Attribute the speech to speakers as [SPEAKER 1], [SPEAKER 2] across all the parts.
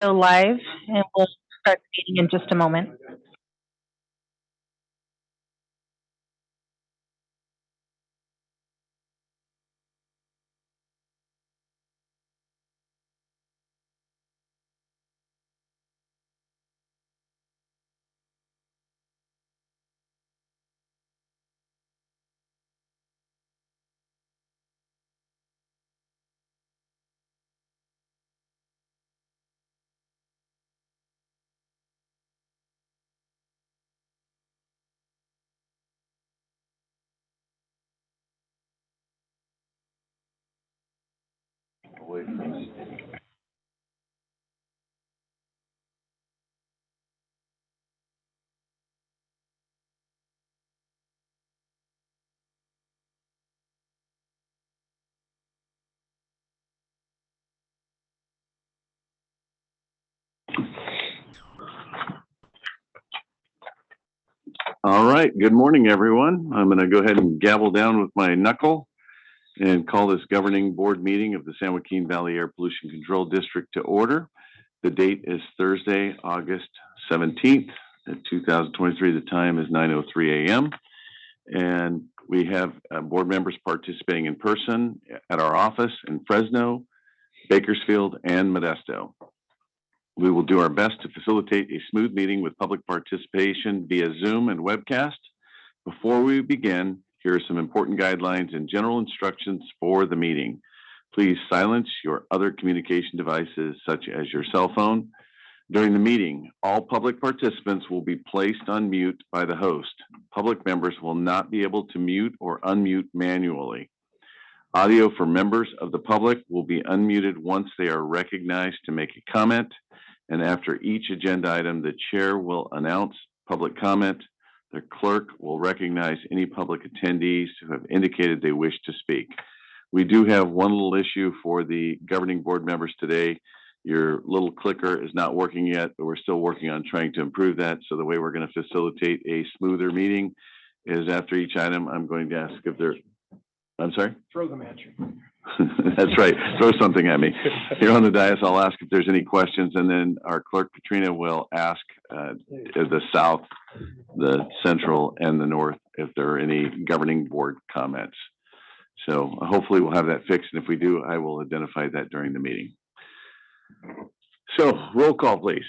[SPEAKER 1] Go live, and we'll start the meeting in just a moment.
[SPEAKER 2] All right, good morning, everyone. I'm going to go ahead and gavel down with my knuckle and call this governing board meeting of the San Joaquin Valley Air Pollution Control District to order. The date is Thursday, August 17th, 2023. The time is 9:03 a.m. And we have board members participating in person at our office in Fresno, Bakersfield, and Modesto. We will do our best to facilitate a smooth meeting with public participation via Zoom and webcast. Before we begin, here are some important guidelines and general instructions for the meeting. Please silence your other communication devices, such as your cell phone. During the meeting, all public participants will be placed on mute by the host. Public members will not be able to mute or unmute manually. Audio for members of the public will be unmuted once they are recognized to make a comment. And after each agenda item, the chair will announce public comment. The clerk will recognize any public attendees who have indicated they wish to speak. We do have one little issue for the governing board members today. Your little clicker is not working yet, but we're still working on trying to improve that. So the way we're going to facilitate a smoother meeting is after each item, I'm going to ask if there, I'm sorry?
[SPEAKER 3] Throw them at you.
[SPEAKER 2] That's right. Throw something at me. Here on the dais, I'll ask if there's any questions, and then our clerk, Katrina, will ask the South, the Central, and the North if there are any governing board comments. So hopefully we'll have that fixed, and if we do, I will identify that during the meeting. So roll call, please.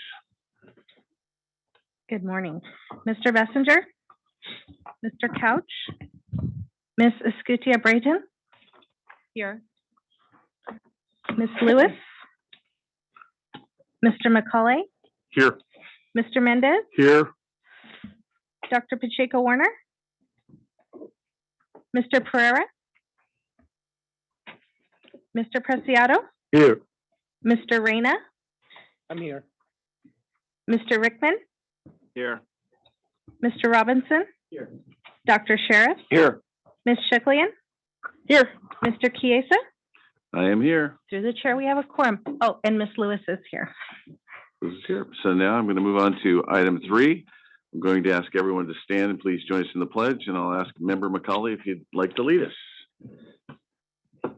[SPEAKER 1] Good morning. Mr. Bessinger, Mr. Couch, Ms. Escutia Brayton, here. Ms. Lewis, Mr. McCauley,
[SPEAKER 2] Here.
[SPEAKER 1] Mr. Mendez,
[SPEAKER 2] Here.
[SPEAKER 1] Dr. Pacheco Warner, Mr. Pereira, Mr. Preciado,
[SPEAKER 2] Here.
[SPEAKER 1] Mr. Reyna,
[SPEAKER 3] I'm here.
[SPEAKER 1] Mr. Rickman,
[SPEAKER 2] Here.
[SPEAKER 1] Mr. Robinson,
[SPEAKER 3] Here.
[SPEAKER 1] Dr. Sheriff,
[SPEAKER 2] Here.
[SPEAKER 1] Ms. Shiklian, here. Mr. Chiesa,
[SPEAKER 2] I am here.
[SPEAKER 1] through the chair, we have a quorum. Oh, and Ms. Lewis is here.
[SPEAKER 2] This is here. So now I'm going to move on to item 3. I'm going to ask everyone to stand and please join us in the pledge, and I'll ask Member McCauley if you'd like to lead us.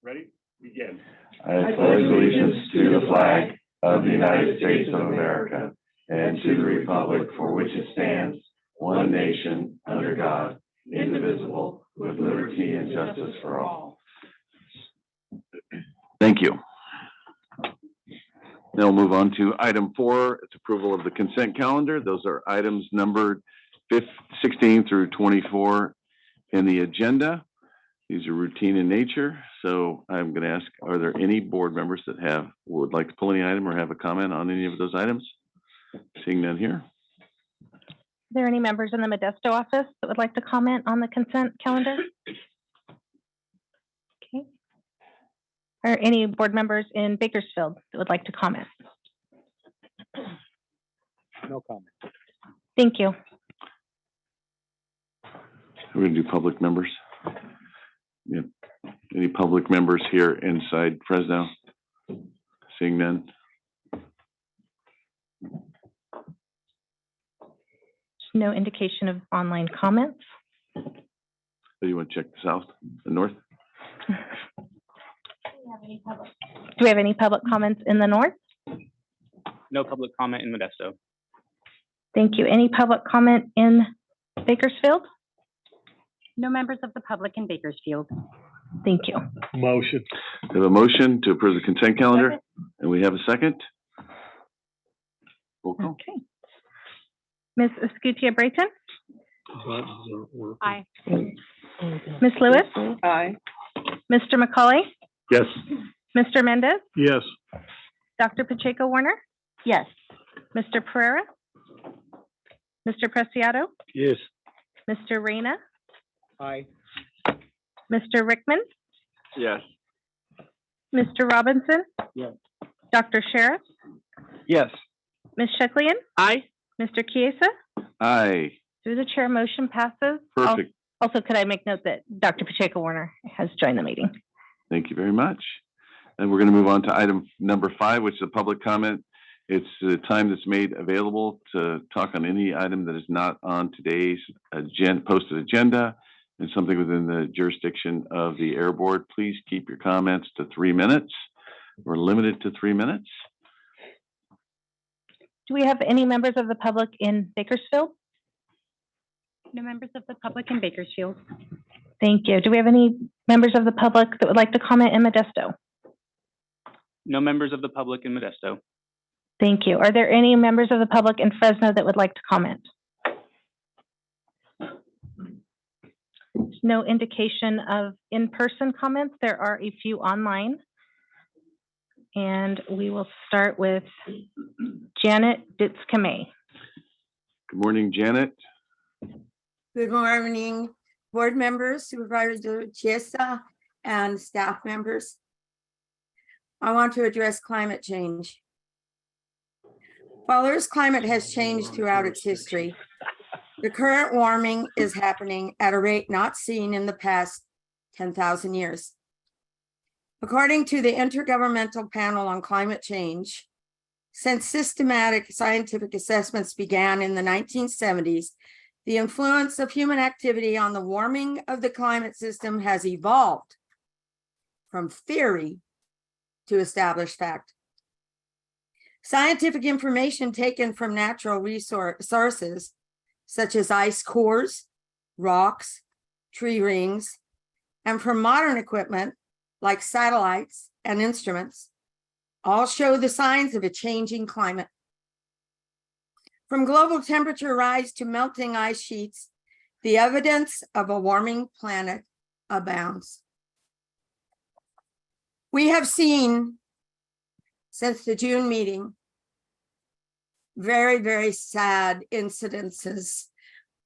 [SPEAKER 2] Ready? Begin.
[SPEAKER 4] I pledge allegiance to the flag of the United States of America and to the republic for which it stands, one nation, under God, indivisible, with liberty and justice for all.
[SPEAKER 2] Thank you. Now we'll move on to item 4. It's approval of the consent calendar. Those are items numbered 16 through 24 in the agenda. These are routine in nature. So I'm going to ask, are there any board members that would like to pull any item or have a comment on any of those items? Seeing none here.
[SPEAKER 1] Are there any members in the Modesto office that would like to comment on the consent calendar? Okay. Are any board members in Bakersfield that would like to comment?
[SPEAKER 3] No comment.
[SPEAKER 1] Thank you.
[SPEAKER 2] We're going to do public members. Yep. Any public members here inside Fresno? Seeing none.
[SPEAKER 1] No indication of online comments.
[SPEAKER 2] So you want to check the South, the North?
[SPEAKER 1] Do we have any public comments in the north?
[SPEAKER 5] No public comment in Modesto.
[SPEAKER 1] Thank you. Any public comment in Bakersfield?
[SPEAKER 6] No members of the public in Bakersfield.
[SPEAKER 1] Thank you.
[SPEAKER 3] Motion.
[SPEAKER 2] We have a motion to approve the consent calendar, and we have a second. Roll call.
[SPEAKER 1] Okay. Ms. Escutia Brayton?
[SPEAKER 6] Aye.
[SPEAKER 1] Ms. Lewis?
[SPEAKER 3] Aye.
[SPEAKER 1] Mr. McCauley?
[SPEAKER 2] Yes.
[SPEAKER 1] Mr. Mendez?
[SPEAKER 3] Yes.
[SPEAKER 1] Dr. Pacheco Warner?
[SPEAKER 6] Yes.
[SPEAKER 1] Mr. Pereira? Mr. Preciado?
[SPEAKER 3] Yes.
[SPEAKER 1] Mr. Reyna?
[SPEAKER 3] Aye.
[SPEAKER 1] Mr. Rickman?
[SPEAKER 3] Yes.
[SPEAKER 1] Mr. Robinson?
[SPEAKER 3] Yes.
[SPEAKER 1] Dr. Sheriff?
[SPEAKER 3] Yes.
[SPEAKER 1] Ms. Sheklian?
[SPEAKER 3] Aye.
[SPEAKER 1] Mr. Chiesa?
[SPEAKER 2] Aye.
[SPEAKER 1] Through the chair, motion passes.
[SPEAKER 2] Perfect.
[SPEAKER 1] Also, could I make note that Dr. Pacheco Warner has joined the meeting?
[SPEAKER 2] Thank you very much. And we're going to move on to item number 5, which is a public comment. It's the time that's made available to talk on any item that is not on today's posted agenda and something within the jurisdiction of the Air Board. Please keep your comments to 3 minutes. We're limited to 3 minutes.
[SPEAKER 1] Do we have any members of the public in Bakersfield?
[SPEAKER 6] No members of the public in Bakersfield.
[SPEAKER 1] Thank you. Do we have any members of the public that would like to comment in Modesto?
[SPEAKER 5] No members of the public in Modesto.
[SPEAKER 1] Thank you. Are there any members of the public in Fresno that would like to comment? There's no indication of in-person comments. There are a few online. And we will start with Janet Ditzkamay.
[SPEAKER 2] Good morning, Janet.
[SPEAKER 7] Good morning, board members, Supervisor Chiesa, and staff members. I want to address climate change. While Earth's climate has changed throughout its history, the current warming is happening at a rate not seen in the past 10,000 years. According to the Intergovernmental Panel on Climate Change, since systematic scientific assessments began in the 1970s, the influence of human activity on the warming of the climate system has evolved from theory to established fact. Scientific information taken from natural sources, such as ice cores, rocks, tree rings, and from modern equipment like satellites and instruments, all show the signs of a changing climate. From global temperature rise to melting ice sheets, the evidence of a warming planet abounds. We have seen since the June meeting very, very sad incidences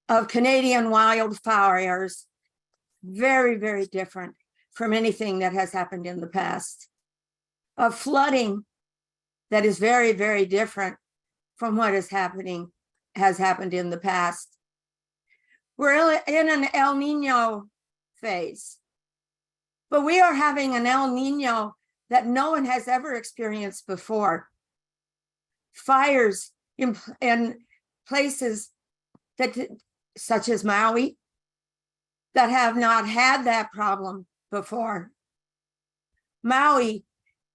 [SPEAKER 7] of Canadian wildfires, very, very different from anything that has happened in the past, of flooding that is very, very different from what has happened in the past. We're in an El Nino phase, but we are having an El Nino that no one has ever experienced before. Fires in places that, such as Maui, that have not had that problem before. Maui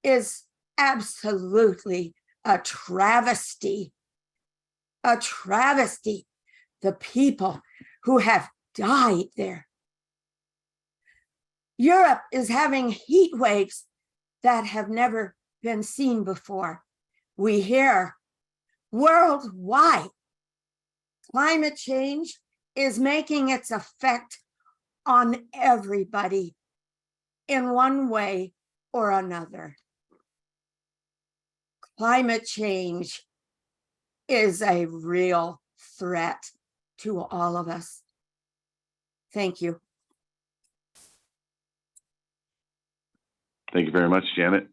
[SPEAKER 7] is absolutely a travesty. A travesty. The people who have died there. Europe is having heat waves that have never been seen before. We hear worldwide climate change is making its effect on everybody in one way or another. Climate change is a real threat to all of us. Thank you.
[SPEAKER 2] Thank you very much, Janet.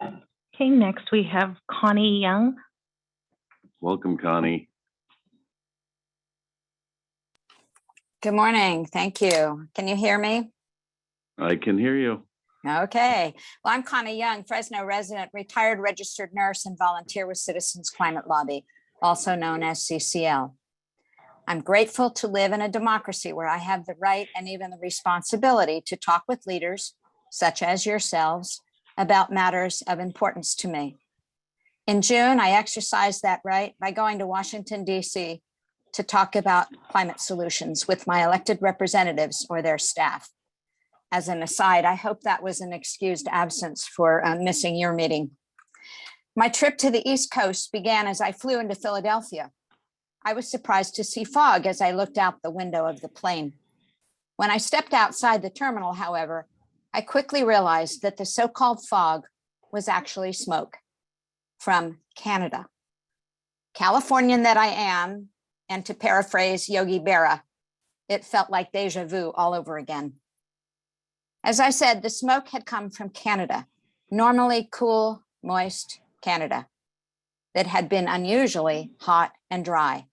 [SPEAKER 1] Okay, next we have Connie Young.
[SPEAKER 2] Welcome, Connie.
[SPEAKER 8] Good morning. Thank you. Can you hear me?
[SPEAKER 2] I can hear you.
[SPEAKER 8] Okay. Well, I'm Connie Young, Fresno resident, retired registered nurse, and volunteer with Citizens Climate Lobby, also known as CCL. I'm grateful to live in a democracy where I have the right and even the responsibility to talk with leaders such as yourselves about matters of importance to me. In June, I exercised that right by going to Washington, D.C. to talk about climate solutions with my elected representatives or their staff. As an aside, I hope that was an excused absence for missing your meeting. My trip to the East Coast began as I flew into Philadelphia. I was surprised to see fog as I looked out the window of the plane. When I stepped outside the terminal, however, I quickly realized that the so-called fog was actually smoke from Canada. Californian that I am, and to paraphrase Yogi Berra, it felt like deja vu all over again. As I said, the smoke had come from Canada, normally cool, moist Canada, that had been unusually hot and dry.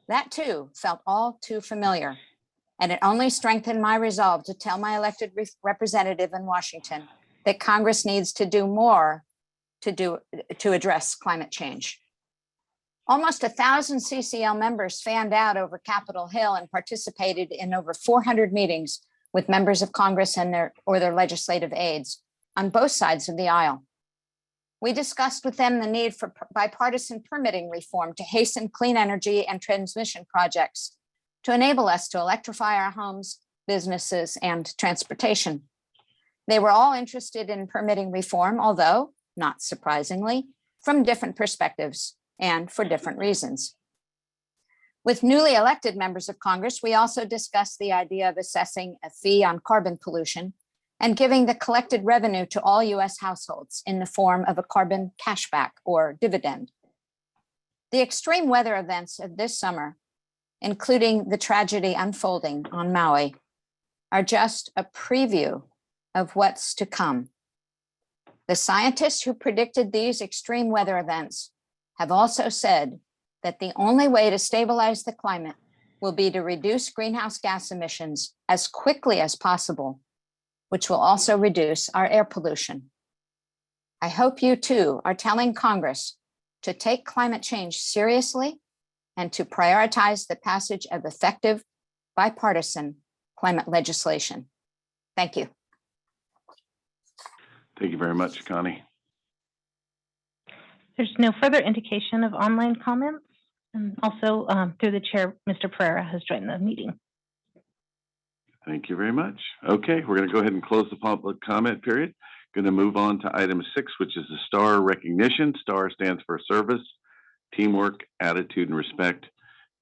[SPEAKER 8] That too felt all too familiar, and it only strengthened my resolve to tell my elected representative in Washington that Congress needs to do more to address climate change. Almost 1,000 CCL members fanned out over Capitol Hill and participated in over 400 meetings with members of Congress and their legislative aides on both sides of the aisle. We discussed with them the need for bipartisan permitting reform to hasten clean energy and transmission projects to enable us to electrify our homes, businesses, and transportation. They were all interested in permitting reform, although, not surprisingly, from different perspectives and for different reasons. With newly elected members of Congress, we also discussed the idea of assessing a fee on carbon pollution and giving the collected revenue to all US households in the form of a carbon cashback or dividend. The extreme weather events of this summer, including the tragedy unfolding on Maui, are just a preview of what's to come. The scientists who predicted these extreme weather events have also said that the only way to stabilize the climate will be to reduce greenhouse gas emissions as quickly as possible, which will also reduce our air pollution. I hope you too are telling Congress to take climate change seriously and to prioritize the passage of effective bipartisan climate legislation. Thank you.
[SPEAKER 2] Thank you very much, Connie.
[SPEAKER 1] There's no further indication of online comments. And also through the chair, Mr. Pereira has joined the meeting.
[SPEAKER 2] Thank you very much. Okay, we're going to go ahead and close the public comment period. Going to move on to item 6, which is the STAR recognition. STAR stands for service, teamwork, attitude, and respect.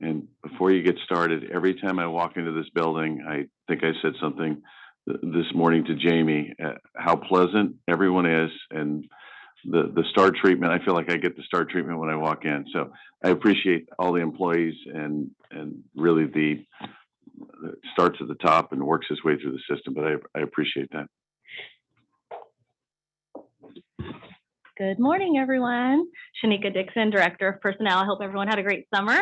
[SPEAKER 2] And before you get started, every time I walk into this building, I think I said something this morning to Jamie, how pleasant everyone is, and the STAR treatment. I feel like I get the STAR treatment when I walk in. So I appreciate all the employees, and really the starts at the top and works its way through the system, but I appreciate that.
[SPEAKER 9] Good morning, everyone. Shanika Dixon, Director of Personnel. I hope everyone had a great summer.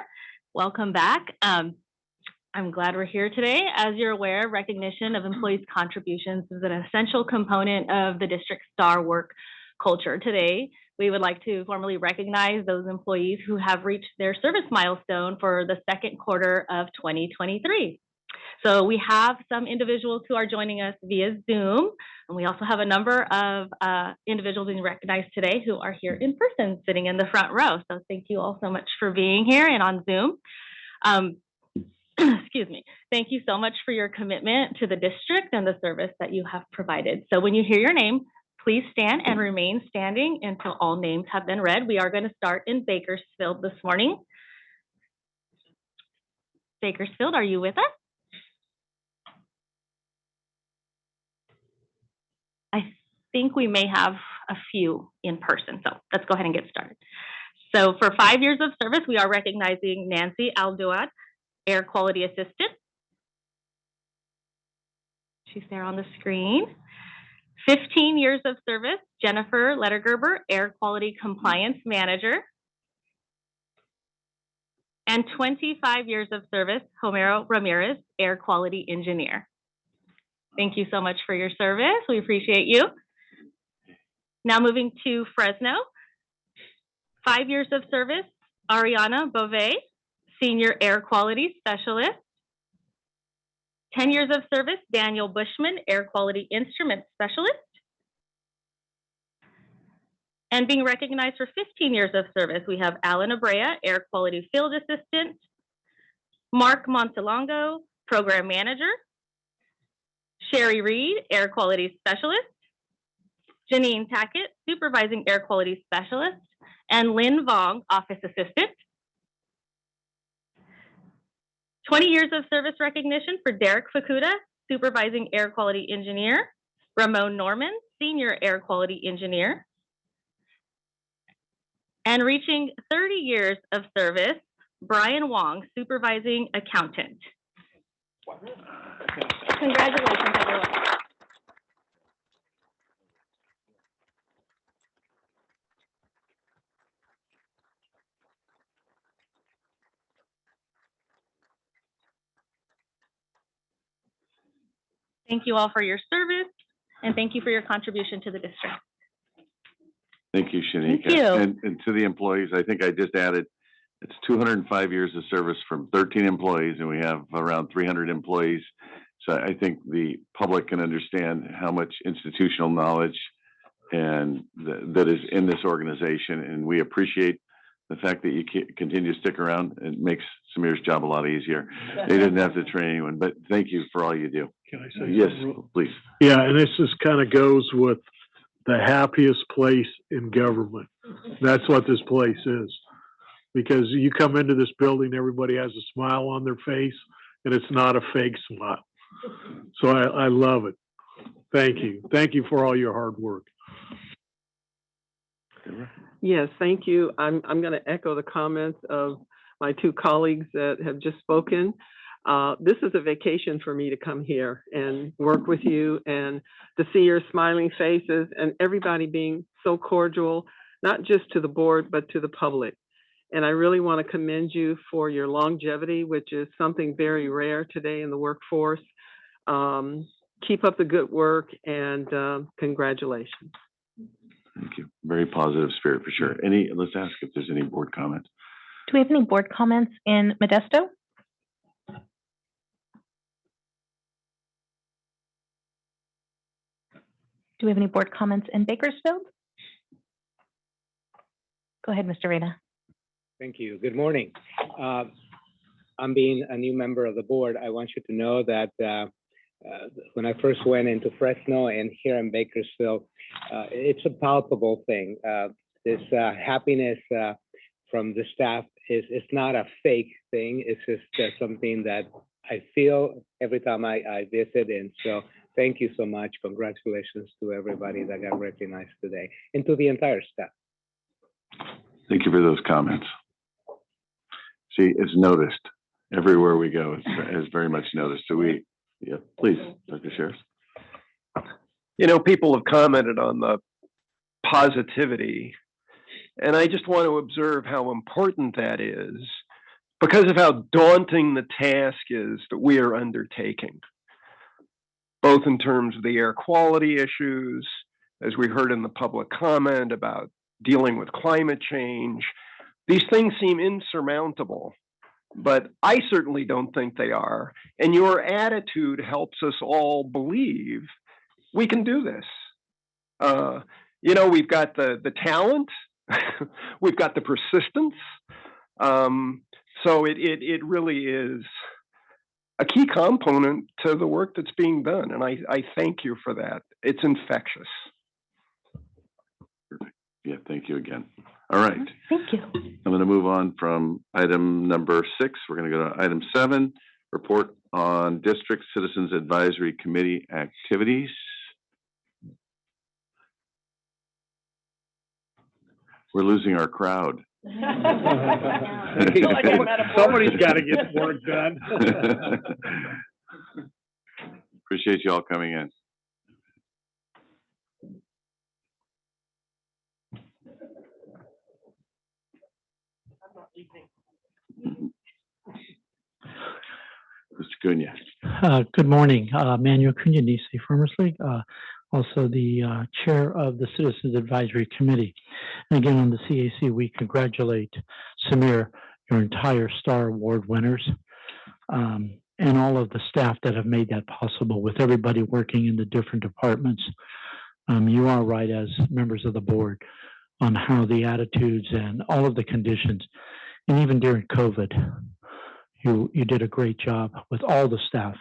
[SPEAKER 9] Welcome back. I'm glad we're here today. As you're aware, recognition of employees' contributions is an essential component of the district STAR work culture. Today, we would like to formally recognize those employees who have reached their service milestone for the second quarter of 2023. So we have some individuals who are joining us via Zoom, and we also have a number of individuals being recognized today who are here in person, sitting in the front row. So thank you all so much for being here and on Zoom. Excuse me. Thank you so much for your commitment to the district and the service that you have provided. So when you hear your name, please stand and remain standing until all names have been read. We are going to start in Bakersfield this morning. Bakersfield, are you with us? I think we may have a few in person, so let's go ahead and get started. So for 5 years of service, we are recognizing Nancy Alduat, Air Quality Assistant. She's there on the screen. 15 years of service, Jennifer Lettergerber, Air Quality Compliance Manager. And 25 years of service, Homero Ramirez, Air Quality Engineer. Thank you so much for your service. We appreciate you. Now moving to Fresno. 5 years of service, Ariana Beauvais, Senior Air Quality Specialist. 10 years of service, Daniel Bushman, Air Quality Instrument Specialist. And being recognized for 15 years of service, we have Alan Abrea, Air Quality Field Assistant, Mark Montalongo, Program Manager, Sherry Reed, Air Quality Specialist, Janine Tackett, Supervising Air Quality Specialist, and Lynn Vong, Office Assistant. 20 years of service recognition for Derek Fukuda, Supervising Air Quality Engineer, Ramon Norman, Senior Air Quality Engineer, and reaching 30 years of service, Brian Wong, Supervising Accountant. Congratulations, everyone. Thank you all for your service, and thank you for your contribution to the district.
[SPEAKER 2] Thank you, Shanika.
[SPEAKER 1] Thank you.
[SPEAKER 2] And to the employees, I think I just added, it's 205 years of service from 13 employees, and we have around 300 employees. So I think the public can understand how much institutional knowledge and that is in this organization. And we appreciate the fact that you continue to stick around. It makes Samir's job a lot easier. They didn't have to train anyone, but thank you for all you do.
[SPEAKER 3] Can I say
[SPEAKER 2] Yes,
[SPEAKER 3] something?
[SPEAKER 2] please.
[SPEAKER 10] Yeah, and this just kind of goes with the happiest place in government. That's what this place is. Because you come into this building, everybody has a smile on their face, and it's not a fake smile. So I love it. Thank you. Thank you for all your hard work.
[SPEAKER 11] Yes, thank you. I'm going to echo the comments of my two colleagues that have just spoken. This is a vacation for me to come here and work with you and to see your smiling faces and everybody being so cordial, not just to the board, but to the public. And I really want to commend you for your longevity, which is something very rare today in the workforce. Keep up the good work, and congratulations.
[SPEAKER 2] Thank you. Very positive spirit for sure. Let's ask if there's any board comments.
[SPEAKER 1] Do we have any board comments in Modesto? Do we have any board comments in Bakersfield? Go ahead, Mr. Reyna.
[SPEAKER 3] Thank you. Good morning. I'm being a new member of the board. I want you to know that when I first went into Fresno and here in Bakersfield, it's a palpable thing. This happiness from the staff is not a fake thing. It's just something that I feel every time I visit. And so thank you so much. Congratulations to everybody that got recognized today and to the entire staff.
[SPEAKER 2] Thank you for those comments. See, it's noticed everywhere we go. It's very much noticed. So yeah, please, Dr. Sheriff.
[SPEAKER 12] You know, people have commented on the positivity, and I just want to observe how important that is because of how daunting the task is that we are undertaking, both in terms of the air quality issues, as we heard in the public comment about dealing with climate change. These things seem insurmountable, but I certainly don't think they are. And your attitude helps us all believe we can do this. You know, we've got the talent, we've got the persistence. So it really is a key component to the work that's being done. And I thank you for that. It's infectious.
[SPEAKER 2] Yeah, thank you again. All right.
[SPEAKER 1] Thank you.
[SPEAKER 2] I'm going to move on from item number 6. We're going to go to item 7, report on District Citizens Advisory Committee activities. We're losing our crowd.
[SPEAKER 10] Somebody's got to get work done.
[SPEAKER 2] Appreciate you all coming in. Mr. Cunha.
[SPEAKER 13] Good morning, Manuel Cunha, DC Farmers League, also the chair of the Citizens Advisory Committee. And again, on the CAC, we congratulate Samir, your entire Star Award winners, and all of the staff that have made that possible with everybody working in the different departments. You are right, as members of the board. on how the attitudes and all of the conditions, and even during COVID, you did a great job with all the staff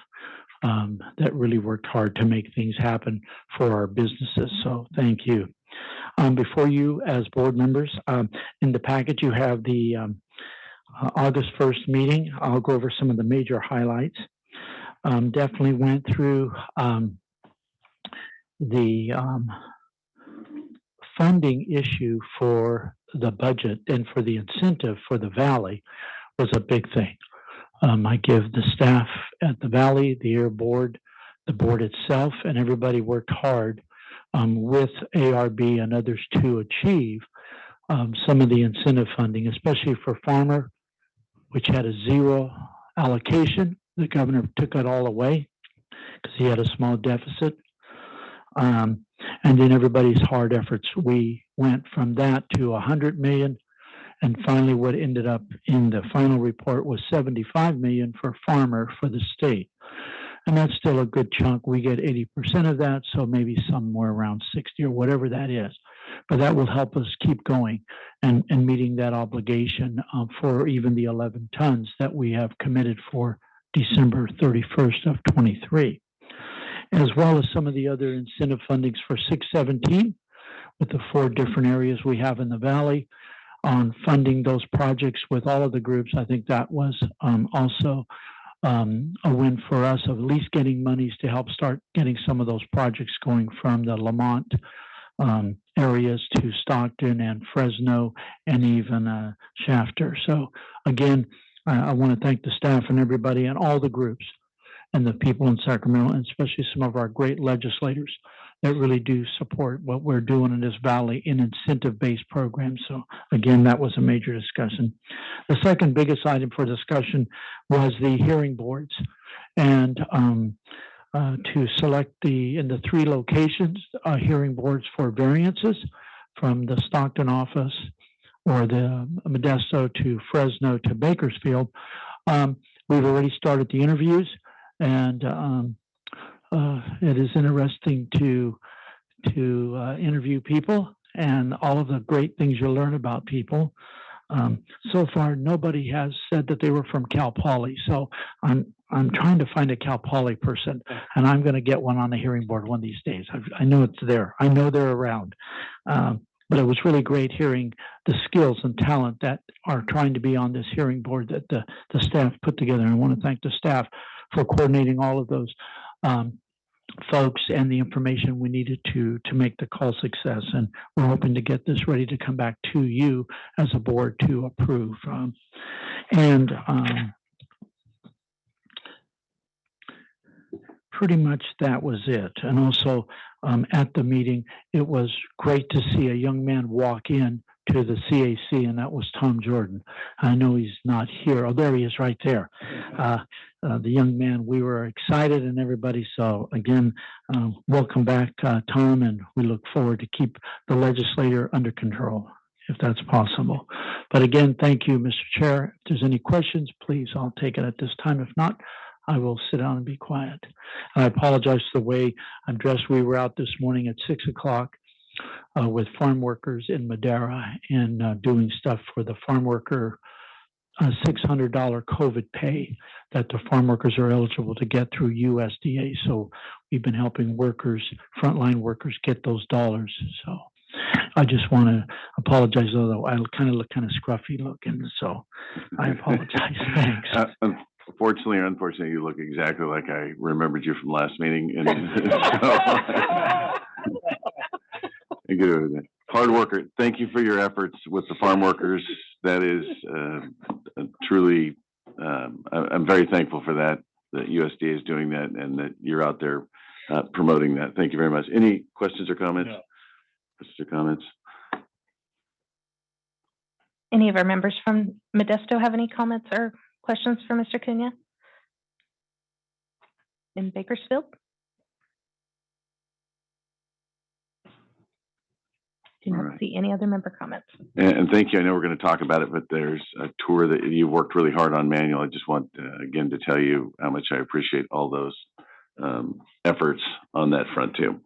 [SPEAKER 13] that really worked hard to make things happen for our businesses. So thank you. Before you, as board members, in the package you have the August 1st meeting. I'll go over some of the major highlights. Definitely went through the funding issue for the budget and for the incentive for the Valley was a big thing. I give the staff at the Valley, the Air Board, the board itself, and everybody worked hard with ARB and others to achieve some of the incentive funding, especially for Farmer, which had a zero allocation. The governor took it all away because he had a small deficit. And then everybody's hard efforts, we went from that to 100 million. And finally, what ended up in the final report was 75 million for Farmer for the state. And that's still a good chunk. We get 80% of that, so maybe somewhere around 60 or whatever that is. But that will help us keep going and meeting that obligation for even the 11 tons that we have committed for December 31st of 23, as well as some of the other incentive fundings for 617 with the 4 different areas we have in the Valley on funding those projects with all of the groups. I think that was also a win for us of at least getting monies to help start getting some of those projects going from the Lamont areas to Stockton and Fresno and even Shafter. So again, I want to thank the staff and everybody and all the groups and the people in Sacramento, and especially some of our great legislators that really do support what we're doing in this Valley in incentive-based programs. So again, that was a major discussion. The second biggest item for discussion was the hearing boards, and to select in the 3 locations, hearing boards for variances from the Stockton office or the Modesto to Fresno to Bakersfield. We've already started the interviews, and it is interesting to interview people and all of the great things you learn about people. So far, nobody has said that they were from Cal Poly. So I'm trying to find a Cal Poly person, and I'm going to get one on the hearing board one of these days. I know it's there. I know they're around. But it was really great hearing the skills and talent that are trying to be on this hearing board that the staff put together. And I want to thank the staff for coordinating all of those folks and the information we needed to make the call success. And we're hoping to get this ready to come back to you as a board to approve. Pretty much that was it. And also at the meeting, it was great to see a young man walk in to the CAC, and that was Tom Jordan. I know he's not here. Oh, there he is right there. The young man, we were excited and everybody. So again, welcome back, Tom, and we look forward to keep the legislature under control if that's possible. But again, thank you, Mr. Chair. If there's any questions, please, I'll take it at this time. If not, I will sit down and be quiet. I apologize for the way I'm dressed. We were out this morning at 6 o'clock with farm workers in Madera and doing stuff for the farm worker $600 COVID pay that the farm workers are eligible to get through USDA. So we've been helping workers, frontline workers, get those dollars. So I just want to apologize, although I kind of look kind of scruffy looking. So I apologize. Thanks.
[SPEAKER 2] Fortunately or unfortunately, you look exactly like I remembered you from last meeting. And good. Hard worker. Thank you for your efforts with the farm workers. That is truly, I'm very thankful for that USDA is doing that and that you're out there promoting that. Thank you very much. Any questions or comments? No. Questions or comments?
[SPEAKER 1] Any of our members from Modesto have any comments or questions for Mr. Cunha? In Bakersfield? Do not see any other member comments.
[SPEAKER 2] And thank you. I know we're going to talk about it, but there's a tour that you worked really hard on, Manuel. I just want, again, to tell you how much I appreciate all those efforts on that front too.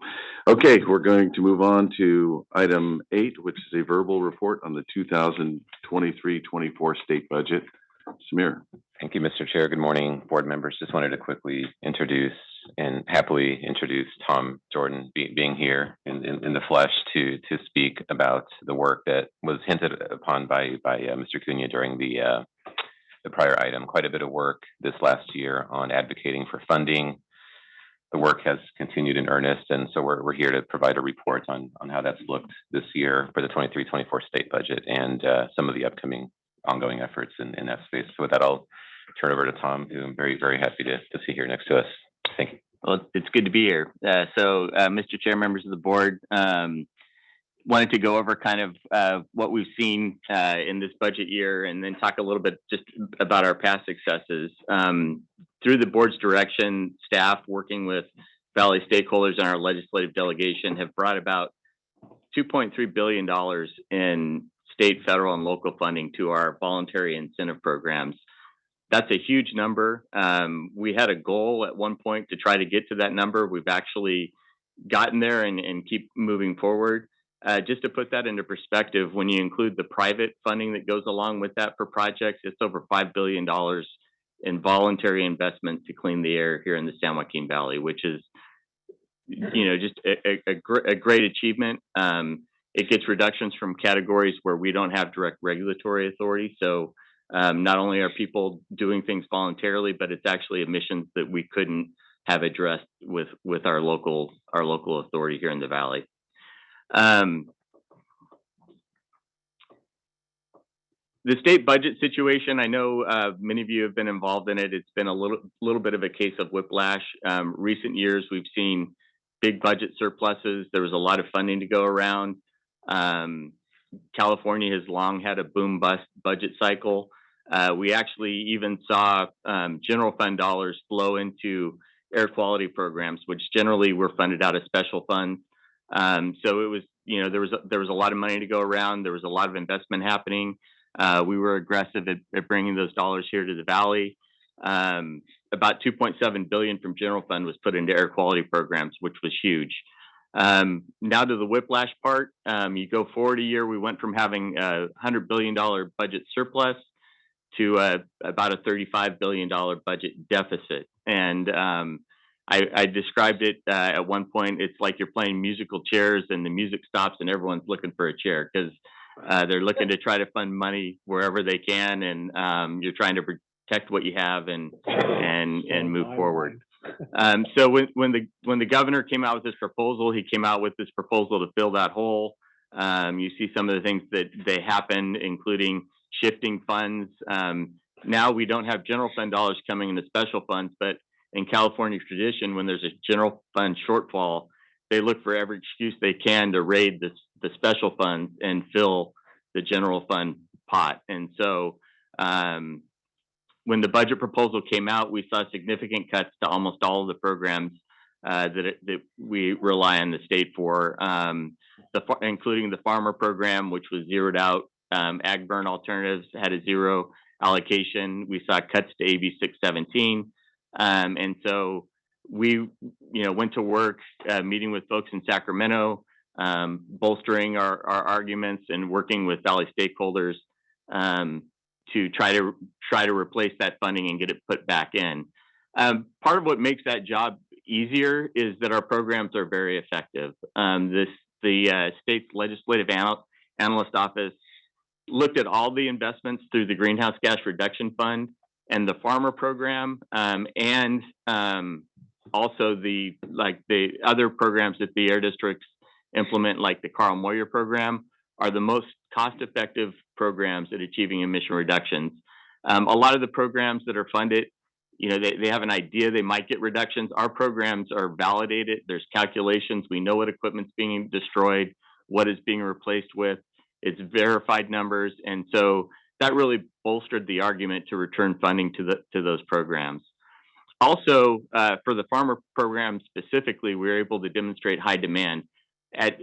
[SPEAKER 2] Okay, we're going to move on to item 8, which is a verbal report on the 2023-24 state budget. Samir.
[SPEAKER 14] Thank you, Mr. Chair. Good morning, board members. Just wanted to quickly introduce and happily introduce Tom Jordan being here in the flesh to speak about the work that was hinted upon by Mr. Cunha during the prior item. Quite a bit of work this last year on advocating for funding. The work has continued in earnest, and so we're here to provide a report on how that's looked this year for the 23-24 state budget and some of the upcoming ongoing efforts in that space. So with that, I'll turn over to Tom, who I'm very, very happy to see here next to us. Thank you.
[SPEAKER 15] Well, it's good to be here. Mr. Chair, members of the board, wanted to go over kind of what we've seen in this budget year and then talk a little bit just about our past successes. Through the board's direction, staff working with Valley stakeholders and our legislative delegation have brought about $2.3 billion in state, federal, and local funding to our voluntary incentive programs. That's a huge number. We had a goal at one point to try to get to that number. We've actually gotten there and keep moving forward. Just to put that into perspective, when you include the private funding that goes along with that for projects, it's over $5 billion in voluntary investment to clean the air here in the San Joaquin Valley, which is, just a great achievement. It gets reductions from categories where we don't have direct regulatory authority. So not only are people doing things voluntarily, but it's actually emissions that we couldn't have addressed with our local authority here in the Valley. The state budget situation, I know many of you have been involved in it. It's been a little bit of a case of whiplash. Recent years, we've seen big budget surpluses. There was a lot of funding to go around. California has long had a boom bust budget cycle. We actually even saw general fund dollars flow into air quality programs, which generally were funded out of special funds. So it was, there was a lot of money to go around. There was a lot of investment happening. We were aggressive at bringing those dollars here to the Valley. About $2.7 billion from general fund was put into air quality programs, which was huge. Now to the whiplash part, you go forward a year, we went from having a $100 billion budget surplus to about a $35 billion budget deficit. And I described it at one point, it's like you're playing musical chairs and the music stops and everyone's looking for a chair because they're looking to try to fund money wherever they can, and you're trying to protect what you have and move forward. So when the governor came out with this proposal, he came out with this proposal to fill that hole. You see some of the things that they happened, including shifting funds. Now we don't have general fund dollars coming into special funds, but in California tradition, when there's a general fund shortfall, they look for every excuse they can to raid the special funds and fill the general fund pot. And so when the budget proposal came out, we saw significant cuts to almost all of the programs that we rely on the state for, including the farmer program, which was zeroed out. Ag burn alternatives had a zero allocation. We saw cuts to AB 617. And so we, went to work meeting with folks in Sacramento, bolstering our arguments and working with Valley stakeholders to try to replace that funding and get it put back in. Part of what makes that job easier is that our programs are very effective. The state's legislative analyst office looked at all the investments through the Greenhouse Gas Reduction Fund and the farmer program, and also the other programs that the air districts implement, like the Carl Moyer program, are the most cost-effective programs at achieving emission reductions. A lot of the programs that are funded, they have an idea they might get reductions. Our programs are validated. There's calculations. We know what equipment's being destroyed, what is being replaced with. It's verified numbers. And so that really bolstered the argument to return funding to those programs. Also, for the farmer program specifically, we were able to demonstrate high demand. At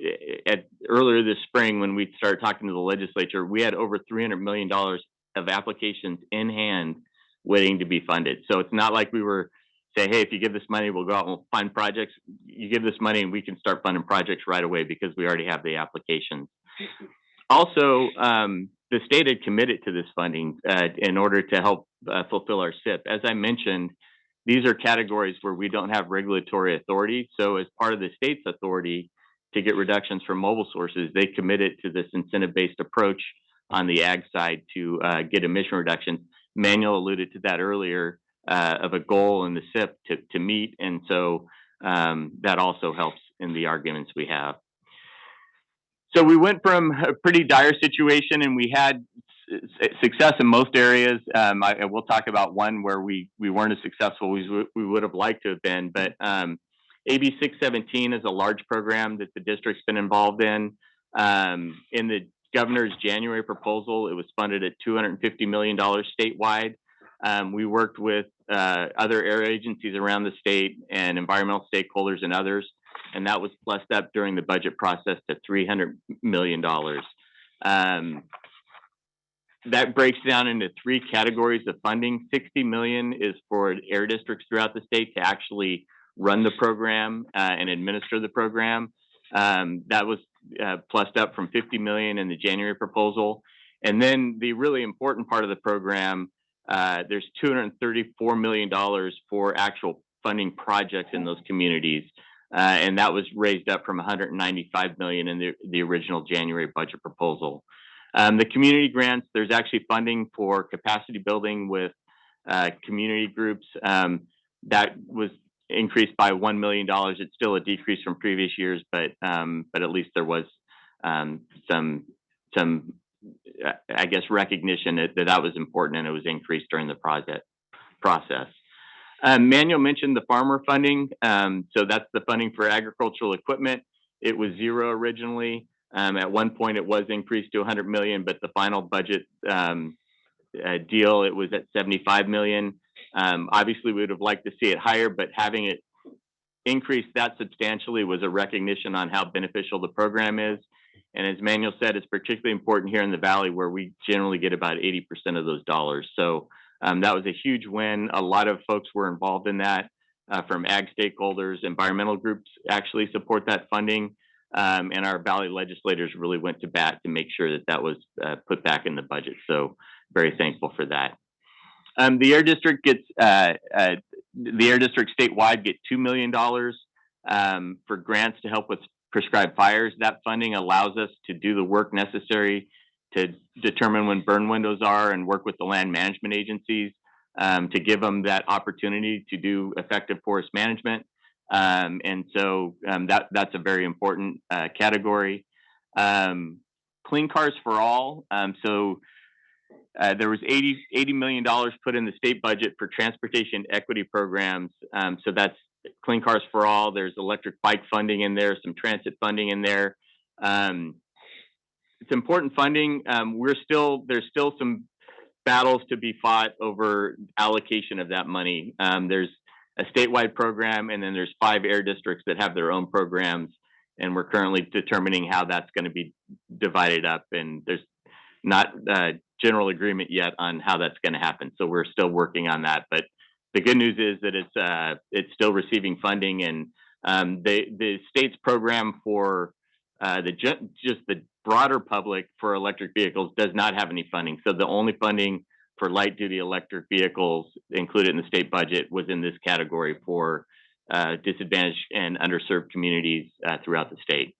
[SPEAKER 15] earlier this spring, when we started talking to the legislature, we had over $300 million of applications in hand waiting to be funded. So it's not like we were say, hey, if you give this money, we'll go out and we'll find projects. You give this money and we can start funding projects right away because we already have the applications. Also, the state had committed to this funding in order to help fulfill our SIP. As I mentioned, these are categories where we don't have regulatory authority. So as part of the state's authority to get reductions from mobile sources, they committed to this incentive-based approach on the ag side to get emission reductions. Manuel alluded to that earlier of a goal in the SIP to meet. And so that also helps in the arguments we have. So we went from a pretty dire situation and we had success in most areas. I will talk about one where we weren't as successful as we would have liked to have been, but AB 617 is a large program that the district's been involved in. In the governor's January proposal, it was funded at $250 million statewide. We worked with other area agencies around the state and environmental stakeholders and others, and that was plussed up during the budget process to $300 million. That breaks down into three categories of funding. $60 million is for air districts throughout the state to actually run the program and administer the program. That was plussed up from $50 million in the January proposal. And then the really important part of the program, there's $234 million for actual funding projects in those communities. And that was raised up from $195 million in the original January budget proposal. The community grants, there's actually funding for capacity building with community groups. That was increased by $1 million. It's still a decrease from previous years, but at least there was some I guess recognition that was important, and it was increased during the process. Manuel mentioned the farmer funding. So that's the funding for agricultural equipment. It was zero originally. At one point it was increased to 100 million, but the final budget deal, it was at 75 million. Obviously we would have liked to see it higher, but having it increased that substantially was a recognition on how beneficial the program is. And as Manuel said, it's particularly important here in the Valley where we generally get about 80% of those dollars. So that was a huge win. A lot of folks were involved in that from ag stakeholders. Environmental groups actually support that funding. And our Valley legislators really went to bat to make sure that that was put back in the budget. So very thankful for that. The Air District gets, the Air District statewide get $2 million for grants to help with prescribed fires. That funding allows us to do the work necessary to determine when burn windows are and work with the land management agencies to give them that opportunity to do effective forest management. And so that's a very important category. Clean Cars for All. So there was $80 million put in the state budget for transportation equity programs. So that's Clean Cars for All. There's electric bike funding in there, some transit funding in there. It's important funding. There's still some battles to be fought over allocation of that money. There's a statewide program, and then there's 5 air districts that have their own programs, and we're currently determining how that's going to be divided up. And there's not general agreement yet on how that's going to happen, so we're still working on that. But the good news is that it's still receiving funding, and the state's program for just the broader public for electric vehicles does not have any funding. So the only funding for light duty electric vehicles included in the state budget was in this category for disadvantaged and underserved communities throughout the state.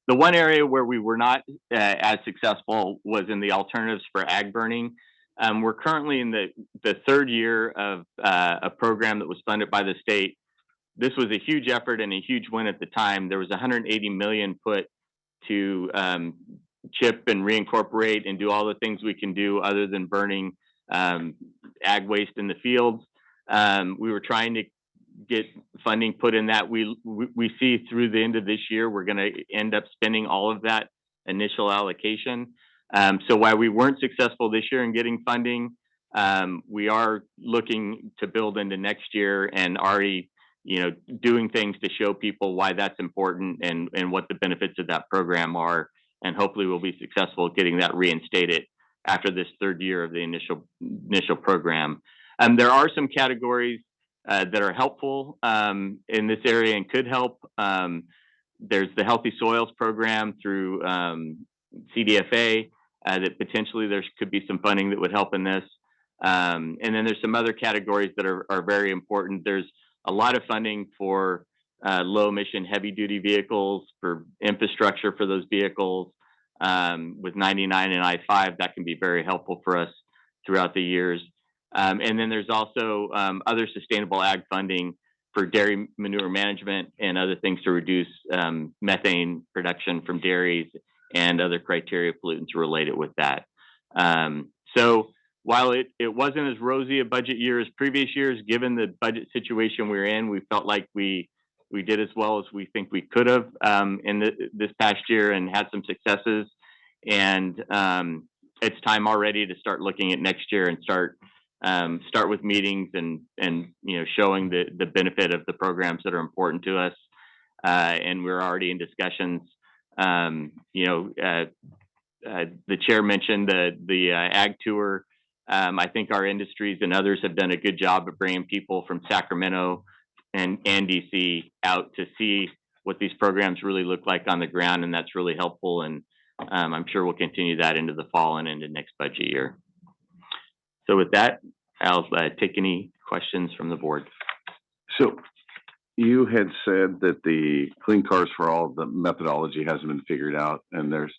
[SPEAKER 15] The one area where we were not as successful was in the alternatives for ag burning. We're currently in the third year of a program that was funded by the state. This was a huge effort and a huge win at the time. There was 180 million put to chip and reincorporate and do all the things we can do other than burning ag waste in the fields. We were trying to get funding put in that. We see through the end of this year, we're going to end up spending all of that initial allocation. So while we weren't successful this year in getting funding, we are looking to build into next year and already, doing things to show people why that's important and what the benefits of that program are. And hopefully we'll be successful at getting that reinstated after this third year of the initial program. There are some categories that are helpful in this area and could help. There's the Healthy Soils program through CDFA that potentially there could be some funding that would help in this. And then there's some other categories that are very important. There's a lot of funding for low emission heavy duty vehicles, for infrastructure for those vehicles. With 99 and I-5, that can be very helpful for us throughout the years. And then there's also other sustainable ag funding for dairy manure management and other things to reduce methane production from dairies and other criteria pollutants related with that. So while it wasn't as rosy a budget year as previous years, given the budget situation we're in, we felt like we did as well as we think we could have in this past year and had some successes. And it's time already to start looking at next year and start with meetings and showing the benefit of the programs that are important to us. And we're already in discussions. The chair mentioned the ag tour. I think our industries and others have done a good job of bringing people from Sacramento and DC out to see what these programs really look like on the ground, and that's really helpful. And I'm sure we'll continue that into the fall and into next budget year. So with that, I'll take any questions from the board.
[SPEAKER 2] So you had said that the Clean Cars for All, the methodology hasn't been figured out, and there's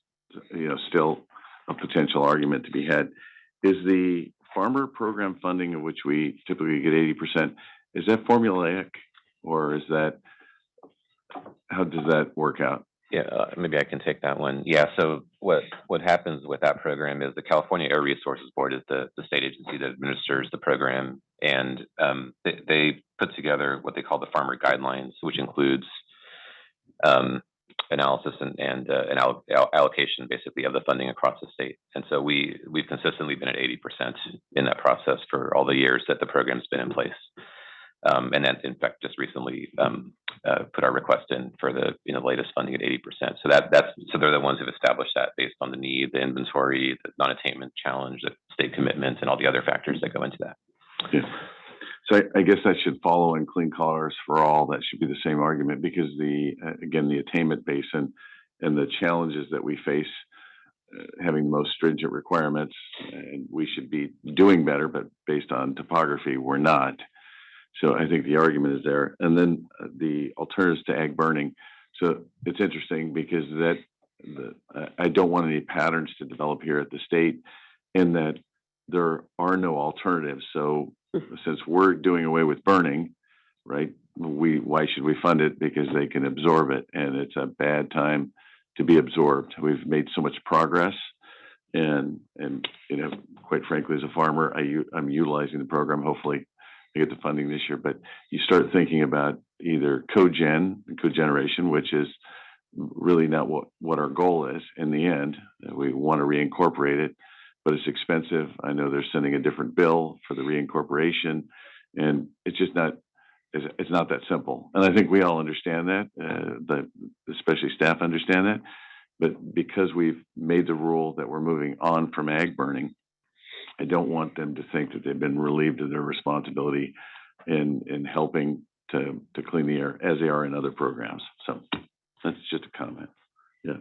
[SPEAKER 2] still a potential argument to be had. Is the farmer program funding, of which we typically get 80%, is that formulaic, or is that, how does that work out?
[SPEAKER 14] Yeah, maybe I can take that one. Yeah, so what happens with that program is the California Air Resources Board is the state agency that administers the program, and they put together what they call the farmer guidelines, which includes analysis and allocation, basically, of the funding across the state. And so we've consistently been at 80% in that process for all the years that the program's been in place. And then, in fact, just recently put our request in for the latest funding at 80%. So so they're the ones who've established that based on the need, the inventory, the non-attainment challenge, the state commitments, and all the other factors that go into that.
[SPEAKER 2] Yeah. So I guess that should follow in Clean Cars for All. That should be the same argument, because the attainment basin and the challenges that we face, having the most stringent requirements, and we should be doing better, but based on topography, we're not. So I think the argument is there. And then the alternatives to ag burning. So it's interesting because I don't want any patterns to develop here at the state, in that there are no alternatives. So since we're doing away with burning, right, why should we fund it? Because they can absorb it, and it's a bad time to be absorbed. We've made so much progress, and quite frankly, as a farmer, I'm utilizing the program. Hopefully I get the funding this year, but you start thinking about either cogeneration, which is really not what our goal is in the end. We want to reincorporate it, but it's expensive. I know they're sending a different bill for the reincorporation, and it's just not that simple. And I think we all understand that, especially staff understand that. But because we've made the rule that we're moving on from ag burning, I don't want them to think that they've been relieved of their responsibility in helping to clean the air, as they are in other programs. So that's just a comment. Yeah.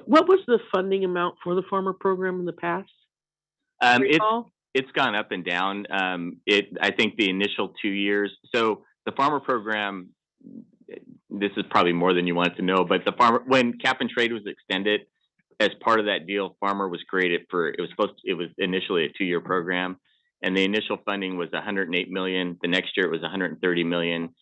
[SPEAKER 11] What was the funding amount for the farmer program in the past?
[SPEAKER 15] It's gone up and down. I think the initial 2 years. So the farmer program, this is probably more than you wanted to know, but when cap and trade was extended, as part of that deal, farmer was created it was initially a 2-year program, and the initial funding was $108 million. The next year it was $130 million.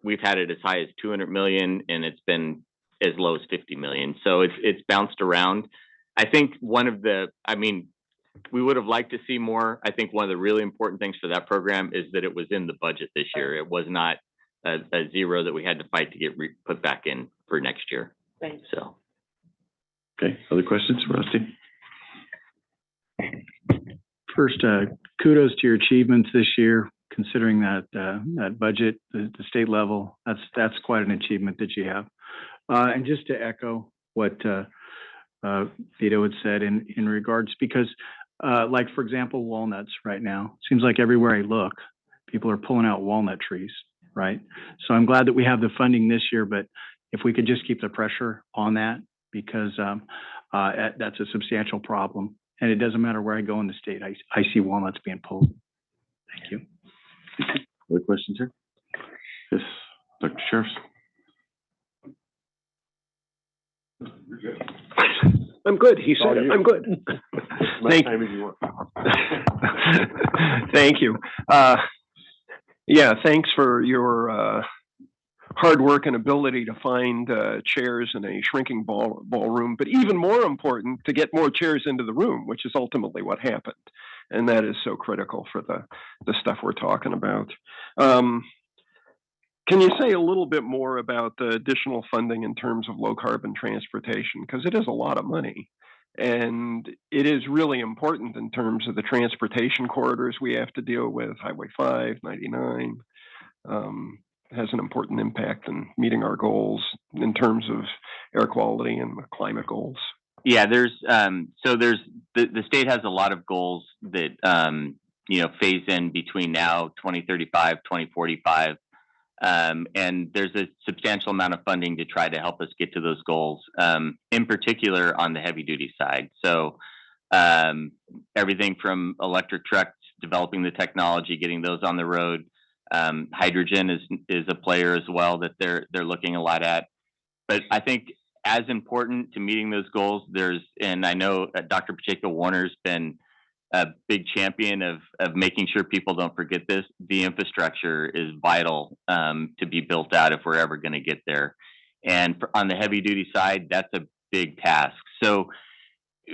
[SPEAKER 15] We've had it as high as $200 million, and it's been as low as $50 million. So it's bounced around. I think we would have liked to see more. I think one of the really important things for that program is that it was in the budget this year. It was not a zero that we had to fight to get put back in for next year.
[SPEAKER 11] Thanks.
[SPEAKER 15] So.
[SPEAKER 2] Okay, other questions, Rusty?
[SPEAKER 16] First, kudos to your achievements this year, considering that budget, the state level. That's quite an achievement that you have. And just to echo what Vito had said in regards, because like, for example, walnuts right now, seems like everywhere I look, People are pulling out walnut trees, right? So I'm glad that we have the funding this year, but if we could just keep the pressure on that, because that's a substantial problem. And it doesn't matter where I go in the state, I see walnuts being pulled. Thank you.
[SPEAKER 2] Other questions here? Yes, Dr. Sheriff.
[SPEAKER 12] I'm good. He said it. I'm good. Thank you. Yeah, thanks for your hard work and ability to find chairs in a shrinking ballroom, but even more important, to get more chairs into the room, which is ultimately what happened. And that is so critical for the stuff we're talking about. Can you say a little bit more about the additional funding in terms of low carbon transportation? Because it is a lot of money. And it is really important in terms of the transportation corridors we have to deal with. Highway 5, 99 has an important impact in meeting our goals in terms of air quality and climate goals.
[SPEAKER 15] Yeah, there's the state has a lot of goals that phase in between now 2035, 2045. And there's a substantial amount of funding to try to help us get to those goals, in particular on the heavy duty side. So everything from electric trucks, developing the technology, getting those on the road. Hydrogen is a player as well that they're looking a lot at. But I think as important to meeting those goals, and I know Dr. Pacheco-Warner's been a big champion of making sure people don't forget this. The infrastructure is vital to be built out if we're ever going to get there. And on the heavy duty side, that's a big task. So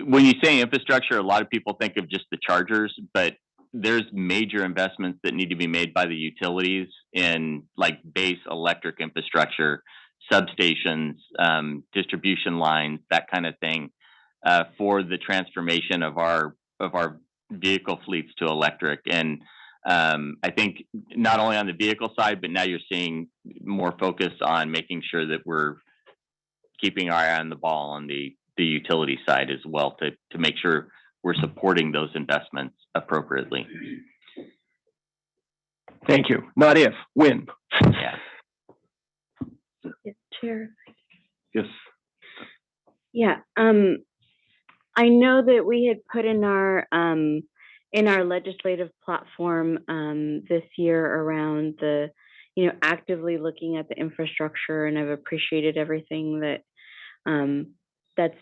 [SPEAKER 15] when you say infrastructure, a lot of people think of just the chargers, but there's major investments that need to be made by the utilities in like base electric infrastructure, substations, distribution lines, that kind of thing, for the transformation of our vehicle fleets to electric. And I think not only on the vehicle side, but now you're seeing more focus on making sure that we're keeping our eye on the ball on the utility side as well to make sure we're supporting those investments appropriately.
[SPEAKER 12] Thank you. Not if, when.
[SPEAKER 15] Yeah.
[SPEAKER 17] Yes, Chair.
[SPEAKER 2] Yes.
[SPEAKER 17] Yeah. I know that we had put in our legislative platform this year around the, actively looking at the infrastructure, and I've appreciated everything that that's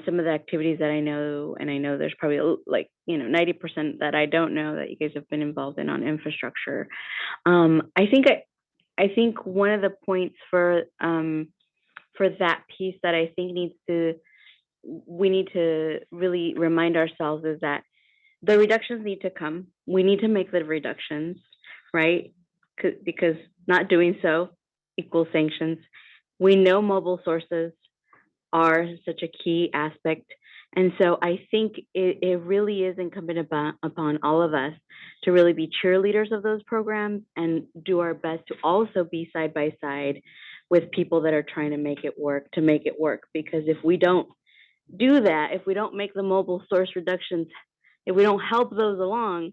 [SPEAKER 17] some of the activities that I know, and I know there's probably 90% that I don't know that you guys have been involved in on infrastructure. I think one of the points for that piece that I think we need to really remind ourselves is that the reductions need to come. We need to make the reductions, right? Because not doing so equals sanctions. We know mobile sources are such a key aspect. And so I think it really is incumbent upon all of us to really be cheerleaders of those programs and do our best to also be side by side with people that are trying to make it work, Because if we don't do that, if we don't make the mobile source reductions, if we don't help those along,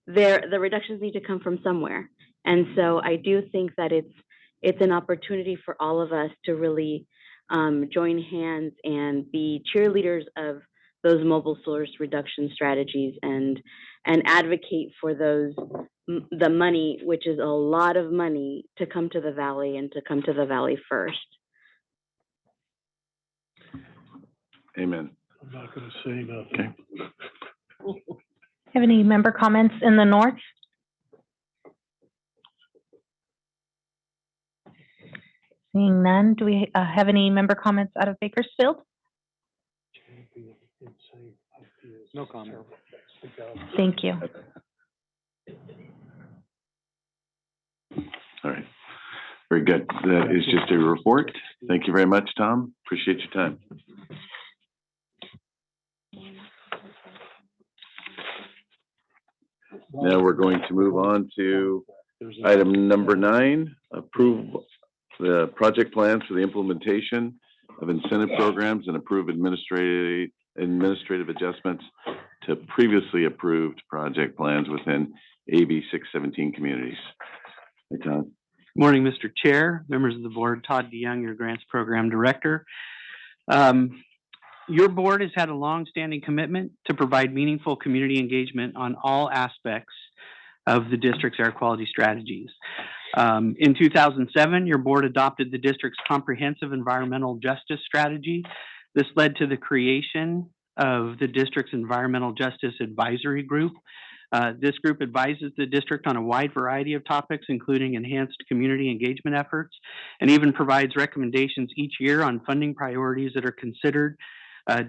[SPEAKER 17] the reductions need to come from somewhere. And so I do think that it's an opportunity for all of us to really join hands and be cheerleaders of those mobile source reduction strategies and advocate for the money, which is a lot of money, to come to the Valley and to come to the Valley first.
[SPEAKER 2] Amen.
[SPEAKER 10] I'm not going to say nothing.
[SPEAKER 2] Okay.
[SPEAKER 1] Have any member comments in the north? Seeing none, do we have any member comments out of Bakersfield?
[SPEAKER 3] No comment.
[SPEAKER 1] Thank you.
[SPEAKER 2] All right. Very good. That is just a report. Thank you very much, Tom. Appreciate your time. Now we're going to move on to item number 9, approve the project plans for the implementation of incentive programs and approve administrative adjustments to previously approved project plans within AB 617 communities. Hey, Todd.
[SPEAKER 5] Morning, Mr. Chair, members of the board, Todd DeYoung, your Grants Program Director. Your board has had a long-standing commitment to provide meaningful community engagement on all aspects of the district's air quality strategies. In 2007, your board adopted the district's comprehensive environmental justice strategy. This led to the creation of the district's Environmental Justice Advisory Group. This group advises the district on a wide variety of topics, including enhanced community engagement efforts, and even provides recommendations each year on funding priorities that are considered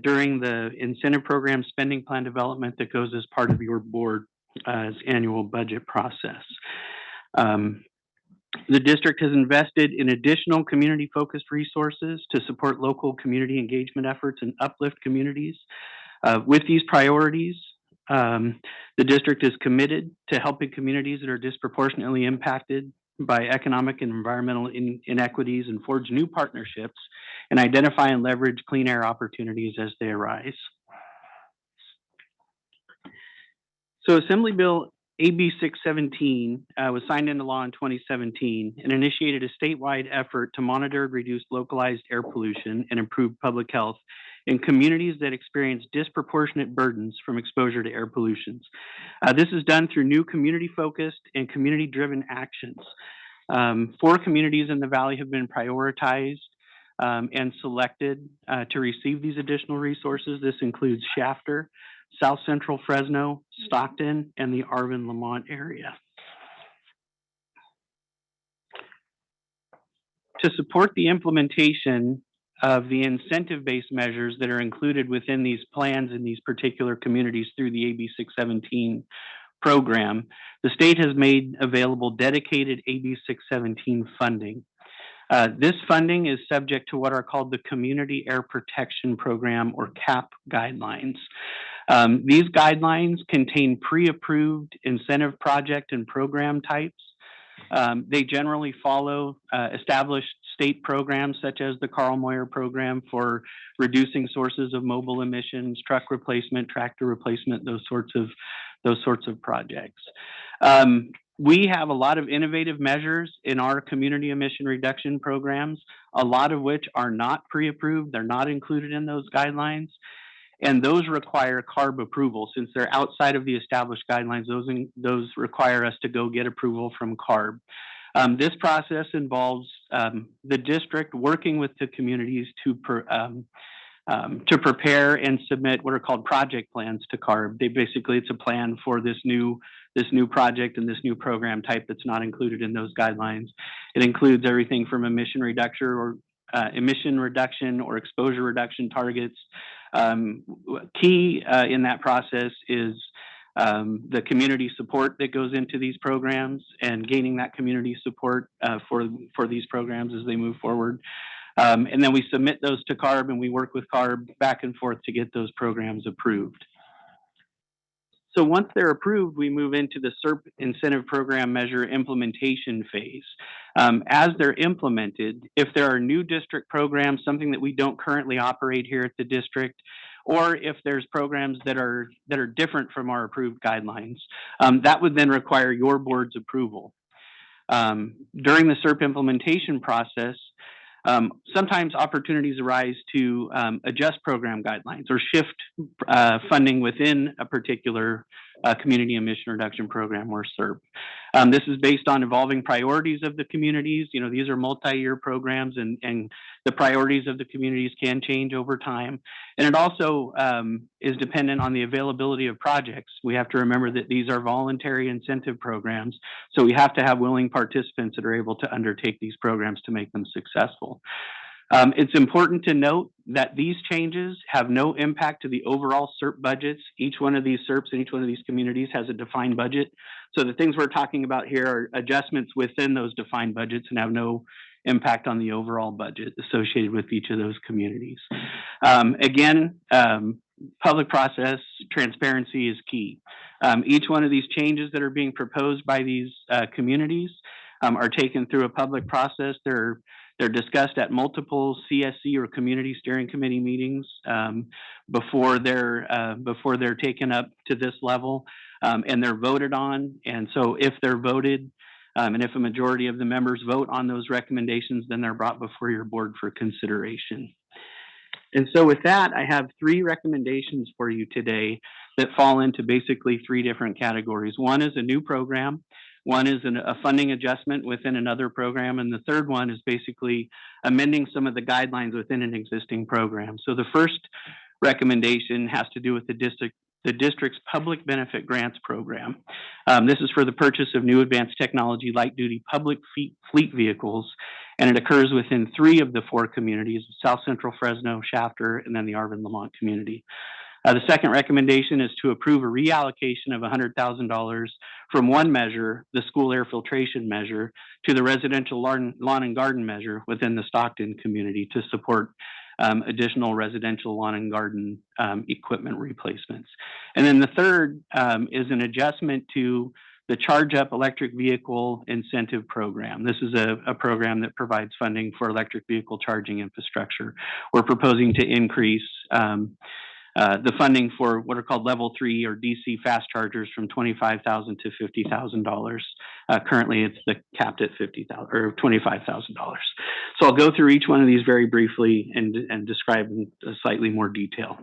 [SPEAKER 5] during the incentive program spending plan development that goes as part of your board's annual budget process. The district has invested in additional community-focused resources to support local community engagement efforts and uplift communities. With these priorities, the district is committed to helping communities that are disproportionately impacted by economic and environmental inequities and forge new partnerships and identify and leverage clean air opportunities as they arise. So Assembly Bill AB 617 was signed into law in 2017 and initiated a statewide effort to monitor and reduce localized air pollution and improve public health in communities that experience disproportionate burdens from exposure to air pollutions. This is done through new community-focused and community-driven actions. 4 communities in the Valley have been prioritized and selected to receive these additional resources. This includes Shafter, South Central Fresno, Stockton, and the Arvin-Lamont area. To support the implementation of the incentive-based measures that are included within these plans in these particular communities through the AB 617 program, the state has made available dedicated AB 617 funding. This funding is subject to what are called the Community Air Protection Program, or CAP guidelines. These guidelines contain pre-approved incentive project and program types. They generally follow established state programs such as the Carl Moyer program for reducing sources of mobile emissions, truck replacement, tractor replacement, those sorts of projects. We have a lot of innovative measures in our community emission reduction programs, a lot of which are not pre-approved. They're not included in those guidelines. And those require CARB approval. Since they're outside of the established guidelines, those require us to go get approval from CARB. This process involves the district working with the communities to prepare and submit what are called project plans to CARB. It's a plan for this new project and this new program type that's not included in those guidelines. It includes everything from emission reduction or exposure reduction targets. Key in that process is the community support that goes into these programs and gaining that community support for these programs as they move forward. And then we submit those to CARB and we work with CARB back and forth to get those programs approved. So once they're approved, we move into the SERP incentive program measure implementation phase. As they're implemented, if there are new district programs, something that we don't currently operate here at the district, or if there's programs that are different from our approved guidelines, that would then require your board's approval. During the SERP implementation process, sometimes opportunities arise to adjust program guidelines or shift funding within a particular community emission reduction program or SERP. This is based on evolving priorities of the communities. You know, these are multi-year programs and the priorities of the communities can change over time. And it also is dependent on the availability of projects. We have to remember that these are voluntary incentive programs. So we have to have willing participants that are able to undertake these programs to make them successful. It's important to note that these changes have no impact to the overall SERP budgets. Each one of these SERPs in each one of these communities has a defined budget. So the things we're talking about here are adjustments within those defined budgets and have no impact on the overall budget associated with each of those communities. Again, public process transparency is key. Each one of these changes that are being proposed by these communities are taken through a public process. They're They're discussed at multiple CSC or community steering committee meetings before they're taken up to this level, and they're voted on. And so if they're voted, and if a majority of the members vote on those recommendations, then they're brought before your board for consideration. And so with that, I have 3 recommendations for you today that fall into basically 3 different categories. One is a new program. One is a funding adjustment within another program. And the third one is basically amending some of the guidelines within an existing program. So the first recommendation has to do with the district's public benefit grants program. This is for the purchase of new advanced technology light-duty public fleet vehicles, and it occurs within 3 of the 4 communities: South Central Fresno, Shafter, and then the Arvin-Lamont community. The second recommendation is to approve a reallocation of $100,000 from one measure, the school air filtration measure, to the residential lawn and garden measure within the Stockton community to support additional residential lawn and garden equipment replacements. And then the third is an adjustment to the Charge Up Electric Vehicle Incentive Program. This is a program that provides funding for electric vehicle charging infrastructure. We're proposing to increase the funding for what are called level 3 or DC fast chargers from $25,000 to $50,000. Currently, it's capped at $50,000 or $25,000. So I'll go through each one of these very briefly and describe in slightly more detail.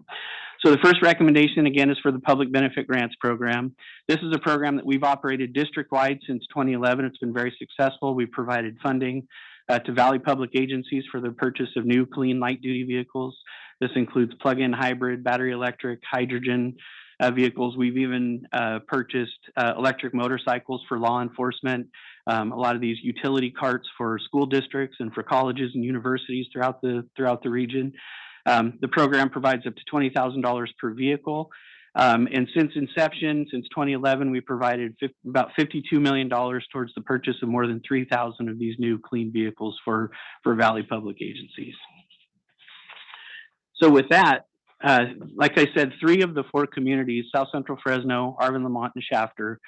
[SPEAKER 5] So the first recommendation, again, is for the Public Benefit Grants Program. This is a program that we've operated district-wide since 2011. It's been very successful. We've provided funding to Valley Public Agencies for the purchase of new clean light-duty vehicles. This includes plug-in hybrid, battery electric, hydrogen vehicles. We've even purchased electric motorcycles for law enforcement, a lot of these utility carts for school districts and for colleges and universities throughout the region. The program provides up to $20,000 per vehicle. And since inception, since 2011, we provided about $52 million towards the purchase of more than 3,000 of these new clean vehicles for Valley Public Agencies. So with that, like I said, 3 of the 4 communities, South Central Fresno, Arvin-Lamont, and Shafter,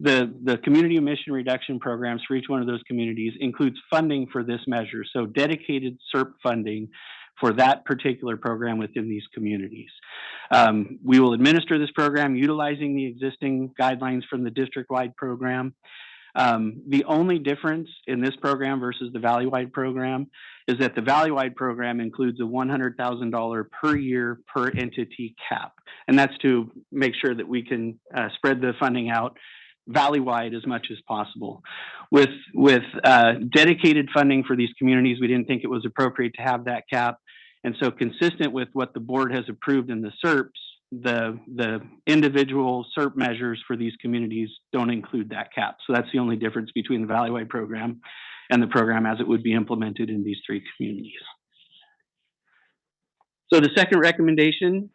[SPEAKER 5] the community emission reduction programs for each one of those communities includes funding for this measure. So dedicated CERP funding for that particular program within these communities. We will administer this program utilizing the existing guidelines from the district-wide program. The only difference in this program versus the Valley-wide program is that the Valley-wide program includes a $100,000 per year per entity cap. And that's to make sure that we can spread the funding out Valley-wide as much as possible. With dedicated funding for these communities, we didn't think it was appropriate to have that cap. And so consistent with what the board has approved in the CERPs, the individual CERP measures for these communities don't include that cap. So that's the only difference between the Valley-wide program and the program as it would be implemented in these 3 communities. So the second recommendation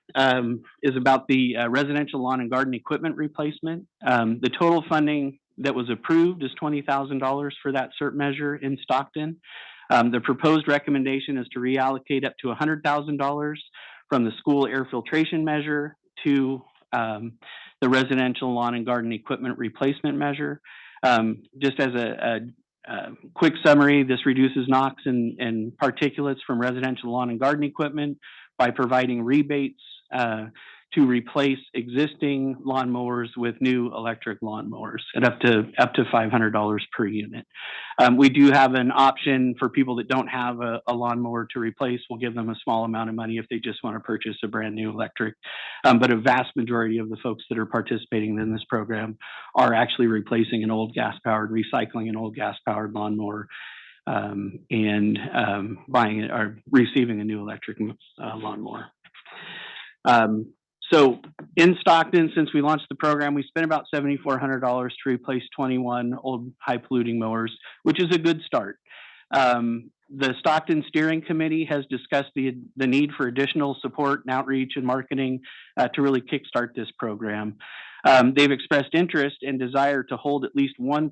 [SPEAKER 5] is about the residential lawn and garden equipment replacement. The total funding that was approved is $20,000 for that CERP measure in Stockton. The proposed recommendation is to reallocate up to $100,000 from the school air filtration measure to the residential lawn and garden equipment replacement measure. Just as a quick summary, this reduces NOx and particulates from residential lawn and garden equipment by providing rebates to replace existing lawnmowers with new electric lawnmowers at up to $500 per unit. We do have an option for people that don't have a lawnmower to replace. We'll give them a small amount of money if they just want to purchase a brand new electric. But a vast majority of the folks that are participating in this program are actually replacing an old gas-powered, recycling an old gas-powered lawnmower and buying it or receiving a new electric lawnmower. So in Stockton, since we launched the program, we spent about $7,400 to replace 21 old high polluting mowers, which is a good start. The Stockton Steering Committee has discussed the need for additional support and outreach and marketing to really kickstart this program. They've expressed interest and desire to hold at least one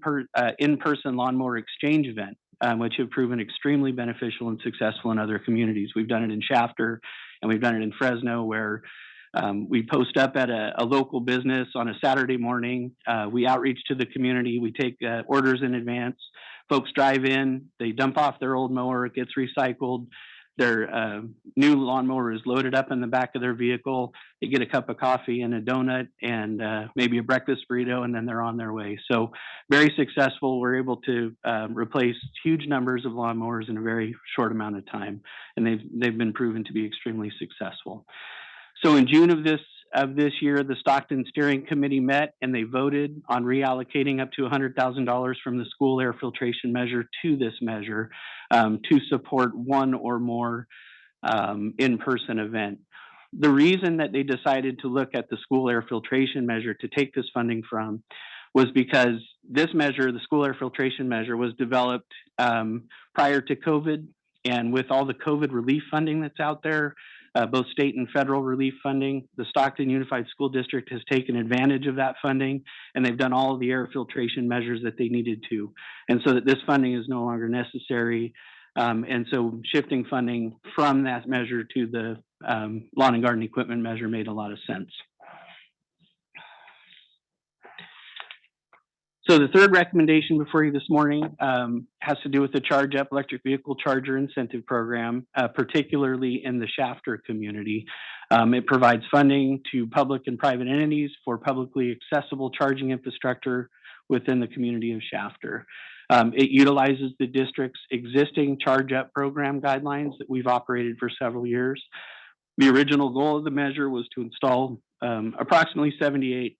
[SPEAKER 5] in-person lawnmower exchange event, which have proven extremely beneficial and successful in other communities. We've done it in Shafter and we've done it in Fresno, where We post up at a local business on a Saturday morning. We outreach to the community. We take orders in advance. Folks drive in, they dump off their old mower, it gets recycled. Their new lawnmower is loaded up in the back of their vehicle. They get a cup of coffee and a donut and maybe a breakfast burrito, and then they're on their way. So very successful. We're able to replace huge numbers of lawnmowers in a very short amount of time, and they've been proven to be extremely successful. So in June of this year, the Stockton Steering Committee met and they voted on reallocating up to $100,000 from the school air filtration measure to this measure to support one or more in-person event. The reason that they decided to look at the school air filtration measure to take this funding from was because this measure, the school air filtration measure, was developed prior to COVID, and with all the COVID relief funding that's out there, both state and federal relief funding, the Stockton Unified School District has taken advantage of that funding, and they've done all of the air filtration measures that they needed to. And so that this funding is no longer necessary. And so shifting funding from that measure to the lawn and garden equipment measure made a lot of sense. So the third recommendation before you this morning has to do with the Charge Up electric vehicle charger incentive program, particularly in the Shafter community. It provides funding to public and private entities for publicly accessible charging infrastructure within the community of Shafter. It utilizes the district's existing Charge Up program guidelines that we've operated for several years. The original goal of the measure was to install approximately 78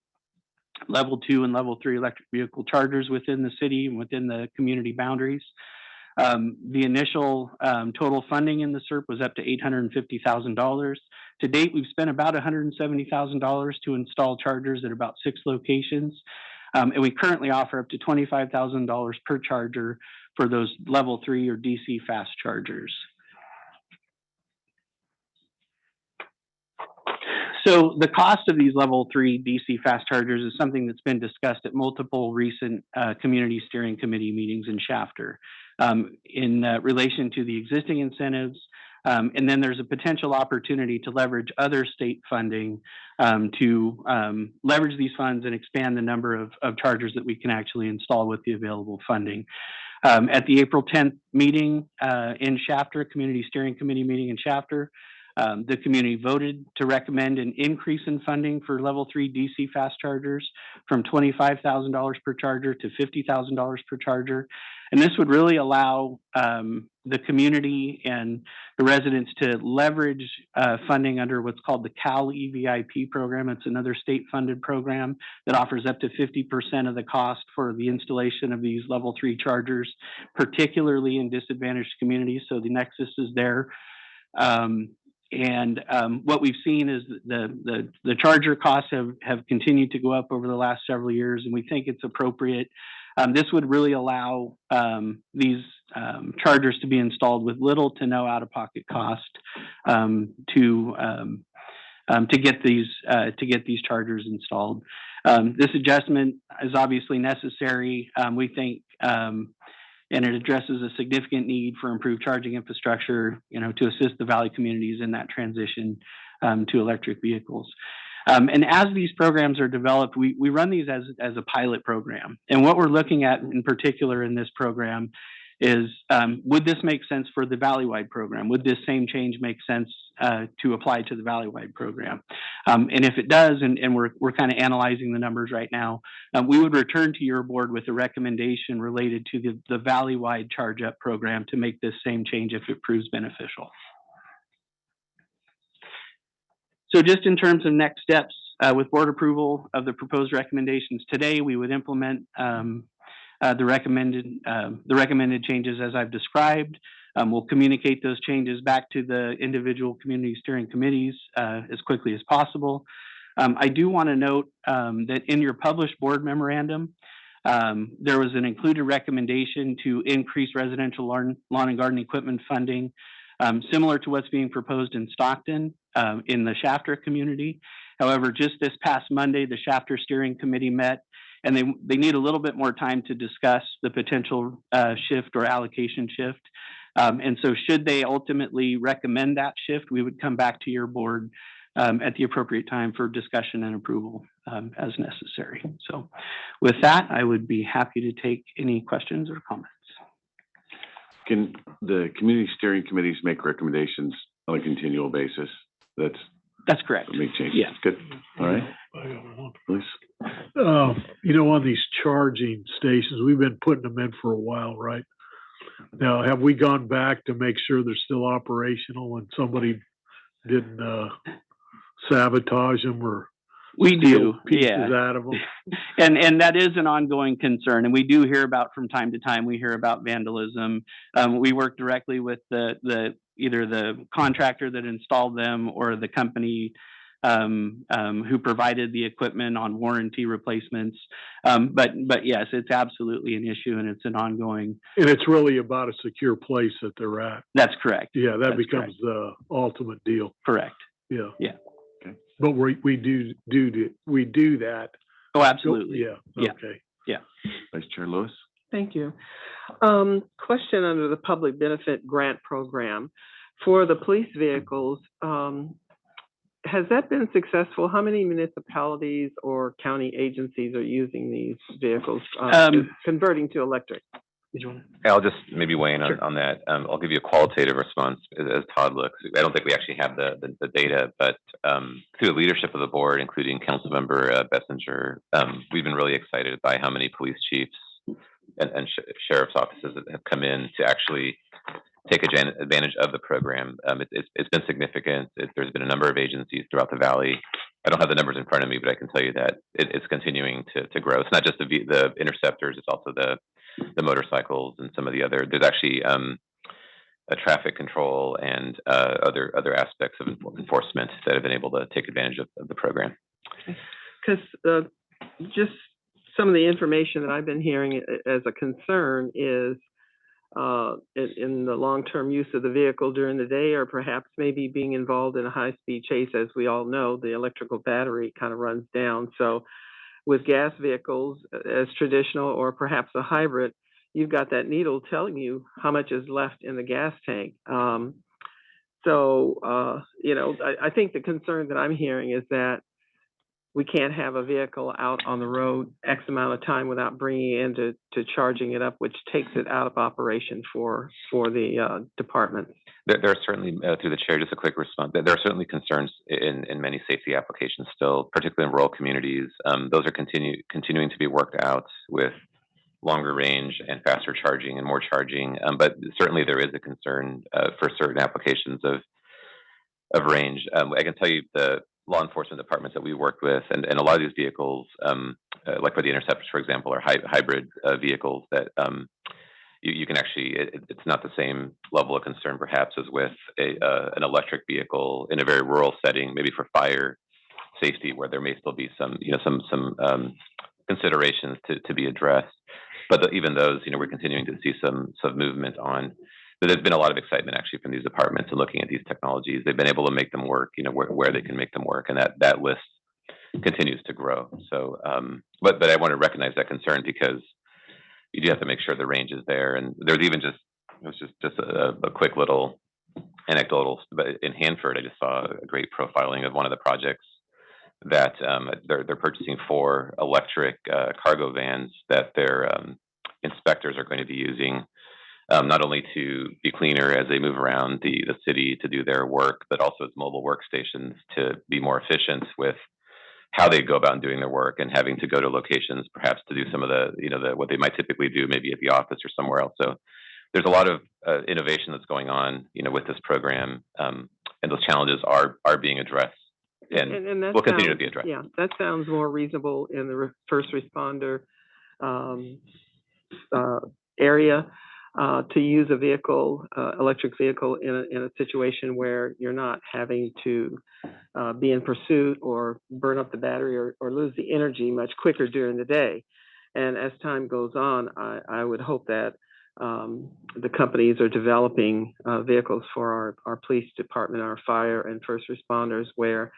[SPEAKER 5] level 2 and level 3 electric vehicle chargers within the city and within the community boundaries. The initial total funding in the CERP was up to $850,000. To date, we've spent about $170,000 to install chargers at about 6 locations. And we currently offer up to $25,000 per charger for those level 3 or DC fast chargers. So the cost of these level 3 DC fast chargers is something that's been discussed at multiple recent community steering committee meetings in Shafter in relation to the existing incentives. And then there's a potential opportunity to leverage other state funding to leverage these funds and expand the number of chargers that we can actually install with the available funding. At the April 10th meeting in Shafter, community steering committee meeting in Shafter, the community voted to recommend an increase in funding for level 3 DC fast chargers from $25,000 per charger to $50,000 per charger. And this would really allow the community and the residents to leverage funding under what's called the Cal EVIP program. It's another state-funded program that offers up to 50% of the cost for the installation of these level 3 chargers, particularly in disadvantaged communities. So the nexus is there. And what we've seen is the charger costs have continued to go up over the last several years, and we think it's appropriate. This would really allow these chargers to be installed with little to no out-of-pocket cost to get these chargers installed. This adjustment is obviously necessary. We think. And it addresses a significant need for improved charging infrastructure, to assist the Valley communities in that transition to electric vehicles. And as these programs are developed, we run these as a pilot program. And what we're looking at in particular in this program is, would this make sense for the Valley-wide program? Would this same change make sense to apply to the Valley-wide program? And if it does, and we're kind of analyzing the numbers right now, we would return to your board with a recommendation related to the Valley-wide Charge Up program to make this same change if it proves beneficial. So just in terms of next steps, with board approval of the proposed recommendations today, we would implement the recommended changes as I've described. We'll communicate those changes back to the individual community steering committees as quickly as possible. I do want to note that in your published board memorandum, there was an included recommendation to increase residential lawn and garden equipment funding, similar to what's being proposed in Stockton in the Shafter community. However, just this past Monday, the Shafter Steering Committee met, and they need a little bit more time to discuss the potential shift or allocation shift. And so should they ultimately recommend that shift, we would come back to your board at the appropriate time for discussion and approval as necessary. So with that, I would be happy to take any questions or comments.
[SPEAKER 2] Can the community steering committees make recommendations on a continual basis?
[SPEAKER 5] That's correct.
[SPEAKER 2] Make changes.
[SPEAKER 5] Yeah.
[SPEAKER 2] Good. All right.
[SPEAKER 10] I got one.
[SPEAKER 2] Please.
[SPEAKER 10] On these charging stations, we've been putting them in for a while, right? Now, have we gone back to make sure they're still operational and somebody didn't sabotage them or
[SPEAKER 5] we do,
[SPEAKER 10] pieces
[SPEAKER 5] yeah,
[SPEAKER 10] out of them?
[SPEAKER 5] and that is an ongoing concern, and we do hear about from time to time. We hear about vandalism. We work directly with the either the contractor that installed them or the company who provided the equipment on warranty replacements. But yes, it's absolutely an issue, and it's an ongoing.
[SPEAKER 10] And it's really about a secure place that they're at.
[SPEAKER 5] That's correct.
[SPEAKER 10] Yeah, that
[SPEAKER 5] That's
[SPEAKER 10] becomes
[SPEAKER 5] correct.
[SPEAKER 10] the ultimate deal.
[SPEAKER 5] Correct.
[SPEAKER 10] Yeah.
[SPEAKER 5] Yeah.
[SPEAKER 10] Okay. But we do that.
[SPEAKER 5] Oh, absolutely.
[SPEAKER 10] Yeah.
[SPEAKER 5] Yeah.
[SPEAKER 10] Okay.
[SPEAKER 5] Yeah.
[SPEAKER 2] Vice Chair Lewis.
[SPEAKER 11] Thank you. Question under the public benefit grant program for the police vehicles. Has that been successful? How many municipalities or county agencies are using these vehicles, converting to electric?
[SPEAKER 14] I'll just maybe weigh in on that. I'll give you a qualitative response as Todd looks. I don't think we actually have the data, but through the leadership of the board, including Councilmember Bessinger, we've been really excited by how many police chiefs and sheriff's offices have come in to actually take advantage of the program. It's been significant. There's been a number of agencies throughout the valley. I don't have the numbers in front of me, but I can tell you that it's continuing to grow. It's not just the interceptors; it's also the motorcycles and some of the other. There's actually a traffic control and other aspects of enforcement that have been able to take advantage of the program.
[SPEAKER 11] Because just some of the information that I've been hearing as a concern is in the long-term use of the vehicle during the day, or perhaps maybe being involved in a high-speed chase. As we all know, the electrical battery kind of runs down. So with gas vehicles as traditional or perhaps a hybrid, you've got that needle telling you how much is left in the gas tank. I think the concern that I'm hearing is that we can't have a vehicle out on the road X amount of time without bringing it in to charging it up, which takes it out of operation for the department.
[SPEAKER 14] There are certainly, through the chair, just a quick response. There are certainly concerns in many safety applications still, particularly in rural communities. Those are continuing to be worked out with longer range and faster charging and more charging. But certainly there is a concern for certain applications of range. I can tell you the law enforcement departments that we worked with, and a lot of these vehicles, like for the interceptors, for example, are hybrid vehicles that you can actually, it's not the same level of concern perhaps as with an electric vehicle in a very rural setting, maybe for fire safety, where there may still be some considerations to be addressed. But even those, we're continuing to see some movement on. But there's been a lot of excitement actually from these departments and looking at these technologies. They've been able to make them work, where they can make them work, and that list continues to grow. So, but I want to recognize that concern because you do have to make sure the range is there. And there's even it was just a quick little anecdotal. But in Hanford, I just saw a great profiling of one of the projects that they're purchasing 4 electric cargo vans that their inspectors are going to be using. Not only to be cleaner as they move around the city to do their work, but also as mobile workstations to be more efficient with how they go about doing their work and having to go to locations perhaps to do some of the what they might typically do maybe at the office or somewhere else. So there's a lot of innovation that's going on, with this program, and those challenges are being addressed and
[SPEAKER 11] that
[SPEAKER 14] will continue to
[SPEAKER 11] sounds,
[SPEAKER 14] be addressed.
[SPEAKER 11] Yeah, that sounds more reasonable in the first responder area. To use a vehicle, electric vehicle, in a situation where you're not having to be in pursuit or burn up the battery or lose the energy much quicker during the day. And as time goes on, I would hope that the companies are developing vehicles for our police department, our fire and first responders, where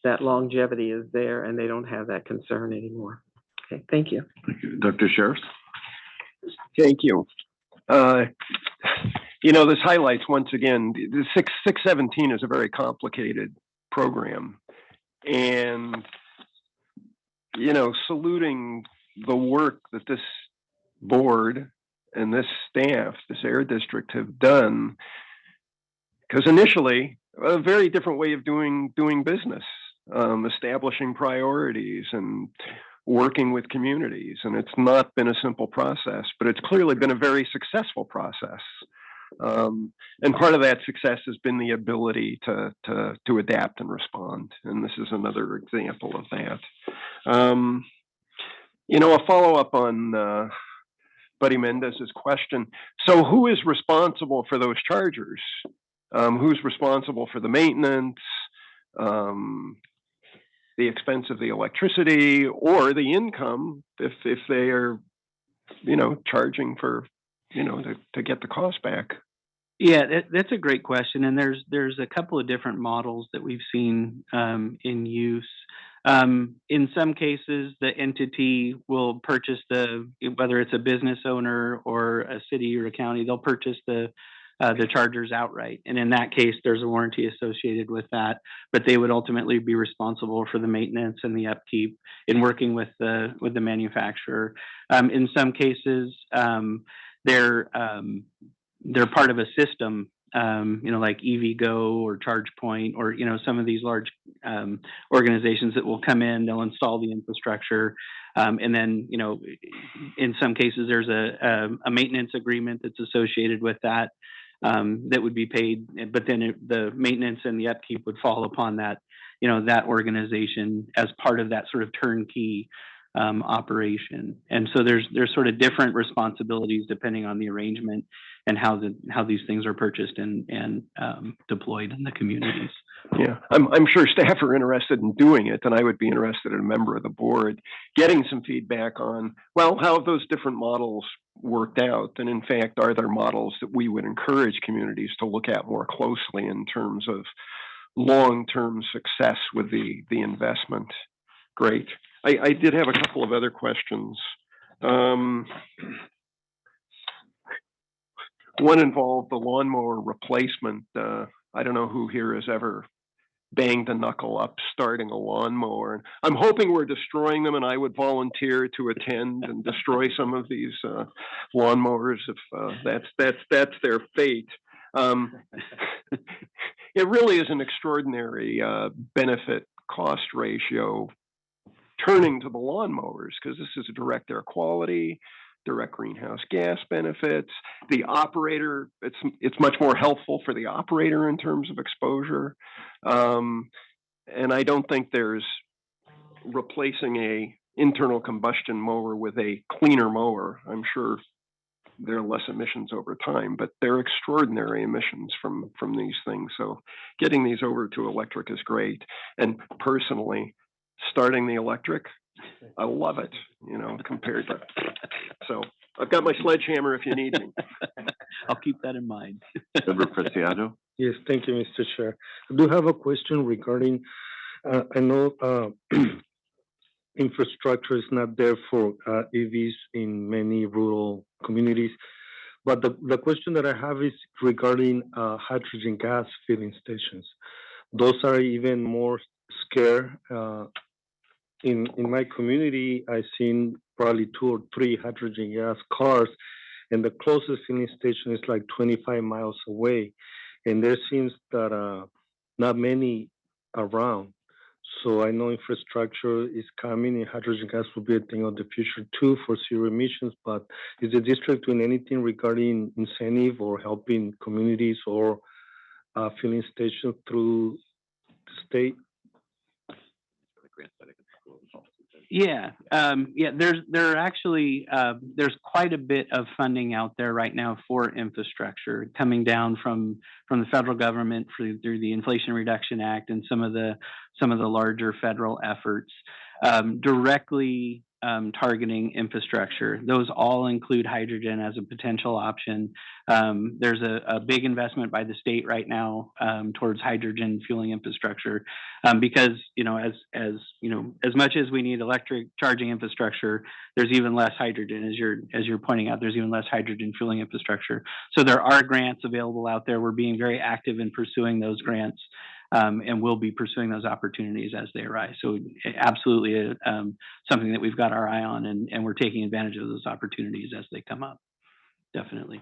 [SPEAKER 11] that longevity is there and they don't have that concern anymore. Okay, thank you.
[SPEAKER 2] Thank you. Dr. Sheriff?
[SPEAKER 12] Thank you. This highlights once again, the 617 is a very complicated program. And, saluting the work that this board and this staff, this air district have done, because initially, a very different way of doing business, establishing priorities and working with communities. And it's not been a simple process, but it's clearly been a very successful process. And part of that success has been the ability to adapt and respond. And this is another example of that. A follow-up on Buddy Mendez's question. So who is responsible for those chargers? Who's responsible for the maintenance, the expense of the electricity, or the income if they are, charging for, to get the cost back?
[SPEAKER 5] Yeah, that's a great question, and there's a couple of different models that we've seen in use. In some cases, the entity will purchase whether it's a business owner or a city or a county, they'll purchase the chargers outright, and in that case, there's a warranty associated with that. But they would ultimately be responsible for the maintenance and the upkeep in working with the manufacturer. In some cases, they're part of a system, like EVgo or ChargePoint, or some of these large organizations that will come in, they'll install the infrastructure, and then in some cases there's a maintenance agreement that's associated with that that would be paid, but then the maintenance and the upkeep would fall upon that that organization as part of that sort of turnkey operation. And so there's sort of different responsibilities depending on the arrangement and how these things are purchased and deployed in the communities.
[SPEAKER 12] Yeah, I'm sure staff are interested in doing it, and I would be interested as a member of the board getting some feedback on, well, how have those different models worked out? And in fact, are there models that we would encourage communities to look at more closely in terms of long-term success with the investment? Great. I did have a couple of other questions. One involved the lawnmower replacement. I don't know who here has ever banged a knuckle up starting a lawnmower. I'm hoping we're destroying them, and I would volunteer to attend and destroy some of these lawnmowers if that's their fate. It really is an extraordinary benefit cost ratio turning to the lawnmowers, because this is a direct air quality, direct greenhouse gas benefits. The operator, it's much more helpful for the operator in terms of exposure. And I don't think there's replacing a internal combustion mower with a cleaner mower. I'm sure there are less emissions over time, but they're extraordinary emissions from these things. So getting these over to electric is great. And personally, starting the electric, I love it, compared to, so I've got my sledgehammer if you need me.
[SPEAKER 5] I'll keep that in mind.
[SPEAKER 2] Member Preciado?
[SPEAKER 18] Yes, thank you, Mr. Chair. I do have a question regarding, I know infrastructure is not there for EVs in many rural communities, but the question that I have is regarding hydrogen gas filling stations. Those are even more scarce. In my community, I've seen probably 2 or 3 hydrogen gas cars, and the closest filling station is like 25 miles away. And there seems that not many around. So I know infrastructure is coming, and hydrogen gas will be a thing of the future too for zero emissions. But is the district doing anything regarding incentive or helping communities or filling stations through the state?
[SPEAKER 5] Yeah, there actually there's quite a bit of funding out there right now for infrastructure coming down from the federal government through the Inflation Reduction Act and some of the larger federal efforts directly targeting infrastructure. Those all include hydrogen as a potential option. There's a big investment by the state right now towards hydrogen fueling infrastructure because as much as we need electric charging infrastructure, there's even less hydrogen, as you're pointing out. There's even less hydrogen fueling infrastructure. So there are grants available out there. We're being very active in pursuing those grants. And we'll be pursuing those opportunities as they arise. So absolutely something that we've got our eye on, and we're taking advantage of those opportunities as they come up. Definitely.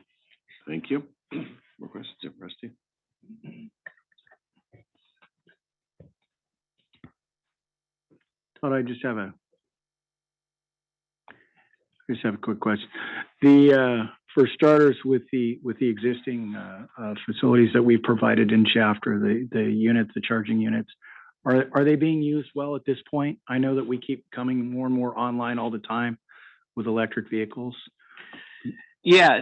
[SPEAKER 2] Thank you. More questions, Rusty?
[SPEAKER 16] Todd, I just have a quick question. For starters, with the existing facilities that we've provided in Shafter, the units, the charging units, are they being used well at this point? I know that we keep coming more and more online all the time with electric vehicles.
[SPEAKER 5] Yeah,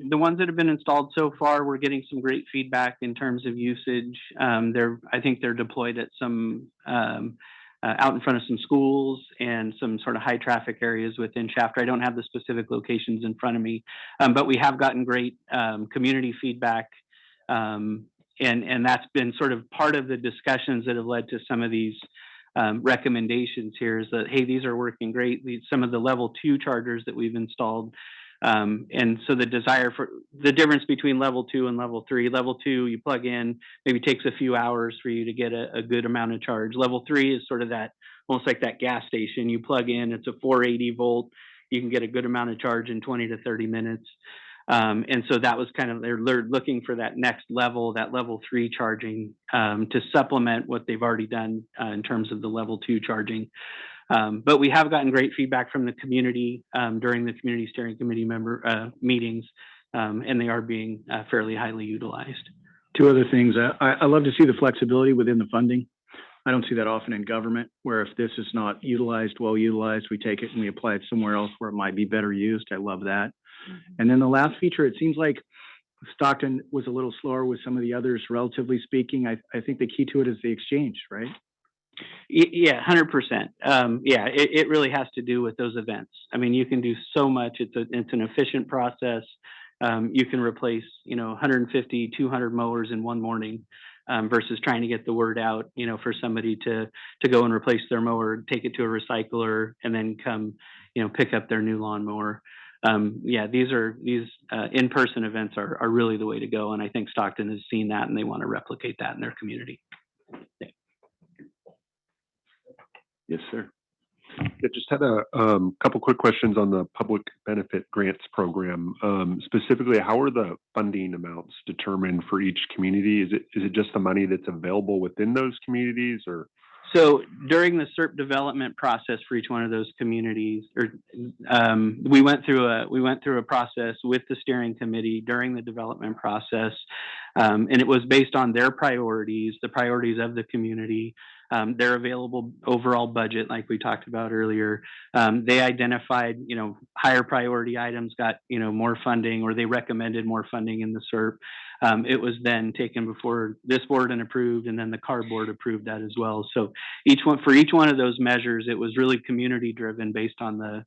[SPEAKER 5] the ones that have been installed so far, we're getting some great feedback in terms of usage. I think they're deployed at some out in front of some schools and some sort of high traffic areas within Shafter. I don't have the specific locations in front of me, but we have gotten great community feedback. And that's been sort of part of the discussions that have led to some of these recommendations here, is that, hey, these are working great. Some of the level 2 chargers that we've installed. And so the difference between level 2 and level 3, level 2, you plug in, maybe takes a few hours for you to get a good amount of charge. Level 3 is sort of that, almost like that gas station. You plug in, it's a 480 volt. You can get a good amount of charge in 20 to 30 minutes. And so that was kind of, they're looking for that next level, that level 3 charging, to supplement what they've already done in terms of the level 2 charging. But we have gotten great feedback from the community during the community steering committee member meetings, and they are being fairly highly utilized.
[SPEAKER 16] Two other things. I love to see the flexibility within the funding. I don't see that often in government, where if this is not utilized, well utilized, we take it and we apply it somewhere else where it might be better used. I love that. And then the last feature, it seems like Stockton was a little slower with some of the others, relatively speaking. I think the key to it is the exchange, right?
[SPEAKER 5] Yeah, 100%. Yeah, it really has to do with those events. I mean, you can do so much. It's an efficient process. You can replace, 150, 200 mowers in one morning versus trying to get the word out, for somebody to go and replace their mower, take it to a recycler, and then come, pick up their new lawnmower. Yeah, these in-person events are really the way to go. And I think Stockton has seen that and they want to replicate that in their community. Yeah.
[SPEAKER 2] Yes, sir.
[SPEAKER 19] Yeah, just had a couple quick questions on the public benefit grants program. Specifically, how are the funding amounts determined for each community? Is it just the money that's available within those communities, or?
[SPEAKER 5] So during the SERP development process for each one of those communities, we went through a process with the steering committee during the development process, and it was based on their priorities, the priorities of the community, their available overall budget, like we talked about earlier. They identified, higher priority items got, more funding, or they recommended more funding in the SERP. It was then taken before this board and approved, and then the CAR board approved that as well. So for each one of those measures, it was really community driven based on the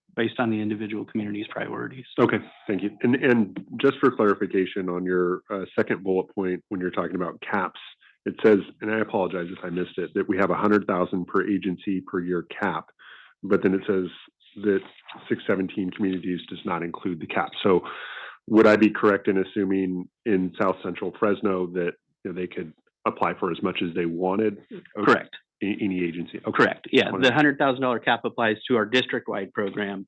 [SPEAKER 5] individual community's priorities.
[SPEAKER 19] Okay, thank you. And just for clarification on your second bullet point, when you're talking about caps, it says, and I apologize if I missed it, that we have 100,000 per agency per year cap, but then it says that 617 communities does not include the cap. So would I be correct in assuming in South Central Fresno that they could apply for as much as they wanted?
[SPEAKER 5] Correct.
[SPEAKER 19] Any agency? Okay.
[SPEAKER 5] Correct. Yeah, the $100,000 cap applies to our district-wide program,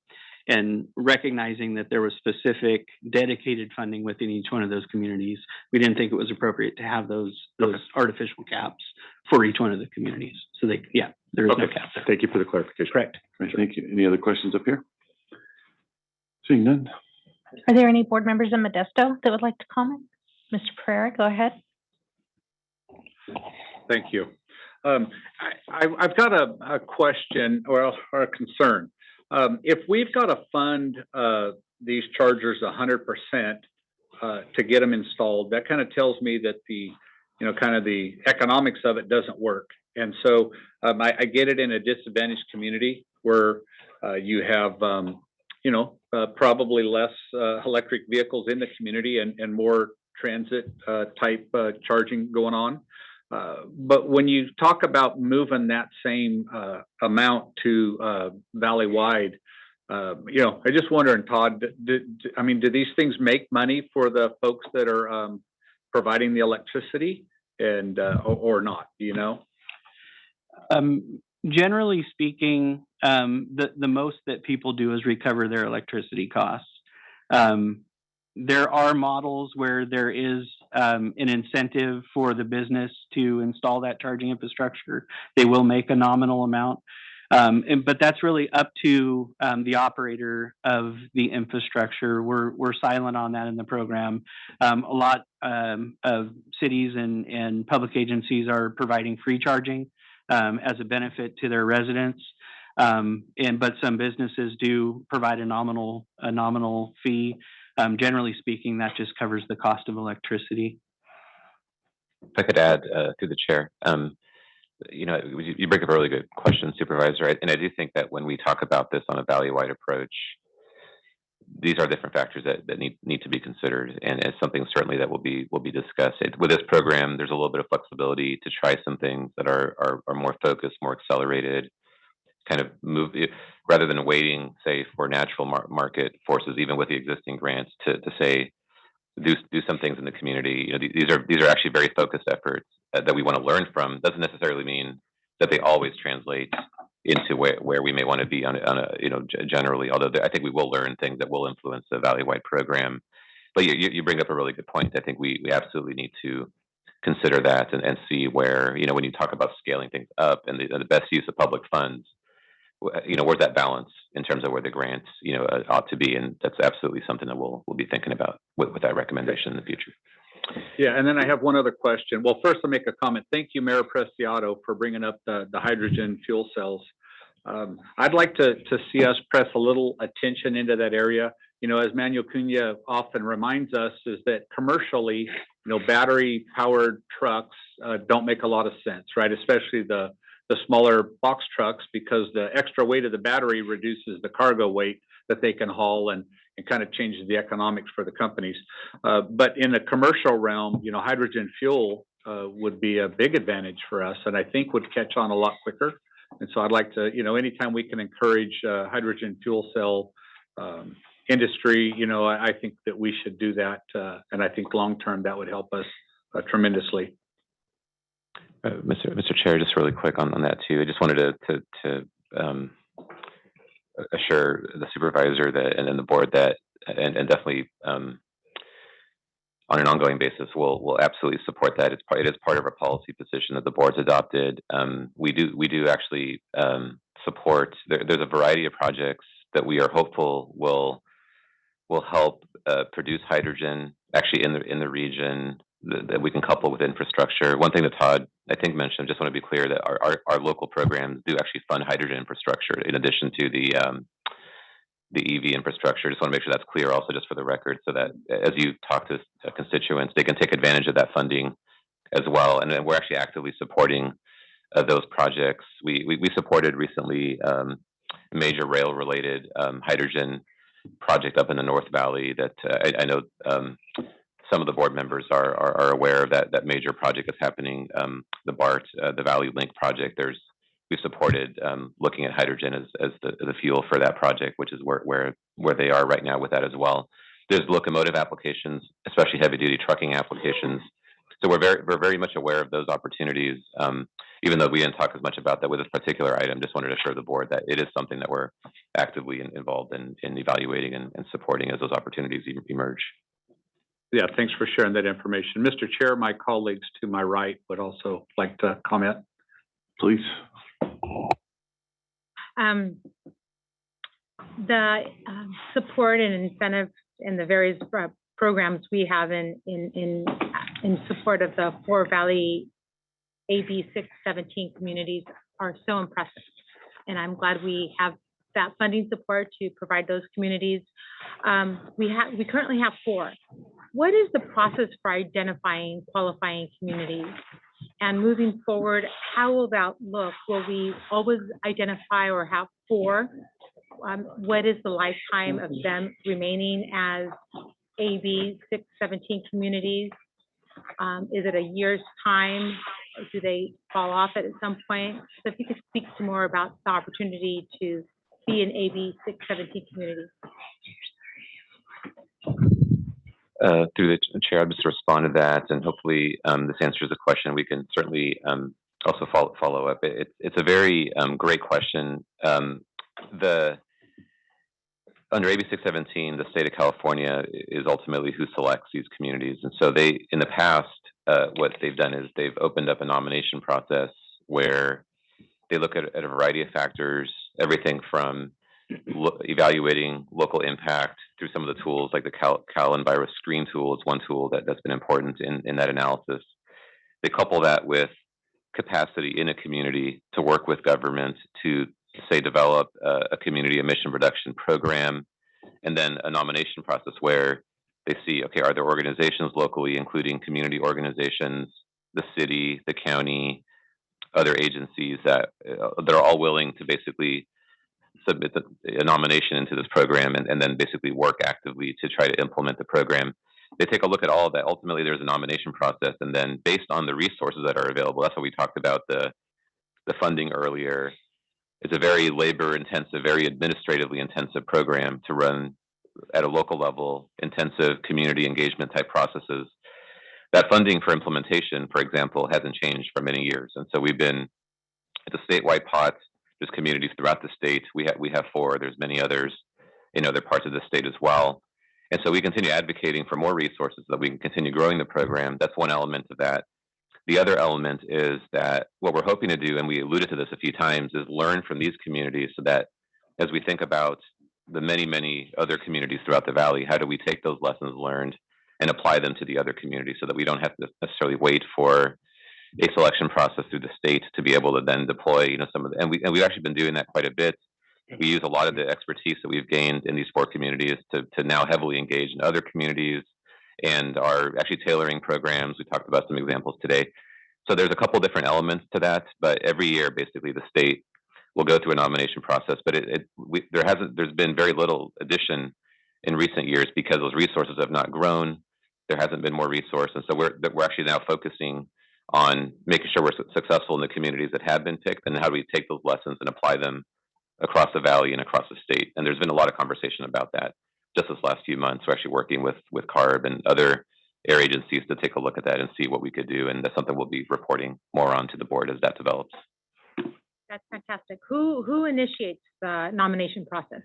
[SPEAKER 5] and recognizing that there was specific dedicated funding within each one of those communities, we didn't think it was appropriate to have those artificial caps for each one of the communities. So there is no cap there.
[SPEAKER 19] Thank you for the clarification.
[SPEAKER 5] Correct.
[SPEAKER 2] Right, thank you. Any other questions up here? Seeing none.
[SPEAKER 1] Are there any board members in Modesto that would like to comment? Mr. Pereira, go ahead.
[SPEAKER 20] Thank you. I've got a question or a concern. If we've got to fund these chargers 100% to get them installed, that kind of tells me that the economics of it doesn't work. And so I get it in a disadvantaged community where you have, probably less electric vehicles in the community and more transit type charging going on. But when you talk about moving that same amount to valley-wide, I just wondering, Todd, do these things make money for the folks that are providing the electricity? and, or not, do you know?
[SPEAKER 5] Generally speaking, the most that people do is recover their electricity costs. There are models where there is an incentive for the business to install that charging infrastructure. They will make a nominal amount. But that's really up to the operator of the infrastructure. We're silent on that in the program. A lot of cities and public agencies are providing free charging as a benefit to their residents. But some businesses do provide a nominal fee. Generally speaking, that just covers the cost of electricity.
[SPEAKER 14] If I could add through the chair, you bring up a really good question, Supervisor, and I do think that when we talk about this on a valley-wide approach, these are different factors that need to be considered, and it's something certainly that will be discussed. With this program, there's a little bit of flexibility to try some things that are more focused, more accelerated, kind of move rather than waiting, say, for natural market forces, even with the existing grants, to say do some things in the community. These are actually very focused efforts that we want to learn from. Doesn't necessarily mean that they always translate into where we may want to be on a generally. Although I think we will learn things that will influence the valley-wide program. But you bring up a really good point. I think we absolutely need to consider that and see where, when you talk about scaling things up and the best use of public funds, where's that balance in terms of where the grants, ought to be. And that's absolutely something that we'll be thinking about with that recommendation in the future.
[SPEAKER 20] Yeah, and then I have one other question. Well, first I'll make a comment. Thank you, Mayor Preciado, for bringing up the hydrogen fuel cells. I'd like to see us press a little attention into that area. As Manuel Cunha often reminds us, is that commercially, battery-powered trucks don't make a lot of sense, right? Especially the smaller box trucks, because the extra weight of the battery reduces the cargo weight that they can haul and kind of changes the economics for the companies. But in the commercial realm, hydrogen fuel would be a big advantage for us, and I think would catch on a lot quicker. And so I'd like to, anytime we can encourage hydrogen fuel cell industry, I think that we should do that. And I think long-term that would help us tremendously.
[SPEAKER 14] Mr. Chair, just really quick on that too. I just wanted to assure the supervisor that, and then the board that, and definitely on an ongoing basis, we'll absolutely support that. It is part of our policy position that the board's adopted. We do actually support. There's a variety of projects that we are hopeful will help produce hydrogen actually in the region that we can couple with infrastructure. One thing that Todd, I think, mentioned, just want to be clear that our local programs do actually fund hydrogen infrastructure in addition to the EV infrastructure. Just want to make sure that's clear also, just for the record, so that as you talk to constituents, they can take advantage of that funding as well. And then we're actually actively supporting those projects. We supported recently a major rail-related hydrogen project up in the North Valley that I know some of the board members are aware of that major project that's happening, the BART, the Valley Link project. We've supported looking at hydrogen as the fuel for that project, which is where they are right now with that as well. There's locomotive applications, especially heavy duty trucking applications. So we're very much aware of those opportunities, even though we didn't talk as much about that with this particular item. Just wanted to assure the board that it is something that we're actively involved in evaluating and supporting as those opportunities emerge.
[SPEAKER 20] Yeah, thanks for sharing that information. Mr. Chair, my colleagues to my right would also like to comment.
[SPEAKER 2] Please.
[SPEAKER 1] The support and incentive and the various programs we have in support of the 4 Valley AB 617 communities are so impressive. And I'm glad we have that funding support to provide those communities. We currently have 4. What is the process for identifying qualifying communities? And moving forward, how will that look? Will we always identify or have 4? What is the lifetime of them remaining as AB 617 communities? Is it a year's time? Or do they fall off at some point? So if you could speak to more about the opportunity to be an AB 617 community.
[SPEAKER 14] Through the chair, I'll just respond to that, and hopefully this answers the question. We can certainly also follow up. It's a very great question. Under AB 617, the state of California is ultimately who selects these communities, and so in the past, what they've done is they've opened up a nomination process where they look at a variety of factors, everything from evaluating local impact through some of the tools, like the Cal Enviro Screen tool is one tool that's been important in that analysis. They couple that with capacity in a community to work with government to, say, develop a community emission reduction program, and then a nomination process where they see, okay, are there organizations locally, including community organizations, the city, the county, other agencies that are all willing to basically submit a nomination into this program and then basically work actively to try to implement the program. They take a look at all of that. Ultimately, there's a nomination process, and then based on the resources that are available, that's what we talked about the funding earlier. It's a very labor-intensive, very administratively intensive program to run at a local level, intensive community engagement type processes. That funding for implementation, for example, hasn't changed for many years, and so we've been at the statewide pot. There's communities throughout the state. We have 4. There's many others in other parts of the state as well. And so we continue advocating for more resources so that we can continue growing the program. That's one element of that. The other element is that what we're hoping to do, and we alluded to this a few times, is learn from these communities so that as we think about the many, many other communities throughout the valley, how do we take those lessons learned and apply them to the other communities so that we don't have to necessarily wait for a selection process through the state to be able to then deploy, some of the, and we've actually been doing that quite a bit. We use a lot of the expertise that we've gained in these 4 communities to now heavily engage in other communities and are actually tailoring programs. We talked about some examples today. So there's a couple different elements to that, but every year, basically, the state will go through a nomination process, but there's been very little addition in recent years because those resources have not grown. There hasn't been more resources. So we're actually now focusing on making sure we're successful in the communities that have been picked, and how do we take those lessons and apply them across the valley and across the state. And there's been a lot of conversation about that just this last few months. We're actually working with CARB and other air agencies to take a look at that and see what we could do. And that's something we'll be reporting more on to the board as that develops.
[SPEAKER 6] That's fantastic. Who initiates the nomination process?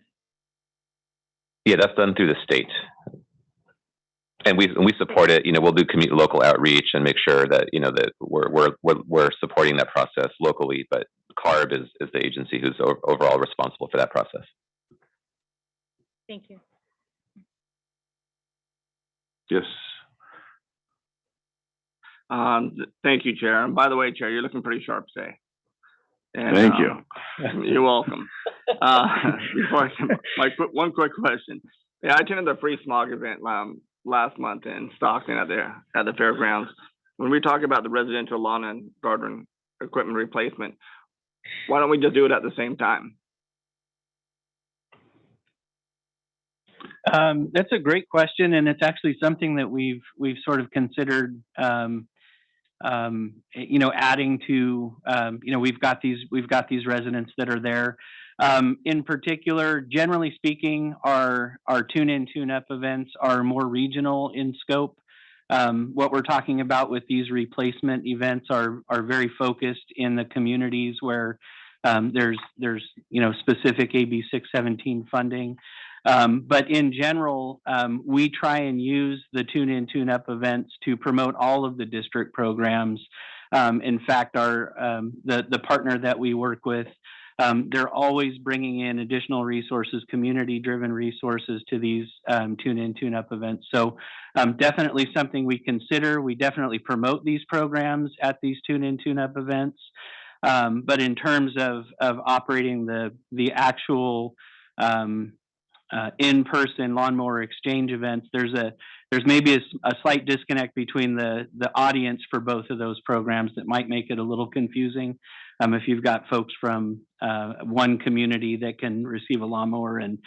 [SPEAKER 14] Yeah, that's done through the state. And we support it. We'll do local outreach and make sure that that we're supporting that process locally. But CARB is the agency who's overall responsible for that process.
[SPEAKER 6] Thank you.
[SPEAKER 2] Yes.
[SPEAKER 21] Thank you, Chair. And by the way, Chair, you're looking pretty sharp today. And,
[SPEAKER 2] thank you.
[SPEAKER 21] You're welcome. One quick question. Yeah, I attended the free smog event last month in Stockton at the fairgrounds. When we talk about the residential lawn and garden equipment replacement, why don't we just do it at the same time?
[SPEAKER 5] That's a great question, and it's actually something that we've sort of considered. Adding to. We've got these residents that are there. In particular, generally speaking, our tune-in, tune-up events are more regional in scope. What we're talking about with these replacement events are very focused in the communities where there's specific AB 617 funding. But in general, we try and use the tune-in, tune-up events to promote all of the district programs. In fact, the partner that we work with, they're always bringing in additional resources, community-driven resources to these tune-in, tune-up events. So definitely something we consider. We definitely promote these programs at these tune-in, tune-up events. But in terms of operating the actual in-person lawnmower exchange events, there's maybe a slight disconnect between the audience for both of those programs that might make it a little confusing. If you've got folks from one community that can receive a lawnmower and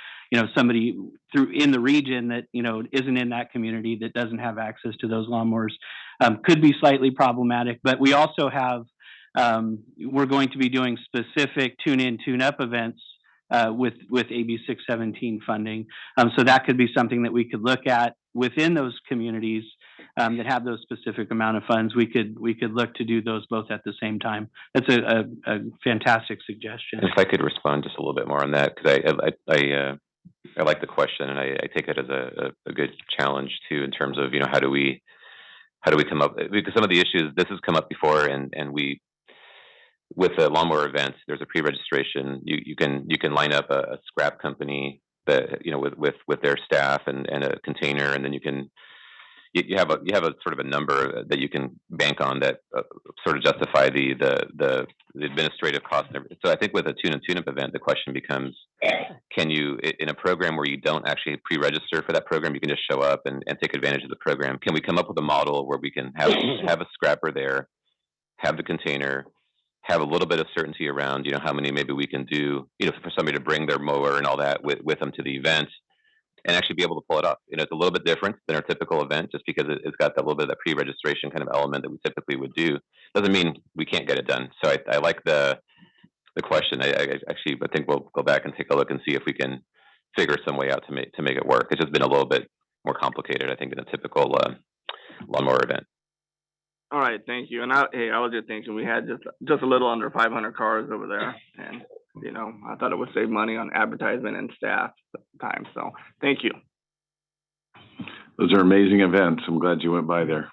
[SPEAKER 5] somebody in the region that isn't in that community that doesn't have access to those lawnmowers, could be slightly problematic. But we also have we're going to be doing specific tune-in, tune-up events with AB 617 funding. So that could be something that we could look at within those communities that have those specific amount of funds. We could look to do those both at the same time. That's a fantastic suggestion.
[SPEAKER 14] If I could respond just a little bit more on that, because I like the question, and I take it as a good challenge too, in terms of, how do we come up, because some of the issues, this has come up before, and we, with the lawnmower events, there's a pre-registration. You can line up a scrap company that, with their staff and a container, and then you have a sort of a number that you can bank on that sort of justify the administrative costs. So I think with a tune-up event, the question becomes, can you, in a program where you don't actually pre-register for that program, you can just show up and take advantage of the program. Can we come up with a model where we can have a scrapper there, have the container, have a little bit of certainty around, how many maybe we can do, for somebody to bring their mower and all that with them to the event, and actually be able to pull it off. It's a little bit different than our typical event, just because it's got that little bit of that pre-registration kind of element that we typically would do. Doesn't mean we can't get it done. So I like the question. I think we'll go back and take a look and see if we can figure some way out to make it work. It's just been a little bit more complicated, I think, than a typical lawnmower event.
[SPEAKER 21] All right, thank you. And I was just thinking we had just a little under 500 cars over there, and I thought it would save money on advertisement and staff time. So thank you.
[SPEAKER 2] Those are amazing events. I'm glad you went by there.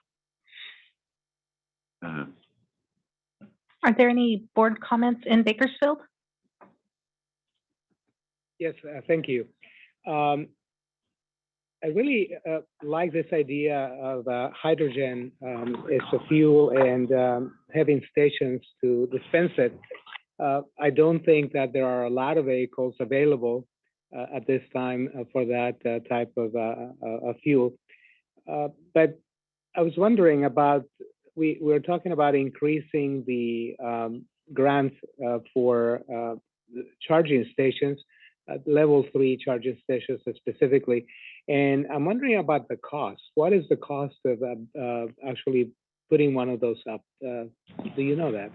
[SPEAKER 1] Are there any board comments in Bakersfield?
[SPEAKER 3] Yes, thank you. I really like this idea of hydrogen as a fuel and having stations to dispense it. I don't think that there are a lot of vehicles available at this time for that type of fuel. But I was wondering about, we're talking about increasing the grants for charging stations, level 3 charging stations specifically. And I'm wondering about the cost. What is the cost of actually putting one of those up? Do you know that?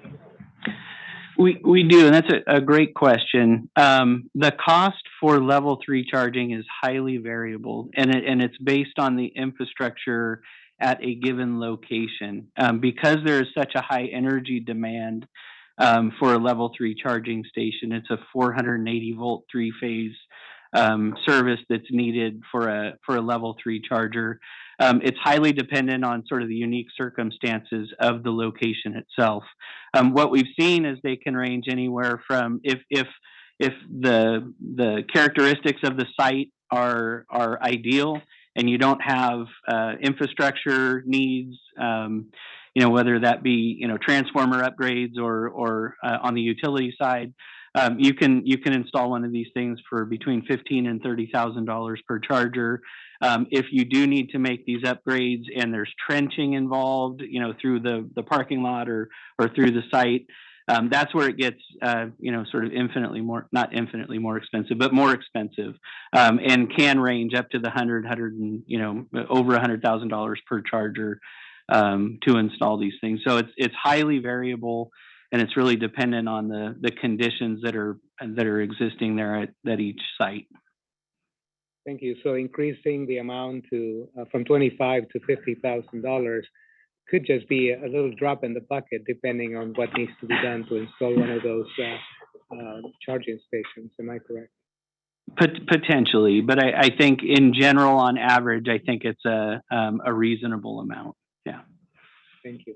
[SPEAKER 5] We do, and that's a great question. The cost for level 3 charging is highly variable, and it's based on the infrastructure at a given location. Because there is such a high energy demand for a level 3 charging station, it's a 480 volt 3-phase service that's needed for a level 3 charger. It's highly dependent on sort of the unique circumstances of the location itself. What we've seen is they can range anywhere from, if the characteristics of the site are ideal and you don't have infrastructure needs, whether that be transformer upgrades or on the utility side, you can install one of these things for between $15,000 and $30,000 per charger. If you do need to make these upgrades and there's trenching involved, through the parking lot or through the site, that's where it gets, sort of infinitely more, not infinitely more expensive, but more expensive, and can range up to the over $100,000 per charger to install these things. So it's highly variable, and it's really dependent on the conditions that are existing there at each site.
[SPEAKER 3] Thank you. So increasing the amount to from $25,000 to $50,000 could just be a little drop in the bucket, depending on what needs to be done to install one of those charging stations. Am I correct?
[SPEAKER 5] Potentially, but I think in general, on average, I think it's a reasonable amount. Yeah.
[SPEAKER 3] Thank you.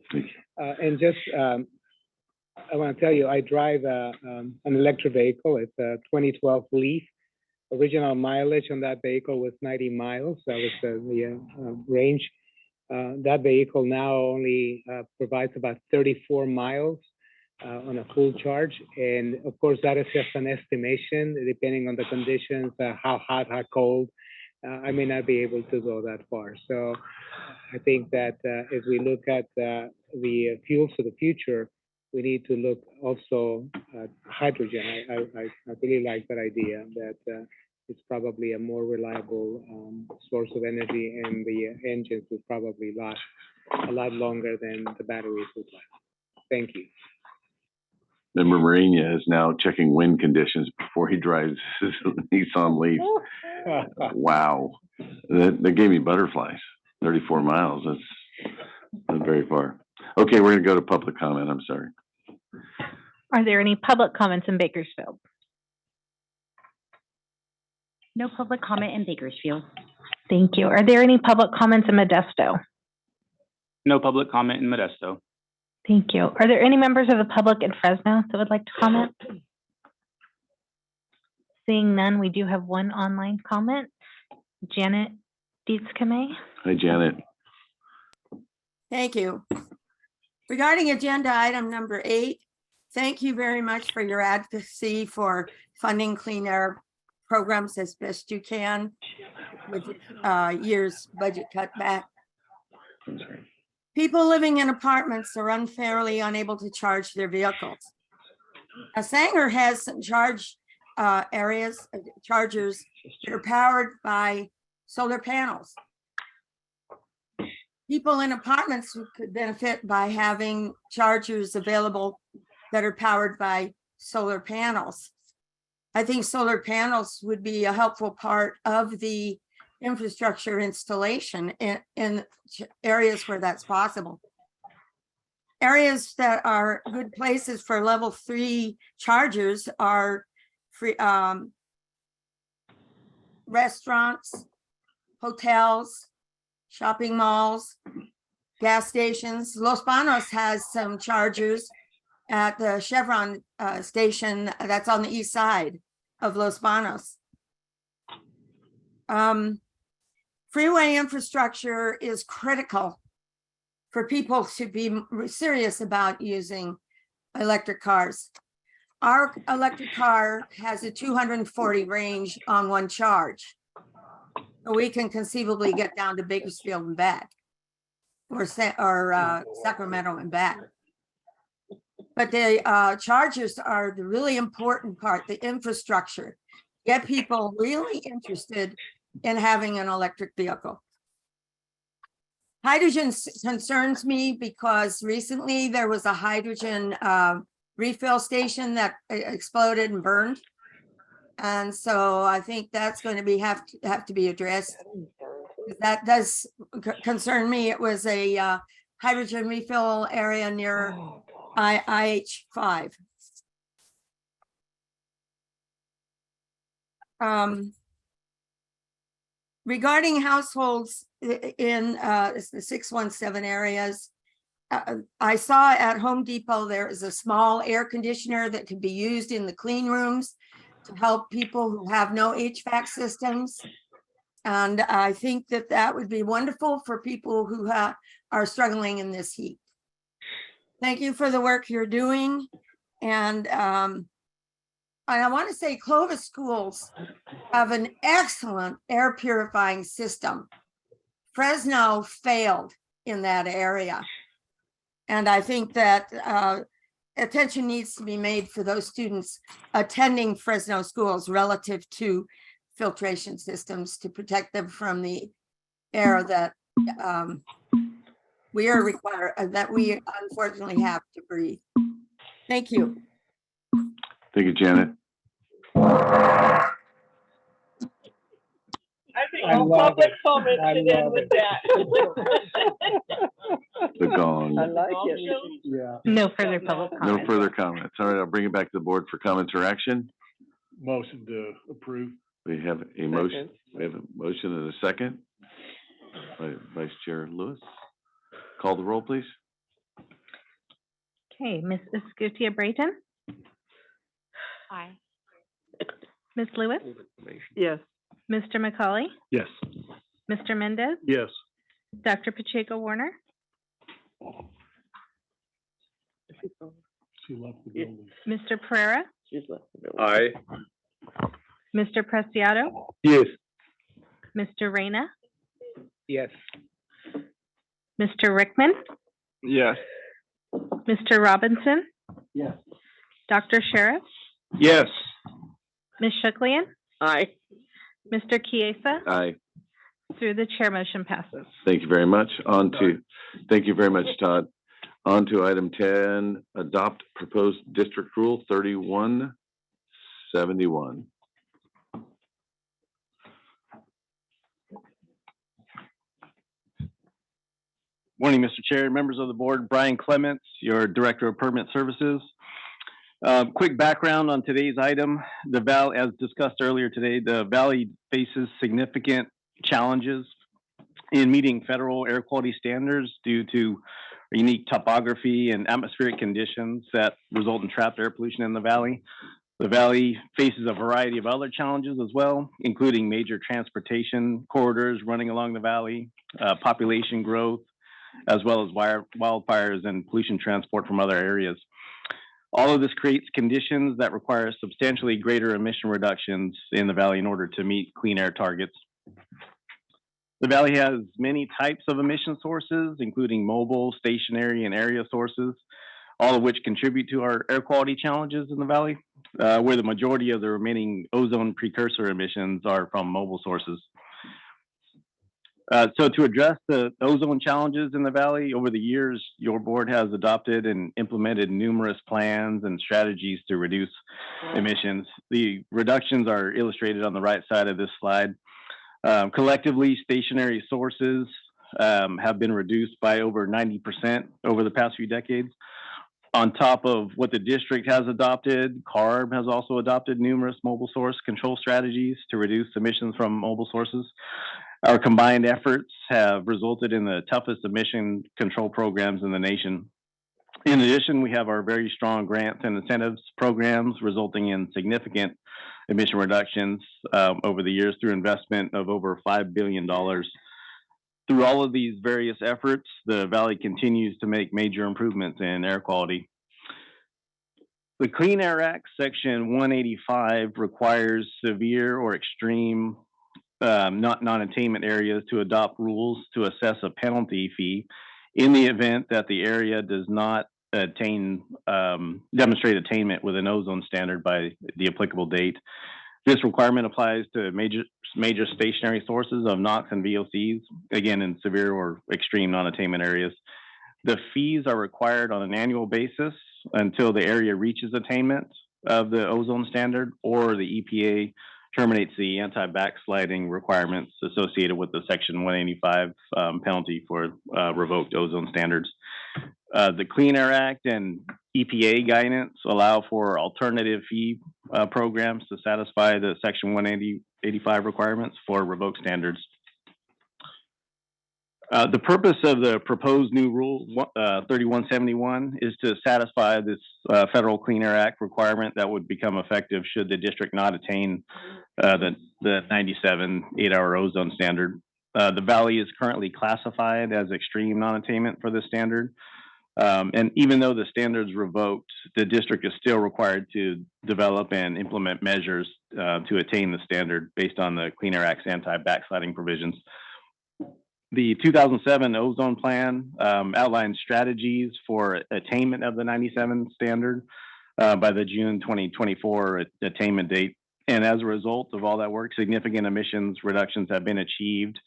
[SPEAKER 3] And just I want to tell you, I drive an electric vehicle. It's a 2012 Leaf. Original mileage on that vehicle was 90 miles. That was the range. That vehicle now only provides about 34 miles on a full charge. And of course, that is just an estimation, depending on the conditions, how hot, how cold. I may not be able to go that far. So I think that as we look at the fuels for the future, we need to look also at hydrogen. I really like that idea that it's probably a more reliable source of energy, and the engines will probably last a lot longer than the batteries would last. Thank you.
[SPEAKER 2] Member Mourinho is now checking wind conditions before he drives his Nissan Leaf. Wow. That gave me butterflies. 34 miles. That's not very far. Okay, we're gonna go to public comment. I'm sorry.
[SPEAKER 1] Are there any public comments in Bakersfield?
[SPEAKER 6] No public comment in Bakersfield.
[SPEAKER 1] Thank you. Are there any public comments in Modesto?
[SPEAKER 5] No public comment in Modesto.
[SPEAKER 1] Thank you. Are there any members of the public in Fresno that would like to comment? Seeing none, we do have one online comment. Janet Dietz-Kamay.
[SPEAKER 2] Hi, Janet.
[SPEAKER 7] Thank you. Regarding agenda item number 8, thank you very much for your advocacy for funding clean air programs as best you can with year's budget cutback.
[SPEAKER 2] I'm sorry.
[SPEAKER 7] People living in apartments are unfairly unable to charge their vehicles. Now, Sanger has some chargers that are powered by solar panels. People in apartments could benefit by having chargers available that are powered by solar panels. I think solar panels would be a helpful part of the infrastructure installation in areas where that's possible. Areas that are good places for level 3 chargers are free restaurants, hotels, shopping malls, gas stations. Los Banos has some chargers at the Chevron station that's on the east side of Los Banos. Freeway infrastructure is critical for people to be serious about using electric cars. Our electric car has a 240 range on one charge. We can conceivably get down to Bakersfield and back, or Sacramento and back. But the chargers are the really important part, the infrastructure. Get people really interested in having an electric vehicle. Hydrogen concerns me because recently there was a hydrogen refill station that exploded and burned. And so I think that's going to have to be addressed. That does concern me. It was a hydrogen refill area near IH5. Regarding households in the 617 areas, I saw at Home Depot there is a small air conditioner that could be used in the clean rooms to help people who have no HVAC systems. And I think that that would be wonderful for people who are struggling in this heat. Thank you for the work you're doing. And I want to say Clovis schools have an excellent air purifying system. Fresno failed in that area. And I think that attention needs to be made for those students attending Fresno schools relative to filtration systems to protect them from the air that we unfortunately have to breathe. Thank you.
[SPEAKER 2] Thank you, Janet.
[SPEAKER 11] I think all public comment should end with that.
[SPEAKER 2] The gong.
[SPEAKER 11] I like it.
[SPEAKER 10] Yeah.
[SPEAKER 1] No further public
[SPEAKER 2] No
[SPEAKER 1] comments.
[SPEAKER 2] further comments. All right, I'll bring it back to the board for comments or action.
[SPEAKER 10] Motion to approve.
[SPEAKER 2] We have a motion. We have a motion and a second. By Vice Chair Lewis. Call the roll, please.
[SPEAKER 1] Okay, Ms. Escutia Brayton,
[SPEAKER 6] Aye.
[SPEAKER 1] Ms. Lewis,
[SPEAKER 11] Yes.
[SPEAKER 1] Mr. McCauley,
[SPEAKER 10] Yes.
[SPEAKER 1] Mr. Mendez,
[SPEAKER 10] Yes.
[SPEAKER 1] Dr. Pacheco Warner,
[SPEAKER 10] She left the building.
[SPEAKER 1] Mr. Pereira,
[SPEAKER 11] She's left the building.
[SPEAKER 19] Aye.
[SPEAKER 1] Mr. Preciado,
[SPEAKER 19] Yes.
[SPEAKER 1] Mr. Reyna,
[SPEAKER 3] Yes.
[SPEAKER 1] Mr. Rickman,
[SPEAKER 21] Yes.
[SPEAKER 1] Mr. Robinson,
[SPEAKER 10] Yes.
[SPEAKER 1] Dr. Sheriff,
[SPEAKER 12] Yes.
[SPEAKER 1] Ms. Shucklian,
[SPEAKER 11] Aye.
[SPEAKER 1] Mr. Chiesa,
[SPEAKER 2] Aye.
[SPEAKER 1] through the chair, motion passes.
[SPEAKER 2] Thank you very much. Thank you very much, Todd. On to item 10, adopt proposed district rule 3171.
[SPEAKER 5] Morning, Mr. Chair, members of the board. Brian Clements, your Director of Permit Services. Quick background on today's item. The Valley, as discussed earlier today, the Valley faces significant challenges in meeting federal air quality standards due to unique topography and atmospheric conditions that result in trapped air pollution in the Valley. The Valley faces a variety of other challenges as well, including major transportation corridors running along the Valley, population growth, as well as wildfires and pollution transport from other areas. All of this creates conditions that require substantially greater emission reductions in the Valley in order to meet clean air targets. The Valley has many types of emission sources, including mobile, stationary, and area sources, all of which contribute to our air quality challenges in the Valley, where the majority of the remaining ozone precursor emissions are from mobile sources. So to address the ozone challenges in the Valley, over the years, your board has adopted and implemented numerous plans and strategies to reduce emissions. The reductions are illustrated on the right side of this slide. Collectively, stationary sources have been reduced by over 90% over the past few decades. On top of what the district has adopted, CARB has also adopted numerous mobile source control strategies to reduce emissions from mobile sources. Our combined efforts have resulted in the toughest emission control programs in the nation. In addition, we have our very strong grants and incentives programs resulting in significant emission reductions over the years through investment of over $5 billion. Through all of these various efforts, the Valley continues to make major improvements in air quality. The Clean Air Act, Section 185, requires severe or extreme non-attainment areas to adopt rules to assess a penalty fee in the event that the area does not demonstrate attainment with an ozone standard by the applicable date. This requirement applies to major stationary sources of NOx and VOCs, again in severe or extreme non-attainment areas. The fees are required on an annual basis until the area reaches attainment of the ozone standard or the EPA terminates the anti-backsliding requirements associated with the Section 185 penalty for revoked ozone standards. The Clean Air Act and EPA guidance allow for alternative fee programs to satisfy the Section 185 requirements for revoked standards. The purpose of the proposed new rule 3171 is to satisfy this federal Clean Air Act requirement that would become effective should the district not attain the 97 8-hour ozone standard. The Valley is currently classified as extreme non-attainment for this standard. And even though the standard is revoked, the district is still required to develop and implement measures to attain the standard based on the Clean Air Act's anti-backsliding provisions. The 2007 ozone plan outlines strategies for attainment of the 97 standard by the June 2024 attainment date. And as a result of all that work, significant emissions reductions have been achieved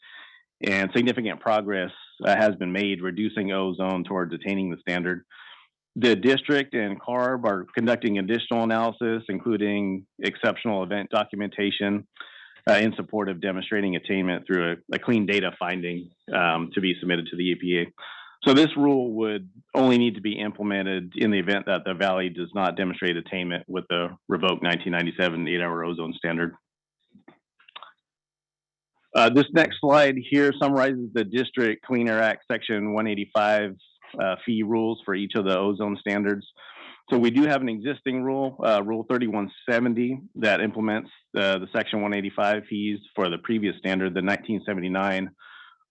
[SPEAKER 5] and significant progress has been made reducing ozone towards attaining the standard. The district and CARB are conducting additional analysis, including exceptional event documentation, in support of demonstrating attainment through a clean data finding to be submitted to the EPA. So this rule would only need to be implemented in the event that the Valley does not demonstrate attainment with the revoked 1997 8-hour ozone standard. This next slide here summarizes the District Clean Air Act Section 185 fee rules for each of the ozone standards. So we do have an existing rule, Rule 3170, that implements the Section 185 fees for the previous standard, the 1979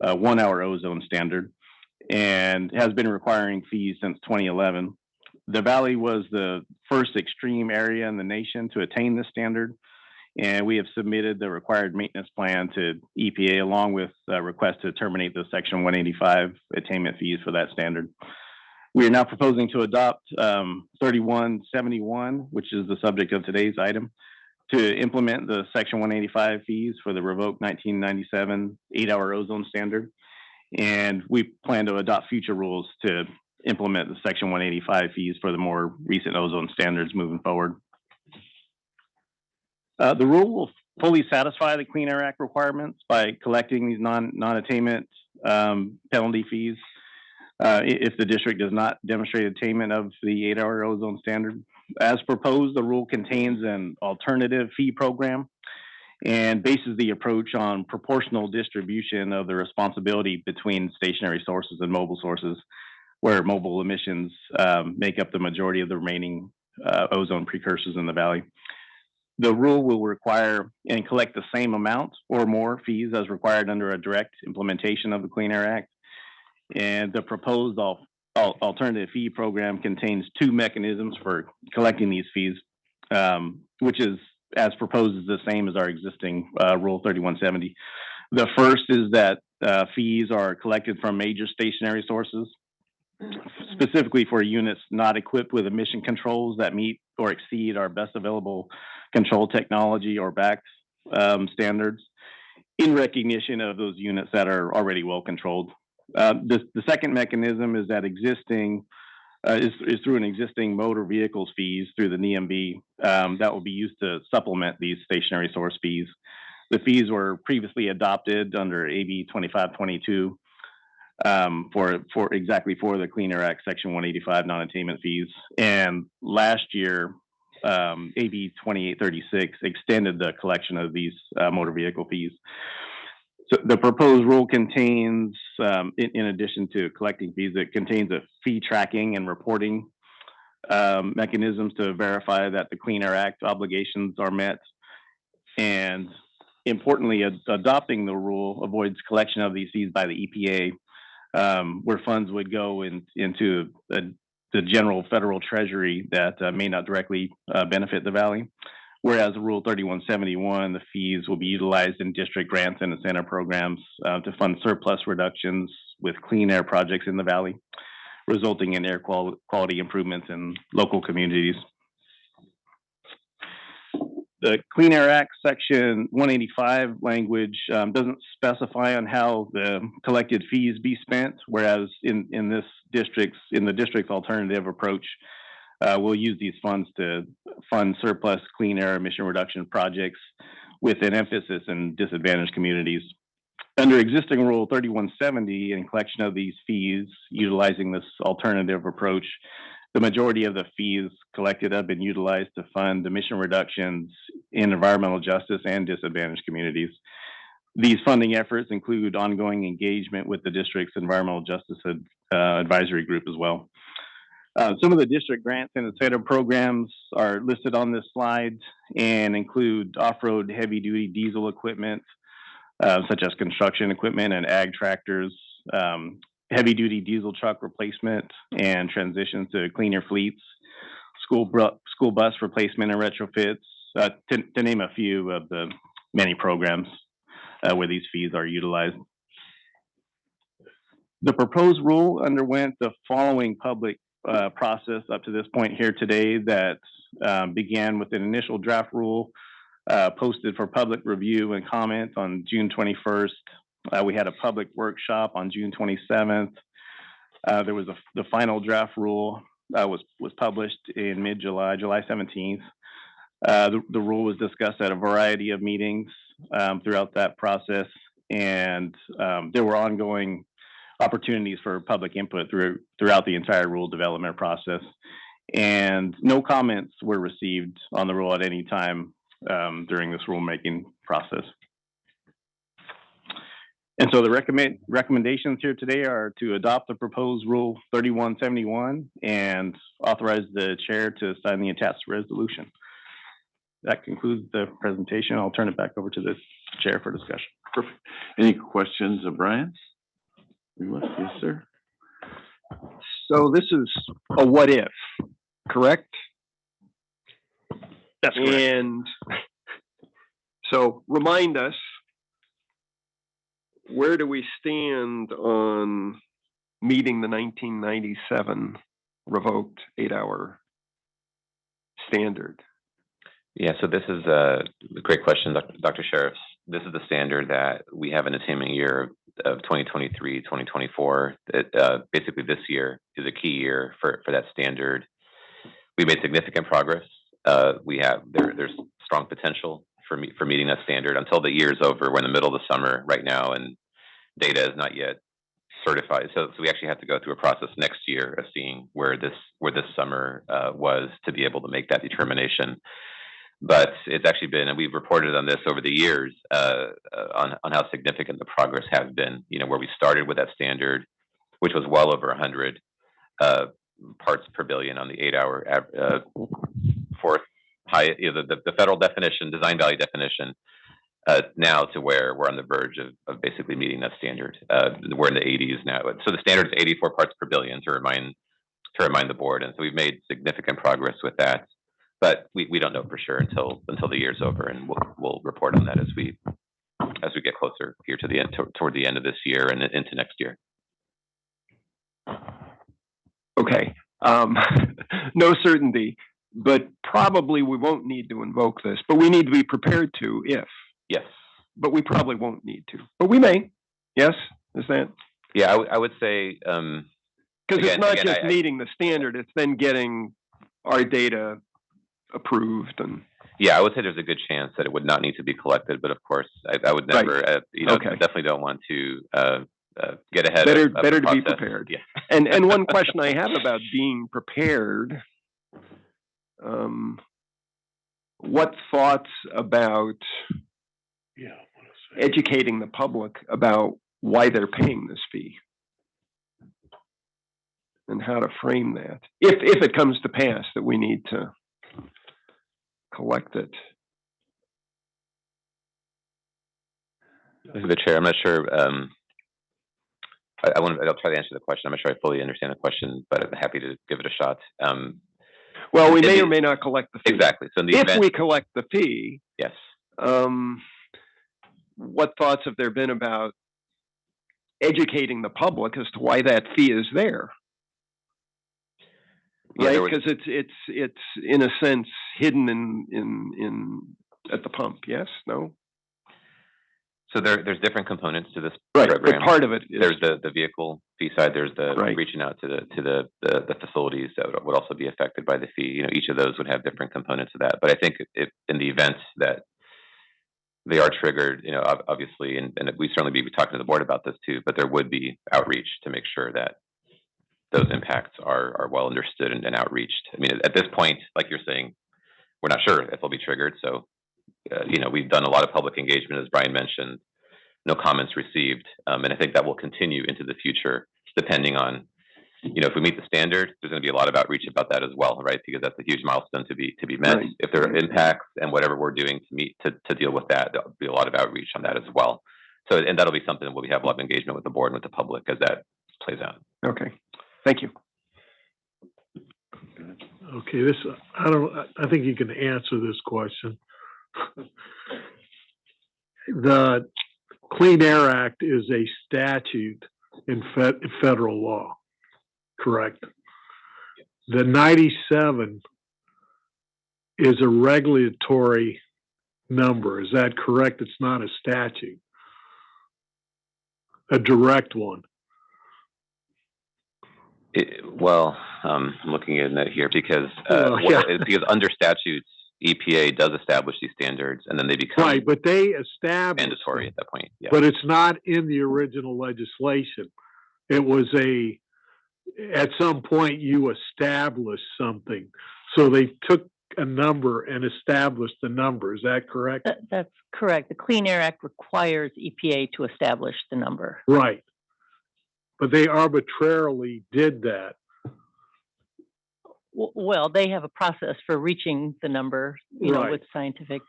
[SPEAKER 5] 1-hour ozone standard, and has been requiring fees since 2011. The Valley was the first extreme area in the nation to attain this standard, and we have submitted the required maintenance plan to EPA along with a request to terminate the Section 185 attainment fees for that standard. We are now proposing to adopt 3171, which is the subject of today's item, to implement the Section 185 fees for the revoked 1997 8-hour ozone standard. And we plan to adopt future rules to implement the Section 185 fees for the more recent ozone standards moving forward. The rule will fully satisfy the Clean Air Act requirements by collecting these non-attainment penalty fees if the district does not demonstrate attainment of the 8-hour ozone standard. As proposed, the rule contains an alternative fee program and bases the approach on proportional distribution of the responsibility between stationary sources and mobile sources, where mobile emissions make up the majority of the remaining ozone precursors in the valley. The rule will require and collect the same amount or more fees as required under a direct implementation of the Clean Air Act. And the proposed alternative fee program contains two mechanisms for collecting these fees, which is, as proposed, is the same as our existing Rule 3170. The first is that fees are collected from major stationary sources, specifically for units not equipped with emission controls that meet or exceed our best available control technology or BACT standards, in recognition of those units that are already well controlled. The second mechanism is that is through an existing motor vehicles fees through the NEMB that will be used to supplement these stationary source fees. The fees were previously adopted under AB 2522 for the Clean Air Act Section 185 non-attainment fees. And last year, AB 2836 extended the collection of these motor vehicle fees. So the proposed rule contains, in addition to collecting fees, it contains a fee tracking and reporting mechanisms to verify that the Clean Air Act obligations are met. And importantly, adopting the rule avoids collection of these fees by the EPA, where funds would go into the general federal treasury that may not directly benefit the valley. Whereas Rule 3171, the fees will be utilized in district grants and incentive programs to fund surplus reductions with clean air projects in the valley, resulting in air quality improvements in local communities. The Clean Air Act Section 185 language doesn't specify on how the collected fees be spent, whereas in the district's alternative approach, we'll use these funds to fund surplus clean air emission reduction projects with an emphasis in disadvantaged communities. Under existing Rule 3170 and collection of these fees utilizing this alternative approach, the majority of the fees collected have been utilized to fund emission reductions in environmental justice and disadvantaged communities. These funding efforts include ongoing engagement with the district's environmental justice advisory group as well. Some of the district grants and incentive programs are listed on this slide and include off-road heavy-duty diesel equipment, such as construction equipment and ag tractors, heavy-duty diesel truck replacement and transition to cleaner fleets, school bus replacement and retrofits, to name a few of the many programs where these fees are utilized. The proposed rule underwent the following public process up to this point here today that began with an initial draft rule posted for public review and comment on June 21st. We had a public workshop on June 27th. There was the final draft rule was published in mid-July, July 17th. The rule was discussed at a variety of meetings throughout that process, and there were ongoing opportunities for public input throughout the entire rule development process. And no comments were received on the rule at any time during this rulemaking process. And so the recommendations here today are to adopt the proposed Rule 3171 and authorize the chair to sign the attached resolution. That concludes the presentation. I'll turn it back over to the chair for discussion.
[SPEAKER 2] Perfect. Any questions of Brian? Yes, sir.
[SPEAKER 12] So this is a what if, correct?
[SPEAKER 5] That's correct.
[SPEAKER 12] And so remind us, where do we stand on meeting the 1997 revoked 8-hour standard?
[SPEAKER 14] Yeah, so this is a great question, Dr. Sheriff. This is the standard that we have an attainment year of 2023, 2024. Basically, this year is a key year for that standard. We made significant progress. There's strong potential for meeting that standard until the year is over. We're in the middle of the summer right now, and data is not yet certified. So we actually have to go through a process next year of seeing where this summer was to be able to make that determination. But it's actually been, and we've reported on this over the years, on how significant the progress has been. You know, where we started with that standard, which was well over 100 parts per billion on the 8-hour fourth high, you know, the federal definition, design value definition, now to where we're on the verge of basically meeting that standard. We're in the 80s now. So the standard is 84 parts per billion to remind the board. And so we've made significant progress with that. But we don't know for sure until the year's over, and we'll report on that as we get closer here to the end, toward the end of this year and into next year.
[SPEAKER 12] Okay. No certainty, but probably we won't need to invoke this, but we need to be prepared to if.
[SPEAKER 14] Yes.
[SPEAKER 12] But we probably won't need to, but we may. Yes? Is that?
[SPEAKER 14] Yeah, I would say.
[SPEAKER 12] Because it's not just meeting the standard, it's then getting our data approved and.
[SPEAKER 14] Yeah, I would say there's a good chance that it would not need to be collected, but of course, I would never, definitely don't want to get ahead of
[SPEAKER 12] better
[SPEAKER 14] the
[SPEAKER 12] to be
[SPEAKER 14] process.
[SPEAKER 12] prepared.
[SPEAKER 14] Yeah.
[SPEAKER 12] And one question I have about being prepared, what thoughts about educating the public about why they're paying this fee and how to frame that, if it comes to pass that we need to collect it.
[SPEAKER 14] The chair, I'm not sure. I'll try to answer the question. I'm not sure I fully understand the question, but I'm happy to give it a shot.
[SPEAKER 12] Well, we may or may not collect the fee.
[SPEAKER 14] Exactly. So in the
[SPEAKER 12] if we collect the fee,
[SPEAKER 14] yes.
[SPEAKER 12] What thoughts have there been about educating the public as to why that fee is there? Right, because it's in a sense hidden in at the pump. Yes, no.
[SPEAKER 14] So there's different components to this
[SPEAKER 12] right,
[SPEAKER 14] program.
[SPEAKER 12] But part of it is
[SPEAKER 14] there's the vehicle fee side. There's the reaching out to the facilities that would also be affected by the fee. You know, each of those would have different components of that. But I think if in the event that they are triggered, you know, obviously, and we certainly be talking to the board about this too. But there would be outreach to make sure that those impacts are well understood and outreached. I mean, at this point, like you're saying, we're not sure if they'll be triggered. So, you know, we've done a lot of public engagement, as Brian mentioned, no comments received. And I think that will continue into the future, depending on, you know, if we meet the standard, there's going to be a lot of outreach about that as well, right? Because that's a huge milestone to be met. Right. If there are impacts and whatever we're doing to deal with that, there'll be a lot of outreach on that as well. So, and that'll be something that we have a lot of engagement with the board and with the public as that plays out.
[SPEAKER 12] Okay. Thank you.
[SPEAKER 10] Okay, I think you can answer this question. The Clean Air Act is a statute in federal law, correct? The 97 is a regulatory number. Is that correct? It's not a statute, a direct one.
[SPEAKER 14] Well, I'm looking at it here because because under statutes, EPA does establish these standards, and then they become
[SPEAKER 10] right. But they establish
[SPEAKER 14] mandatory at that point. Yeah.
[SPEAKER 10] But it's not in the original legislation. It was at some point you established something, so they took a number and established the number. Is that correct?
[SPEAKER 4] That's correct. The Clean Air Act requires EPA to establish the number.
[SPEAKER 10] Right. But they arbitrarily did that.
[SPEAKER 4] Well, they have a process for reaching the number, you know,
[SPEAKER 10] Right.
[SPEAKER 4] with scientific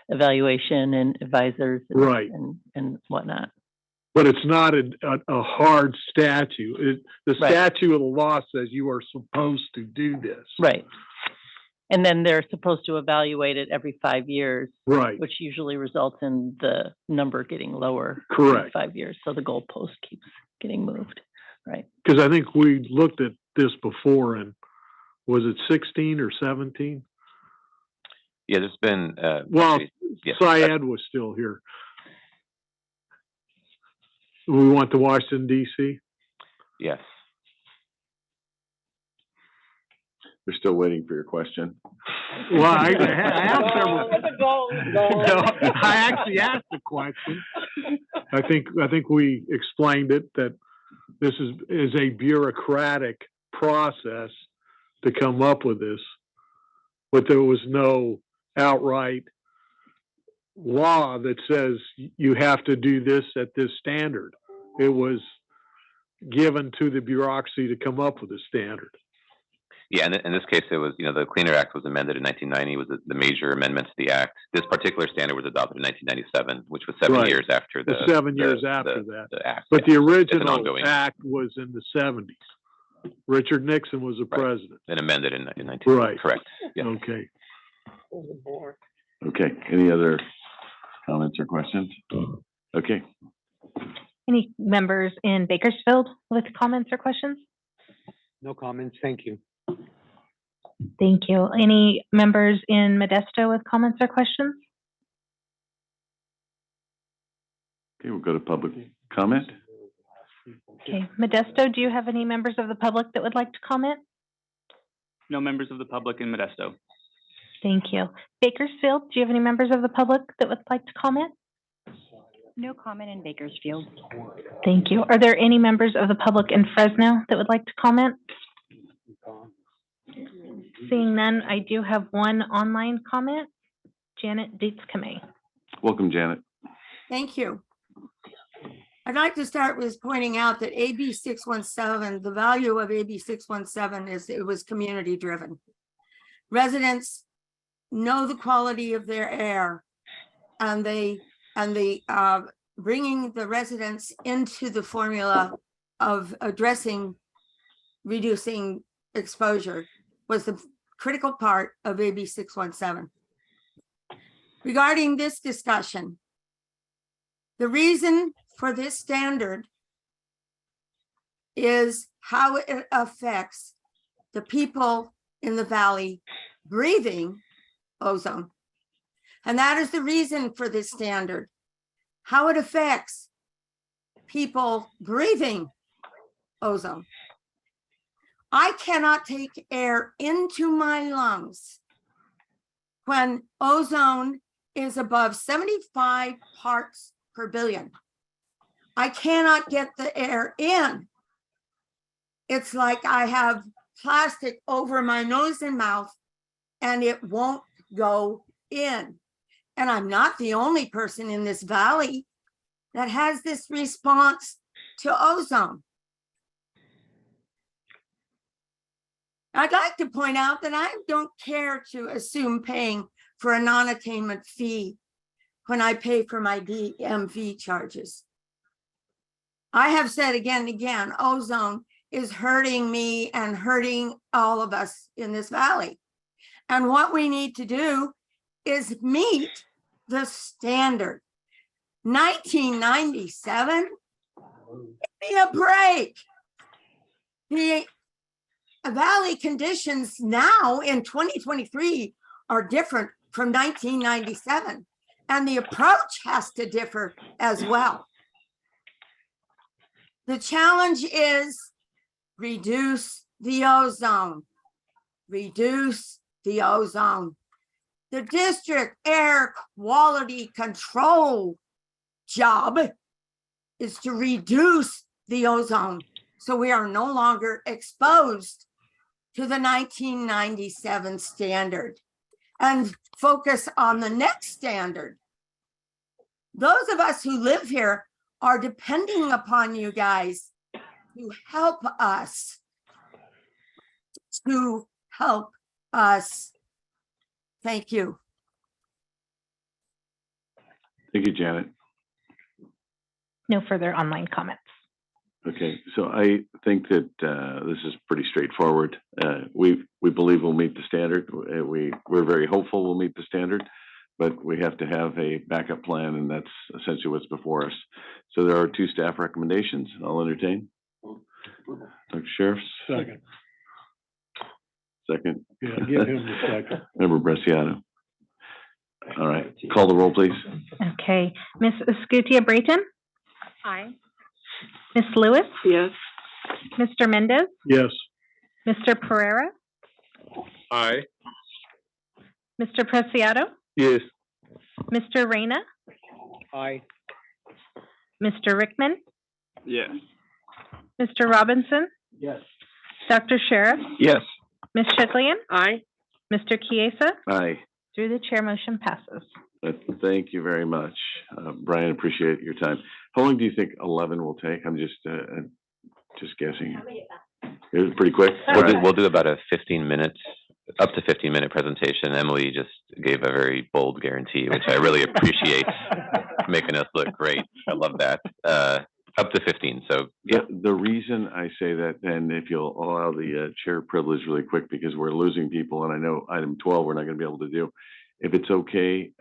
[SPEAKER 4] evaluation and advisors
[SPEAKER 10] Right.
[SPEAKER 4] and whatnot.
[SPEAKER 10] But it's not a hard statute. The
[SPEAKER 4] Right.
[SPEAKER 10] statute of the law says you are supposed to do this.
[SPEAKER 4] Right. And then they're supposed to evaluate it every 5 years.
[SPEAKER 10] Right.
[SPEAKER 4] Which usually results in the number getting lower.
[SPEAKER 10] Correct.
[SPEAKER 4] Every 5 years. So the goalpost keeps getting moved. Right.
[SPEAKER 10] Because I think we looked at this before, and was it 16 or 17?
[SPEAKER 14] Yeah, there's been.
[SPEAKER 10] Well,
[SPEAKER 14] yes,
[SPEAKER 10] Syed was still here. We want the Washington DC.
[SPEAKER 14] Yes.
[SPEAKER 2] We're still waiting for your question.
[SPEAKER 10] Well, I have several. No, I actually asked the question. I think we explained it, that this is a bureaucratic process to come up with this, but there was no outright law that says you have to do this at this standard. It was given to the bureaucracy to come up with a standard.
[SPEAKER 14] Yeah, and in this case, it was, the Clean Air Act was amended in 1990, was the major amendment to the act. This particular standard was adopted in 1997, which was 7
[SPEAKER 10] Right.
[SPEAKER 14] years after the
[SPEAKER 10] 7 years after that.
[SPEAKER 14] the act.
[SPEAKER 10] But
[SPEAKER 14] yeah.
[SPEAKER 10] the
[SPEAKER 14] It's an
[SPEAKER 10] original
[SPEAKER 14] ongoing,
[SPEAKER 10] act was in the 70s. Richard Nixon was the president.
[SPEAKER 14] and amended in 19.
[SPEAKER 10] Right.
[SPEAKER 14] Correct. Yeah.
[SPEAKER 10] Okay.
[SPEAKER 2] Okay, any other comments or questions? Okay,
[SPEAKER 1] Any members in Bakersfield with comments or questions?
[SPEAKER 3] No comments, thank you.
[SPEAKER 1] Thank you. Any members in Modesto with comments or questions?
[SPEAKER 2] okay, we'll go to public comment.
[SPEAKER 1] Okay, Modesto, do you have any members of the public that would like to comment?
[SPEAKER 5] No members of the public in Modesto.
[SPEAKER 1] Thank you. Bakersfield, do you have any members of the public that would like to comment?
[SPEAKER 8] No comment in Bakersfield.
[SPEAKER 1] Thank you. Are there any members of the public in Fresno that would like to comment? Seeing none, I do have one online comment. Janet Dietz-Kamay.
[SPEAKER 2] Welcome, Janet.
[SPEAKER 7] Thank you. I'd like to start with pointing out that AB 617, the value of AB 617 is it was community driven. Residents know the quality of their air, and bringing the residents into the formula of addressing reducing exposure was the critical part of AB 617. Regarding this discussion, the reason for this standard is how it affects the people in the valley breathing ozone. And that is the reason for this standard, how it affects people breathing ozone. I cannot take air into my lungs when ozone is above 75 parts per billion. I cannot get the air in. It's like I have plastic over my nose and mouth and it won't go in. And I'm not the only person in this valley that has this response to ozone. I'd like to point out that I don't care to assume paying for a non-attainment fee when I pay for my DMV charges. I have said again and again, ozone is hurting me and hurting all of us in this valley. And what we need to do is meet the standard. 1997, give me a break. The valley conditions now in 2023 are different from 1997, and the approach has to differ as well. The challenge is reduce the ozone, reduce the ozone. The district air quality control job is to reduce the ozone so we are no longer exposed to the 1997 standard and focus on the next standard. Those of us who live here are depending upon you guys to help us, Thank you.
[SPEAKER 2] Thank you, Janet.
[SPEAKER 1] No further online comments.
[SPEAKER 2] Okay, so I think that this is pretty straightforward. We believe we'll meet the standard. We're very hopeful we'll meet the standard, but we have to have a backup plan, and that's essentially what's before us. So there are two staff recommendations I'll entertain. Dr. Sheriffs?
[SPEAKER 10] Second.
[SPEAKER 2] Second.
[SPEAKER 10] Yeah, give him the second.
[SPEAKER 2] Member Bresciano. All right, call the roll, please.
[SPEAKER 1] Okay, Ms. Escutia Brayton,
[SPEAKER 6] Aye.
[SPEAKER 1] Ms. Lewis,
[SPEAKER 11] Yes.
[SPEAKER 1] Mr. Mendez,
[SPEAKER 10] Yes.
[SPEAKER 1] Mr. Pereira,
[SPEAKER 18] Aye.
[SPEAKER 1] Mr. Preciado,
[SPEAKER 18] Yes.
[SPEAKER 1] Mr. Reyna,
[SPEAKER 3] Aye.
[SPEAKER 1] Mr. Rickman,
[SPEAKER 21] Yes.
[SPEAKER 1] Mr. Robinson,
[SPEAKER 10] Yes.
[SPEAKER 1] Dr. Sheriff,
[SPEAKER 12] Yes.
[SPEAKER 1] Ms. Chitlian,
[SPEAKER 11] Aye.
[SPEAKER 1] Mr. Chiesa.
[SPEAKER 2] Aye.
[SPEAKER 1] Through the chair, motion passes.
[SPEAKER 2] Thank you very much. Brian, appreciate your time. How long do you think 11 will take? I'm just guessing. It was pretty quick.
[SPEAKER 14] We'll do about a 15-minute, up to 15-minute presentation. Emily just gave a very bold guarantee, which I really appreciate, making us look great. I love that. Up to 15, so yeah.
[SPEAKER 2] The reason I say that, and if you'll allow the chair privilege really quick, because we're losing people, and I know item 12 we're not going to be able to do. If it's okay,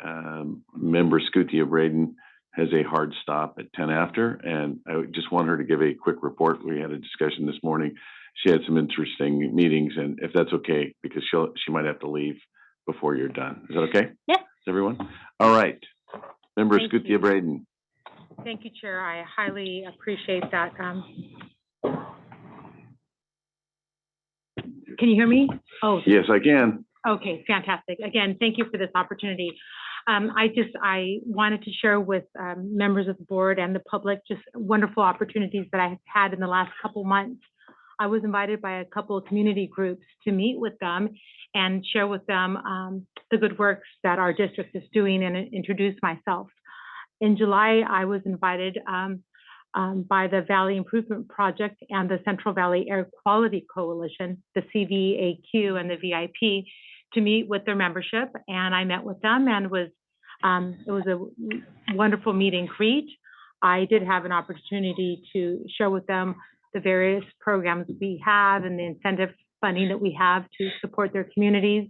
[SPEAKER 2] member Scutia Braden has a hard stop at 10 after, and I just want her to give a quick report. We had a discussion this morning. She had some interesting meetings, and if that's okay, because she might have to leave before you're done. Is that okay?
[SPEAKER 1] Yeah.
[SPEAKER 2] Everyone? All right. Member
[SPEAKER 6] Thank you.
[SPEAKER 2] Scutia Braden.
[SPEAKER 6] Thank you, Chair. I highly appreciate that. Can you hear me? Oh,
[SPEAKER 2] Yes, I can.
[SPEAKER 6] okay, fantastic. Again, thank you for this opportunity. I wanted to share with members of the board and the public just wonderful opportunities that I have had in the last couple months. I was invited by a couple of community groups to meet with them and share with them the good works that our district is doing and introduce myself. In July, I was invited by the Valley Improvement Project and the Central Valley Air Quality Coalition, the CVAQ and the VIP, to meet with their membership. And I met with them, and it was a wonderful meet and greet. I did have an opportunity to share with them the various programs we have and the incentive funding that we have to support their communities.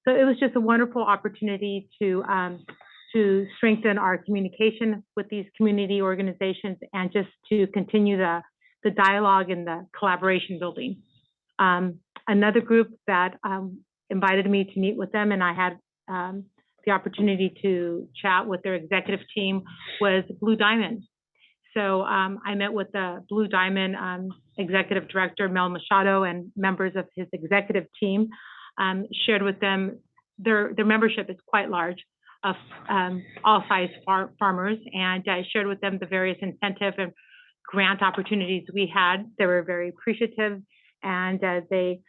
[SPEAKER 6] So it was just a wonderful opportunity to strengthen our communication with these community organizations and just to continue the dialogue and the collaboration building. Another group that invited me to meet with them, and I had the opportunity to chat with their executive team, was Blue Diamond. So I met with the Blue Diamond Executive Director, Mel Machado, and members of his executive team, shared with them, their membership is quite large, of all size farmers, and I shared with them the various incentive and grant opportunities we had. They were very appreciative, and they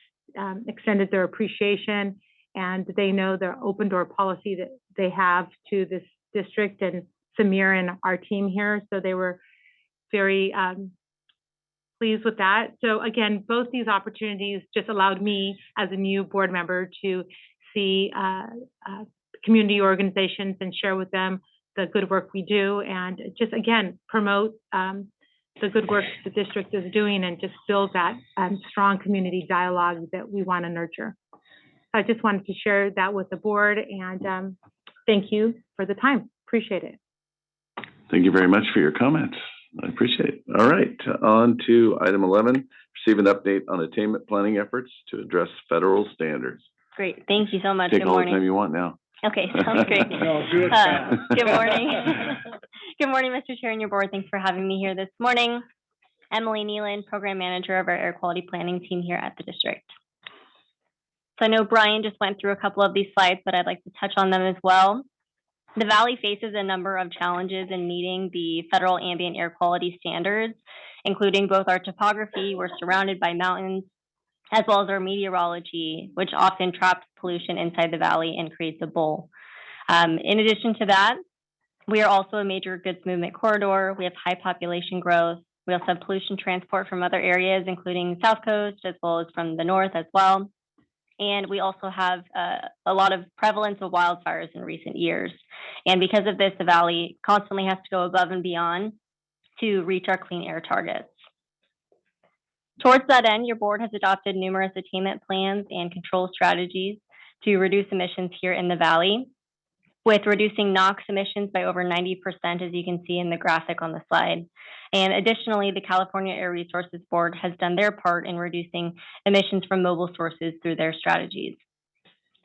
[SPEAKER 6] extended their appreciation, and they know the open door policy that they have to this district and Samir and our team here. So they were very pleased with that. So again, both these opportunities just allowed me as a new board member to see community organizations and share with them the good work we do, and just again promote the good work the district is doing, and just build that strong community dialogue that we want to nurture. So I just wanted to share that with the board, and thank you for the time. Appreciate it.
[SPEAKER 2] Thank you very much for your comments. I appreciate it. All right, on to item 11, receive an update on attainment planning efforts to address federal standards.
[SPEAKER 8] Great, thank you so much.
[SPEAKER 2] Take
[SPEAKER 8] Good
[SPEAKER 2] all the
[SPEAKER 8] morning.
[SPEAKER 2] time you want now.
[SPEAKER 8] Okay, sounds great.
[SPEAKER 2] No, do it fast.
[SPEAKER 8] Good morning. Good morning, Mr. Chair and your board. Thanks for having me here this morning. Emily Neelan, Program Manager of our Air Quality Planning team here at the district. So I know Brian just went through a couple of these slides, but I'd like to touch on them as well. The Valley faces a number of challenges in meeting the federal ambient air quality standards, including both our topography, we're surrounded by mountains, as well as our meteorology, which often traps pollution inside the valley and creates a bowl. In addition to that, we are also a major goods movement corridor. We have high population growth. We also have pollution transport from other areas, including South Coast, as well as from the north as well. And we also have a lot of prevalence of wildfires in recent years. And because of this, the valley constantly has to go above and beyond to reach our clean air targets. Towards that end, your board has adopted numerous attainment plans and control strategies to reduce emissions here in the valley, with reducing NOx emissions by over 90%, as you can see in the graphic on the slide. And additionally, the California Air Resources Board has done their part in reducing emissions from mobile sources through their strategies.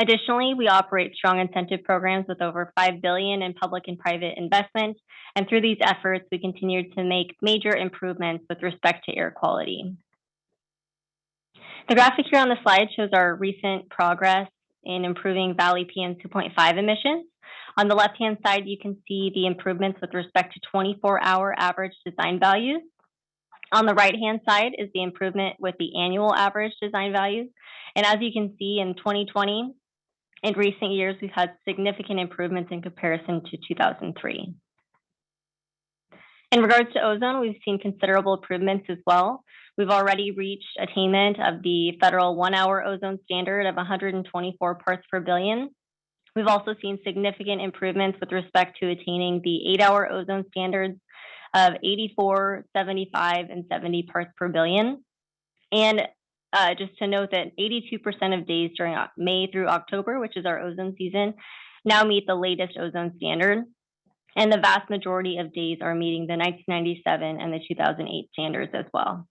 [SPEAKER 8] Additionally, we operate strong incentive programs with over $5 billion in public and private investment. And through these efforts, we continue to make major improvements with respect to air quality. The graphic here on the slide shows our recent progress in improving Valley PM 2.5 emissions. On the left-hand side, you can see the improvements with respect to 24-hour average design values. On the right-hand side is the improvement with the annual average design values. And as you can see in 2020, in recent years, we've had significant improvements in comparison to 2003. In regards to ozone, we've seen considerable improvements as well. We've already reached attainment of the federal 1-hour ozone standard of 124 parts per billion. We've also seen significant improvements with respect to attaining the 8-hour ozone standards of 84, 75, and 70 parts per billion. And just to note that 82% of days during May through October, which is our ozone season, now meet the latest ozone standard. And the vast majority of days are meeting the 1997 and the 2008 standards as well.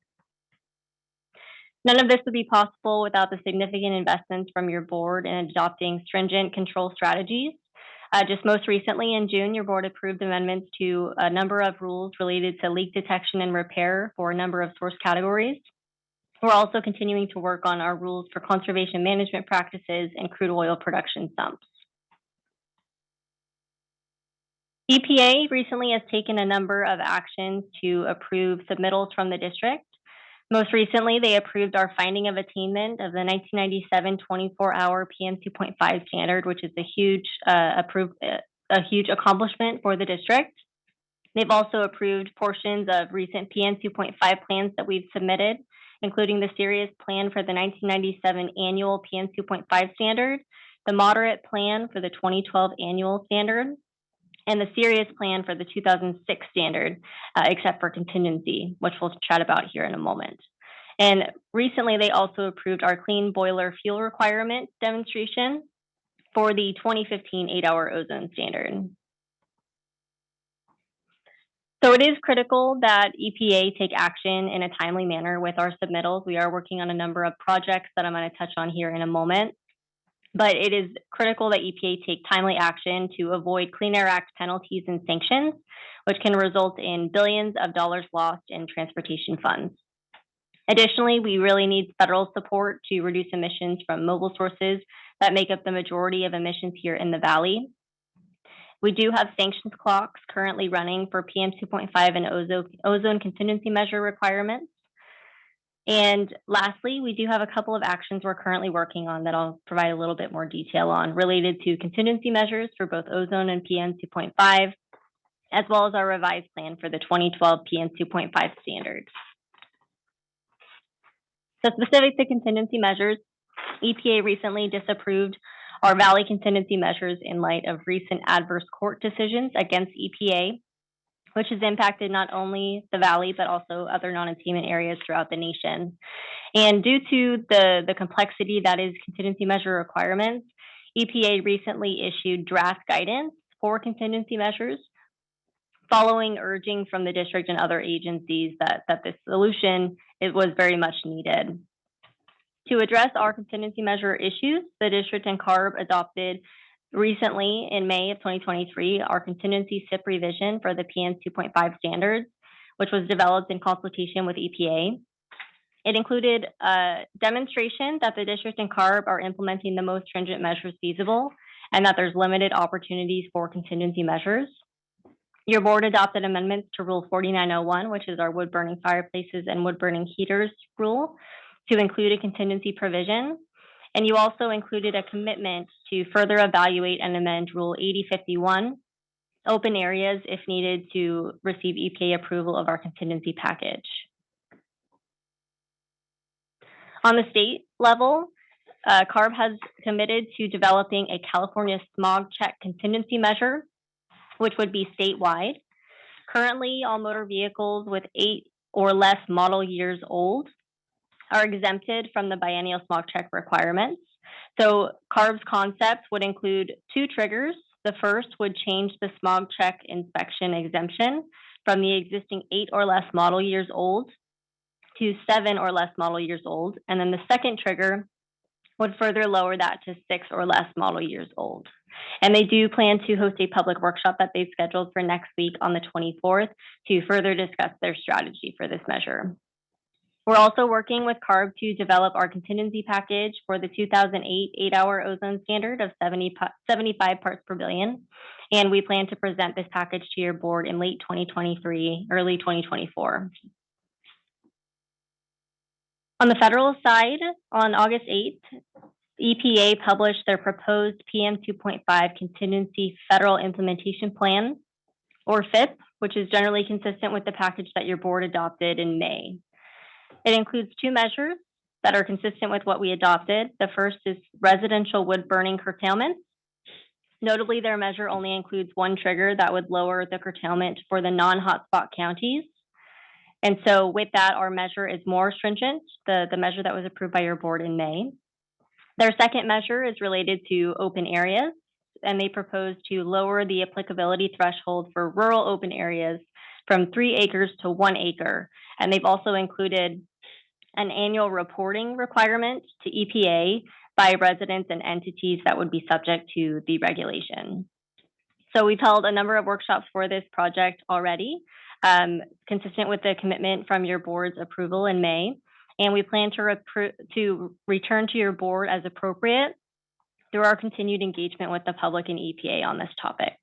[SPEAKER 8] None of this would be possible without the significant investments from your board in adopting stringent control strategies. Just most recently in June, your board approved amendments to a number of rules related to leak detection and repair for a number of source categories. We're also continuing to work on our rules for conservation management practices and crude oil production sumps. EPA recently has taken a number of actions to approve submittals from the district. Most recently, they approved our finding of attainment of the 1997 24-hour PM 2.5 standard, which is a huge accomplishment for the district. They've also approved portions of recent PM 2.5 plans that we've submitted, including the serious plan for the 1997 annual PM 2.5 standard, the moderate plan for the 2012 annual standard, and the serious plan for the 2006 standard, except for contingency, which we'll chat about here in a moment. And recently, they also approved our clean boiler fuel requirement demonstration for the 2015 8-hour ozone standard. So it is critical that EPA take action in a timely manner with our submittals. We are working on a number of projects that I'm going to touch on here in a moment. But it is critical that EPA take timely action to avoid Clean Air Act penalties and sanctions, which can result in billions of dollars lost in transportation funds. Additionally, we really need federal support to reduce emissions from mobile sources that make up the majority of emissions here in the Valley. We do have sanctions clocks currently running for PM 2.5 and ozone contingency measure requirements. And lastly, we do have a couple of actions we're currently working on that I'll provide a little bit more detail on related to contingency measures for both ozone and PM 2.5, as well as our revised plan for the 2012 PM 2.5 standards. So specific to contingency measures, EPA recently disapproved our Valley contingency measures in light of recent adverse court decisions against EPA, which has impacted not only the Valley, but also other non-attainment areas throughout the nation. And due to the complexity that is contingency measure requirements, EPA recently issued draft guidance for contingency measures, following urging from the district and other agencies that this solution was very much needed. To address our contingency measure issues, the district and CARB adopted recently, in May of 2023, our contingency SIP revision for the PM 2.5 standards, which was developed in consultation with EPA. It included a demonstration that the district and CARB are implementing the most stringent measures feasible and that there's limited opportunities for contingency measures. Your board adopted amendments to Rule 4901, which is our wood-burning fireplaces and wood-burning heaters rule, to include a contingency provision. And you also included a commitment to further evaluate and amend Rule 8051, open areas if needed to receive EPA approval of our contingency package. On the state level, CARB has committed to developing a California smog check contingency measure, which would be statewide. Currently, all motor vehicles with 8 or less model years old are exempted from the biennial smog check requirements. So CARB's concept would include 2 triggers. The first would change the smog check inspection exemption from the existing 8 or less model years old to 7 or less model years old. And then the second trigger would further lower that to 6 or less model years old. And they do plan to host a public workshop that they've scheduled for next week on the 24th to further discuss their strategy for this measure. We're also working with CARB to develop our contingency package for the 2008 8-hour ozone standard of 75 parts per billion. And we plan to present this package to your board in late 2023, early 2024. On the federal side, on August 8th, EPA published their proposed PM 2.5 Contingency Federal Implementation Plan, or FIP, which is generally consistent with the package that your board adopted in May. It includes 2 measures that are consistent with what we adopted. The first is residential wood burning curtailment. Notably, their measure only includes 1 trigger that would lower the curtailment for the non-hotspot counties. And so with that, our measure is more stringent, the measure that was approved by your board in May. Their second measure is related to open areas, and they propose to lower the applicability threshold for rural open areas from 3 acres to 1 acre. And they've also included an annual reporting requirement to EPA by residents and entities that would be subject to the regulation. So we've held a number of workshops for this project already, consistent with the commitment from your board's approval in May. And we plan to return to your board as appropriate through our continued engagement with the public and EPA on this topic.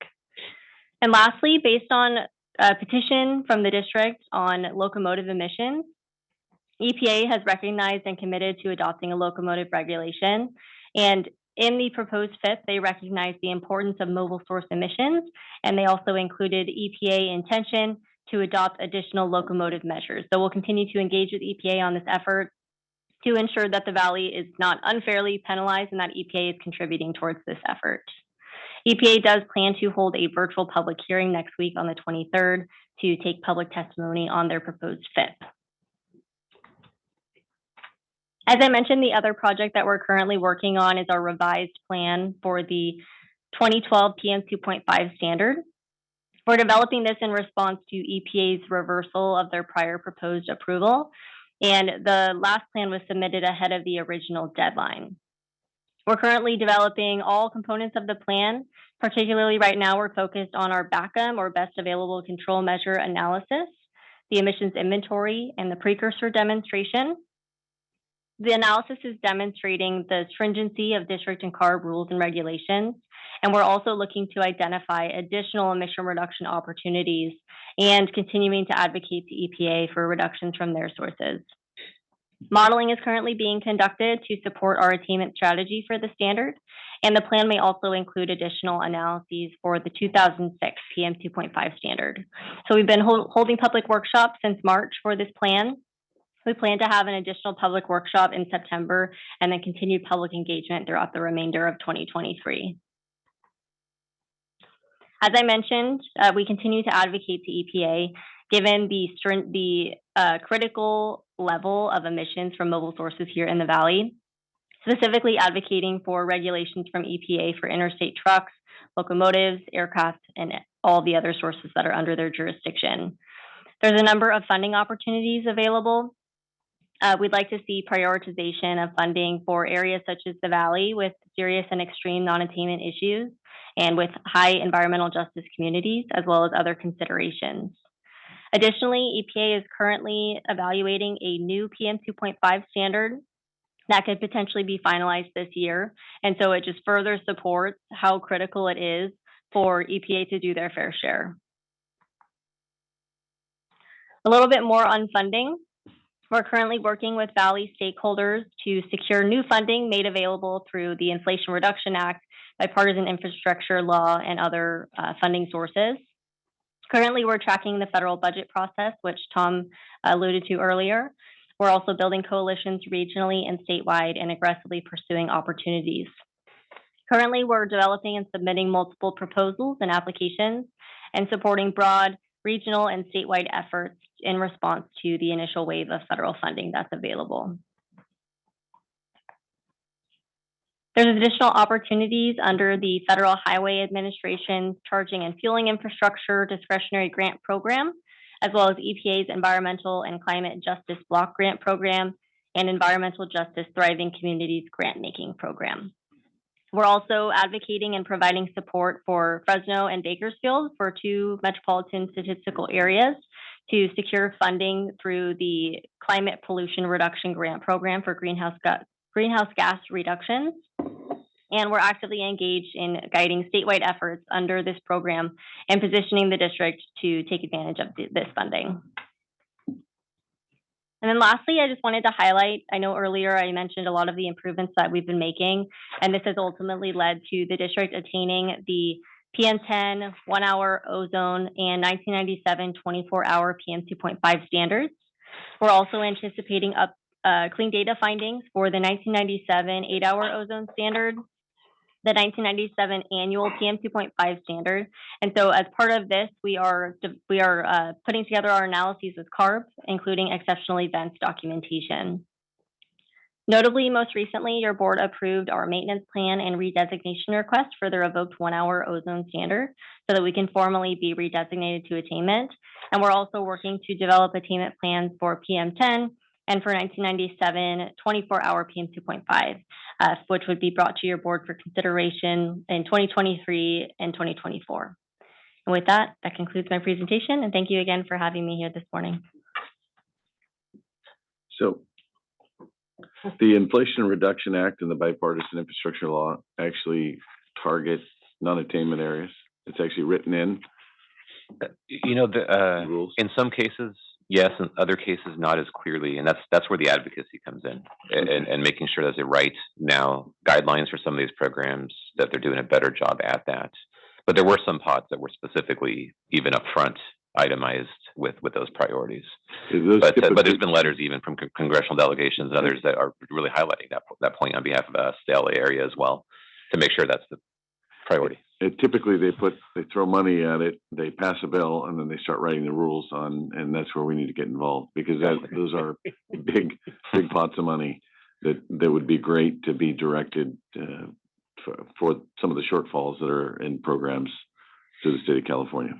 [SPEAKER 8] And lastly, based on a petition from the district on locomotive emissions, EPA has recognized and committed to adopting a locomotive regulation. And in the proposed FIP, they recognize the importance of mobile source emissions, and they also included EPA intention to adopt additional locomotive measures. So we'll continue to engage with EPA on this effort to ensure that the Valley is not unfairly penalized and that EPA is contributing towards this effort. EPA does plan to hold a virtual public hearing next week on the 23rd to take public testimony on their proposed FIP. As I mentioned, the other project that we're currently working on is our revised plan for the 2012 PM 2.5 standard. We're developing this in response to EPA's reversal of their prior proposed approval, and the last plan was submitted ahead of the original deadline. We're currently developing all components of the plan. Particularly right now, we're focused on our BACM, or Best Available Control Measure analysis, the emissions inventory, and the precursor demonstration. The analysis is demonstrating the stringency of district and CARB rules and regulations, and we're also looking to identify additional emission reduction opportunities and continuing to advocate to EPA for reductions from their sources. Modeling is currently being conducted to support our attainment strategy for the standard, and the plan may also include additional analyses for the 2006 PM 2.5 standard. So we've been holding public workshops since March for this plan. We plan to have an additional public workshop in September and then continued public engagement throughout the remainder of 2023. As I mentioned, we continue to advocate to EPA given the critical level of emissions from mobile sources here in the Valley, specifically advocating for regulations from EPA for interstate trucks, locomotives, aircraft, and all the other sources that are under their jurisdiction. There's a number of funding opportunities available. We'd like to see prioritization of funding for areas such as the Valley with serious and extreme non-attainment issues and with high environmental justice communities, as well as other considerations. Additionally, EPA is currently evaluating a new PM 2.5 standard that could potentially be finalized this year. And so it just further supports how critical it is for EPA to do their fair share. A little bit more on funding. We're currently working with Valley stakeholders to secure new funding made available through the Inflation Reduction Act, bipartisan infrastructure law, and other funding sources. Currently, we're tracking the federal budget process, which Tom alluded to earlier. We're also building coalitions regionally and statewide and aggressively pursuing opportunities. Currently, we're developing and submitting multiple proposals and applications and supporting broad regional and statewide efforts in response to the initial wave of federal funding that's available. There's additional opportunities under the Federal Highway Administration's Charging and Fueling Infrastructure Discretionary Grant Program, as well as EPA's Environmental and Climate Justice Block Grant Program and Environmental Justice Thriving Communities Grant-Making Program. We're also advocating and providing support for Fresno and Bakersfield, for 2 metropolitan statistical areas, to secure funding through the Climate Pollution Reduction Grant Program for greenhouse gas reductions. And we're actively engaged in guiding statewide efforts under this program and positioning the district to take advantage of this funding. And then lastly, I just wanted to highlight, I know earlier I mentioned a lot of the improvements that we've been making, and this has ultimately led to the district attaining the PM10 1-hour ozone and 1997 24-hour PM2.5 standards. We're also anticipating clean data findings for the 1997 8-hour ozone standard, the 1997 annual PM2.5 standard. And so as part of this, we are putting together our analyses with CARB, including exceptional events documentation. Notably, most recently, your board approved our maintenance plan and redesignation request for the revoked 1-hour ozone standard so that we can formally be redesignated to attainment. And we're also working to develop attainment plans for PM10 and for 1997 24-hour PM2.5, which would be brought to your board for consideration in 2023 and 2024. And with that, that concludes my presentation. And thank you again for having me here this morning.
[SPEAKER 2] So the Inflation Reduction Act and the Bipartisan Infrastructure Law actually target non-attainment areas. It's actually written in.
[SPEAKER 14] You know, in some cases, yes, in other cases, not as clearly, and that's where the advocacy comes in, and making sure that they write now guidelines for some of these programs, that they're doing a better job at that. But there were some pots that were specifically even upfront itemized with those priorities. But there's been letters even from congressional delegations and others that are really highlighting that point on behalf of the LA area as well, to make sure that's the priority.
[SPEAKER 2] Typically, they throw money at it, they pass a bill, and then they start writing the rules on, and that's where we need to get involved, because those are big pots of money that would be great to be directed for some of the shortfalls that are in programs to the state of California.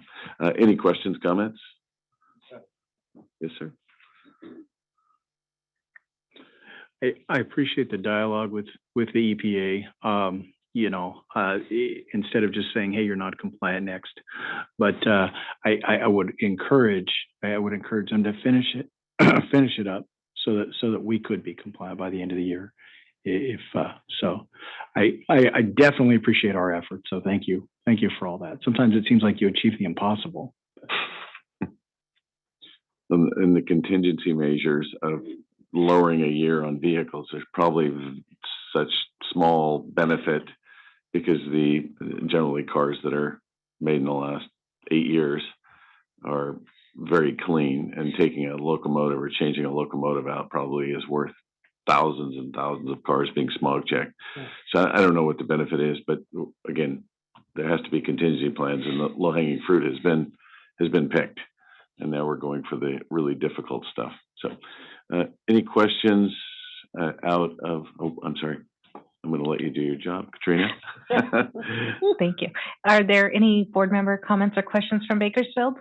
[SPEAKER 2] Any questions, comments? Yes, sir.
[SPEAKER 16] I appreciate the dialogue with the EPA. You know, instead of just saying, "Hey, you're not compliant, next," but I would encourage them to finish it up so that we could be compliant by the end of the year. If so, I definitely appreciate our efforts. So thank you for all that. Sometimes it seems like you achieve the impossible.
[SPEAKER 2] And the contingency measures of lowering a year on vehicles, there's probably such small benefit, because generally cars that are made in the last 8 years are very clean, and taking a locomotive or changing a locomotive out probably is worth thousands and thousands of cars being smog checked. So I don't know what the benefit is, but again, there has to be contingency plans, and the low-hanging fruit has been picked, and now we're going for the really difficult stuff. So any questions out of, I'm sorry. I'm going to let you do your job, Katrina.
[SPEAKER 1] Thank you. Are there any board member comments or questions from Bakersfield?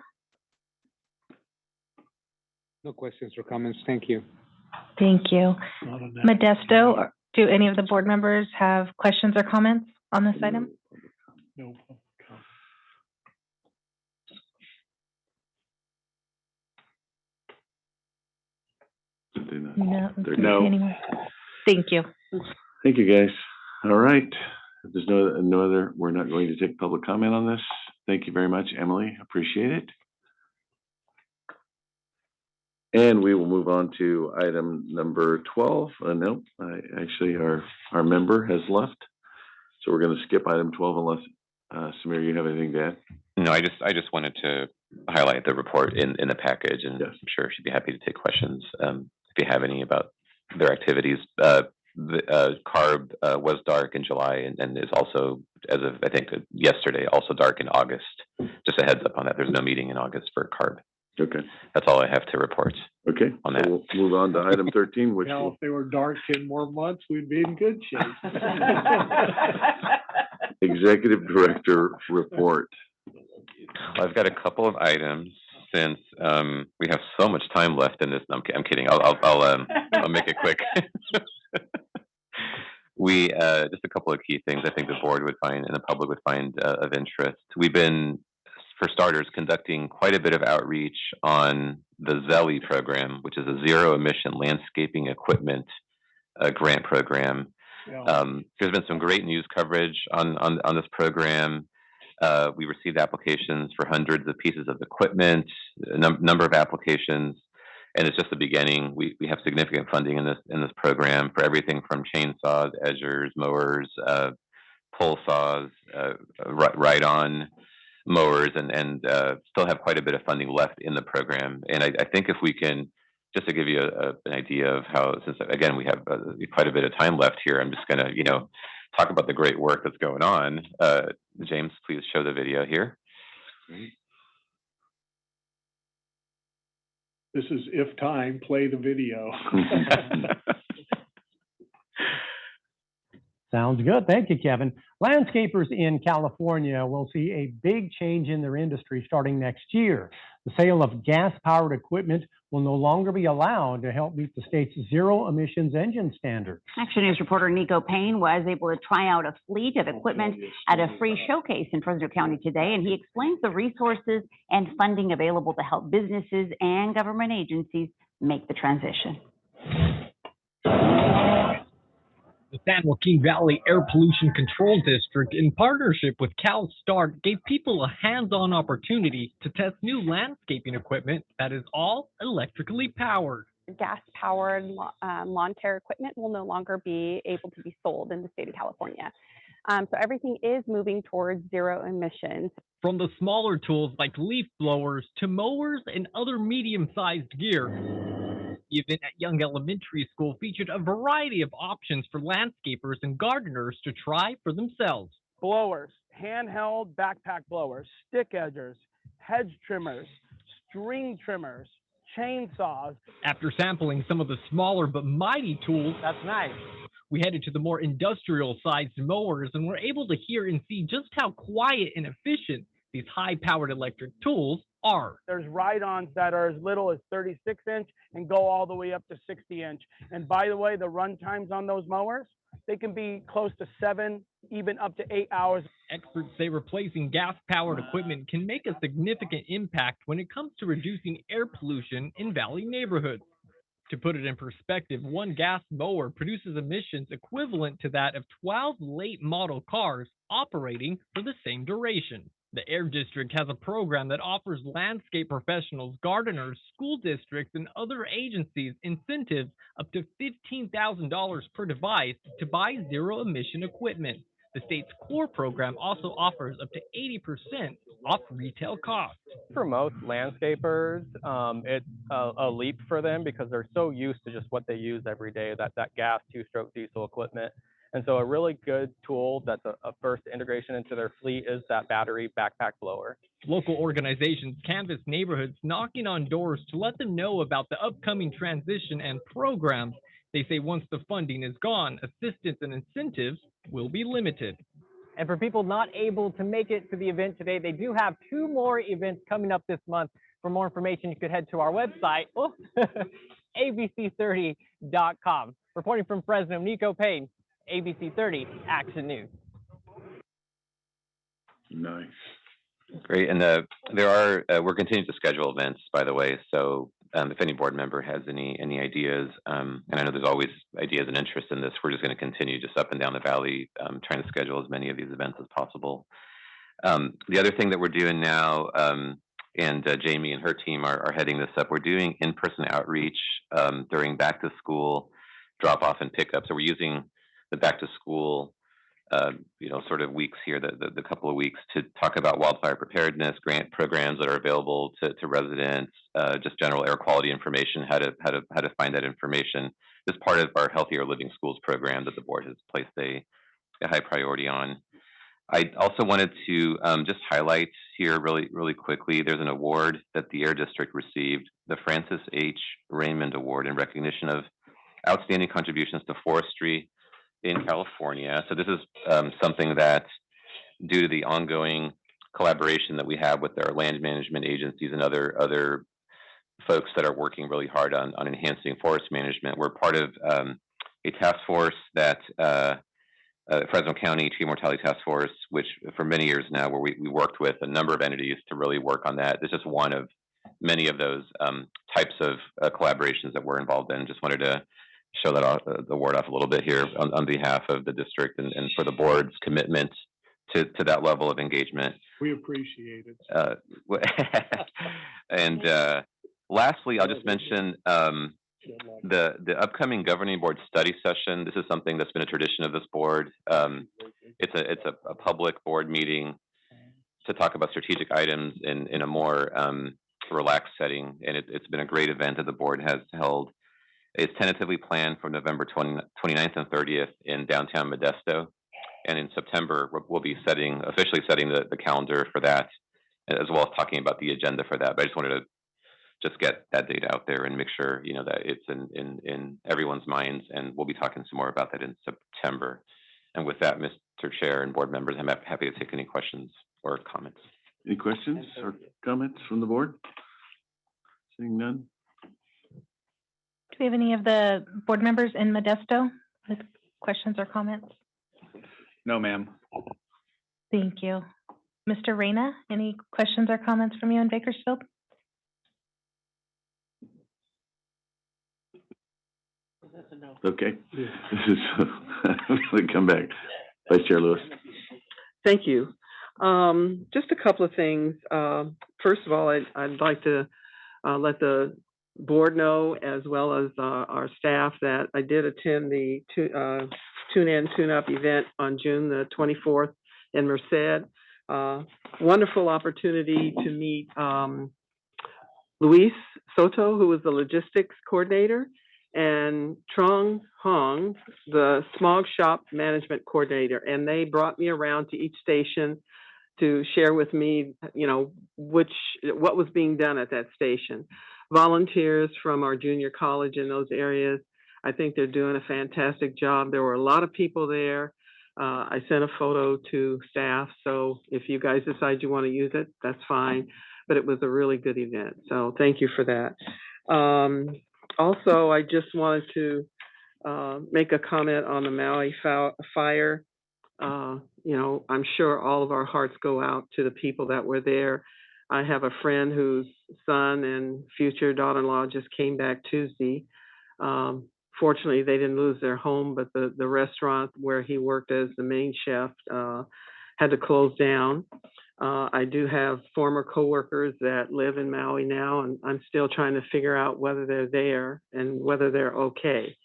[SPEAKER 3] No questions or comments. Thank you.
[SPEAKER 1] Thank you. Modesto, do any of the board members have questions or comments on this item?
[SPEAKER 10] No.
[SPEAKER 1] No. Thank you.
[SPEAKER 2] Thank you, guys. All right. If there's no other, we're not going to take public comment on this. Thank you very much, Emily. Appreciate it. And we will move on to item number 12. No, actually our member has left. So we're going to skip item 12 unless, Samir, you have anything to add?
[SPEAKER 14] No, I just wanted to highlight the report in the package, and yes, I'm sure she'd be happy to take questions if you have any about their activities. The CARB was dark in July and is also, as of I think yesterday, also dark in August. Just a heads up on that. There's no meeting in August for CARB.
[SPEAKER 2] Okay.
[SPEAKER 14] That's all I have to report.
[SPEAKER 2] Okay.
[SPEAKER 14] On that.
[SPEAKER 2] So we'll move on to item 13, which
[SPEAKER 10] now, if they were dark 10 more months, we'd be in good shape.
[SPEAKER 2] Executive Director report.
[SPEAKER 14] I've got a couple of items since we have so much time left in this. I'm kidding. I'll make it quick. We just a couple of key things I think the board would find and the public would find of interest. We've been, for starters, conducting quite a bit of outreach on the ZELI program, which is a zero emission landscaping equipment grant program. There's been some great news coverage on this program. We received applications for hundreds of pieces of equipment, a number of applications, and it's just the beginning. We have significant funding in this program for everything from chainsaws, edgers, mowers, pole saws, ride-on mowers, and still have quite a bit of funding left in the program. And I think if we can, just to give you an idea of how, since again we have quite a bit of time left here, I'm just going to talk about the great work that's going on. James, please show the video here. Great.
[SPEAKER 10] This is if time, play the video.
[SPEAKER 9] Sounds good. Thank you, Kevin. Landscapers in California will see a big change in their industry starting next year. The sale of gas-powered equipment will no longer be allowed to help meet the state's zero emissions engine standard.
[SPEAKER 22] Action News reporter Nico Payne was able to try out a fleet of equipment at a free showcase in Fresno County today, and he explains the resources and funding available to help businesses and government agencies make the transition.
[SPEAKER 23] The San Joaquin Valley Air Pollution Control District, in partnership with CalSTART, gave people a hands-on opportunity to test new landscaping equipment that is all electrically powered.
[SPEAKER 24] Gas-powered lawn care equipment will no longer be able to be sold in the state of California. So everything is moving towards zero emissions.
[SPEAKER 23] From the smaller tools like leaf blowers to mowers and other medium-sized gear. The event at Young Elementary School featured a variety of options for landscapers and gardeners to try for themselves.
[SPEAKER 25] Blowers, handheld backpack blowers, stick edgers, hedge trimmers, string trimmers, chainsaws.
[SPEAKER 23] After sampling some of the smaller but mighty tools, that's nice, we headed to the more industrial-sized mowers and were able to hear and see just how quiet and efficient these high-powered electric tools are.
[SPEAKER 25] There's ride-ons that are as little as 36-inch and go all the way up to 60-inch. And by the way, the run times on those mowers, they can be close to 7, even up to 8 hours.
[SPEAKER 23] Experts say replacing gas-powered equipment can make a significant impact when it comes to reducing air pollution in Valley neighborhoods. To put it in perspective, one gas mower produces emissions equivalent to that of 12 late model cars operating for the same duration. The Air District has a program that offers landscape professionals, gardeners, school districts, and other agencies incentives up to $15,000 per device to buy zero-emission equipment. The state's core program also offers up to 80% off retail costs.
[SPEAKER 26] For most landscapers, it's a leap for them because they're so used to just what they use every day, that gas two-stroke diesel equipment. And so a really good tool that's a first integration into their fleet is that battery backpack blower.
[SPEAKER 23] Local organizations canvass neighborhoods, knocking on doors to let them know about the upcoming transition and programs. They say once the funding is gone, assistance and incentives will be limited.
[SPEAKER 9] And for people not able to make it to the event today, they do have 2 more events coming up this month. For more information, you could head to our website, abc30.com. Reporting from Fresno, Nico Payne, ABC 30 Action News.
[SPEAKER 2] Nice.
[SPEAKER 14] Great. And there are, we're continuing to schedule events, by the way. So if any board member has any ideas, and I know there's always ideas and interest in this, we're just going to continue just up and down the valley, trying to schedule as many of these events as possible. The other thing that we're doing now, and Jamie and her team are heading this up, we're doing in-person outreach during back to school drop-off and pickup. So we're using the back to school sort of weeks here, the couple of weeks, to talk about wildfire preparedness, grant programs that are available to residents, just general air quality information, how to find that information. As part of our Healthier Living Schools program that the board has placed a high priority on. I also wanted to just highlight here really quickly, there's an award that the Air District received, the Francis H. Raymond Award, in recognition of outstanding contributions to forestry in California. So this is something that, due to the ongoing collaboration that we have with our land management agencies and other folks that are working really hard on enhancing forest management. We're part of a task force that Fresno County Tree Mortality Task Force, which for many years now, where we worked with a number of entities to really work on that. This is one of many of those types of collaborations that we're involved in. Just wanted to show that off, the word off a little bit here on behalf of the district and for the board's commitment to that level of engagement.
[SPEAKER 10] We appreciate it.
[SPEAKER 14] And lastly, I'll just mention the upcoming governing board study session. This is something that's been a tradition of this board. It's a public board meeting to talk about strategic items in a more relaxed setting, and it's been a great event that the board has held. It's tentatively planned for November 29th and 30th in downtown Modesto, and in September we'll be officially setting the calendar for that, as well as talking about the agenda for that. But I just wanted to just get that date out there and make sure that it's in everyone's minds, and we'll be talking some more about that in September. And with that, Mr. Chair and board members, I'm happy to take any questions or comments.
[SPEAKER 2] Any questions or comments from the board? Seeing none.
[SPEAKER 1] Do we have any of the board members in Modesto with questions or comments?
[SPEAKER 16] No, ma'am.
[SPEAKER 1] Thank you. Mr. Reyna, any questions or comments from you in Bakersfield?
[SPEAKER 2] Okay. We'll come back. Vice Chair Lewis.
[SPEAKER 11] Thank you. Just a couple of things. First of all, I'd like to let the board know, as well as our staff, that I did attend the Tune In, Tune Up event on June the 24th in Merced. Wonderful opportunity to meet Luis Soto, who was the logistics coordinator, and Trong Hong, the smog shop management coordinator. And they brought me around to each station to share with me, what was being done at that station. Volunteers from our junior college in those areas, I think they're doing a fantastic job. There were a lot of people there. I sent a photo to staff, so if you guys decide you want to use it, that's fine. But it was a really good event, so thank you for that. Also, I just wanted to make a comment on the Maui fire. I'm sure all of our hearts go out to the people that were there. I have a friend whose son and future daughter-in-law just came back Tuesday. Fortunately, they didn't lose their home, but the restaurant where he worked as the main chef had to close down. I do have former coworkers that live in Maui now, and I'm still trying to figure out whether they're there and whether they're okay.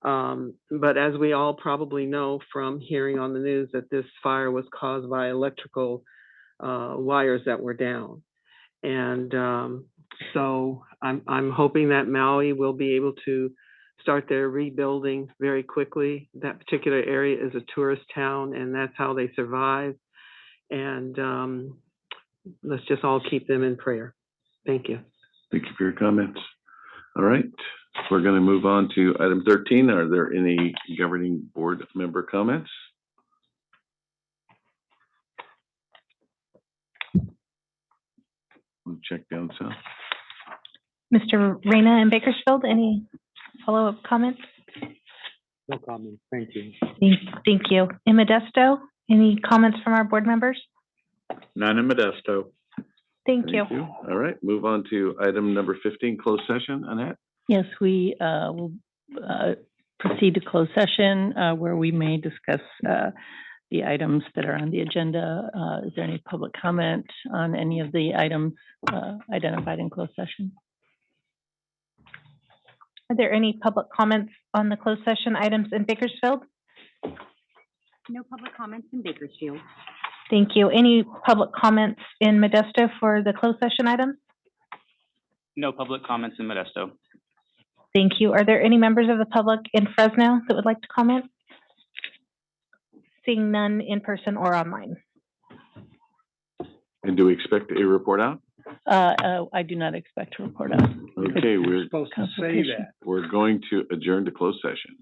[SPEAKER 11] But as we all probably know from hearing on the news, that this fire was caused by electrical wires that were down. And so I'm hoping that Maui will be able to start their rebuilding very quickly. That particular area is a tourist town, and that's how they survive. And let's just all keep them in prayer. Thank you.
[SPEAKER 2] Thank you for your comments. All right, we're going to move on to item 13. Are there any governing board member comments? We'll check down south.
[SPEAKER 1] Mr. Reyna in Bakersfield, any follow-up comments?
[SPEAKER 3] No comments. Thank you.
[SPEAKER 1] Thank you. In Modesto, any comments from our board members?
[SPEAKER 16] None in Modesto.
[SPEAKER 1] Thank you.
[SPEAKER 2] All right, move on to item number 15, closed session. Annette?
[SPEAKER 4] Yes, we will proceed to closed session where we may discuss the items that are on the agenda. Is there any public comment on any of the items identified in closed session?
[SPEAKER 1] Are there any public comments on the closed session items in Bakersfield?
[SPEAKER 22] No public comments in Bakersfield.
[SPEAKER 1] Thank you. Any public comments in Modesto for the closed session items?
[SPEAKER 5] No public comments in Modesto.
[SPEAKER 1] Thank you. Are there any members of the public in Fresno that would like to comment? Seeing none in person or online.
[SPEAKER 2] And do we expect a report out?
[SPEAKER 4] I do not expect to report out.
[SPEAKER 2] Okay, we're
[SPEAKER 4] supposed to say that.
[SPEAKER 2] We're going to adjourn to closed session.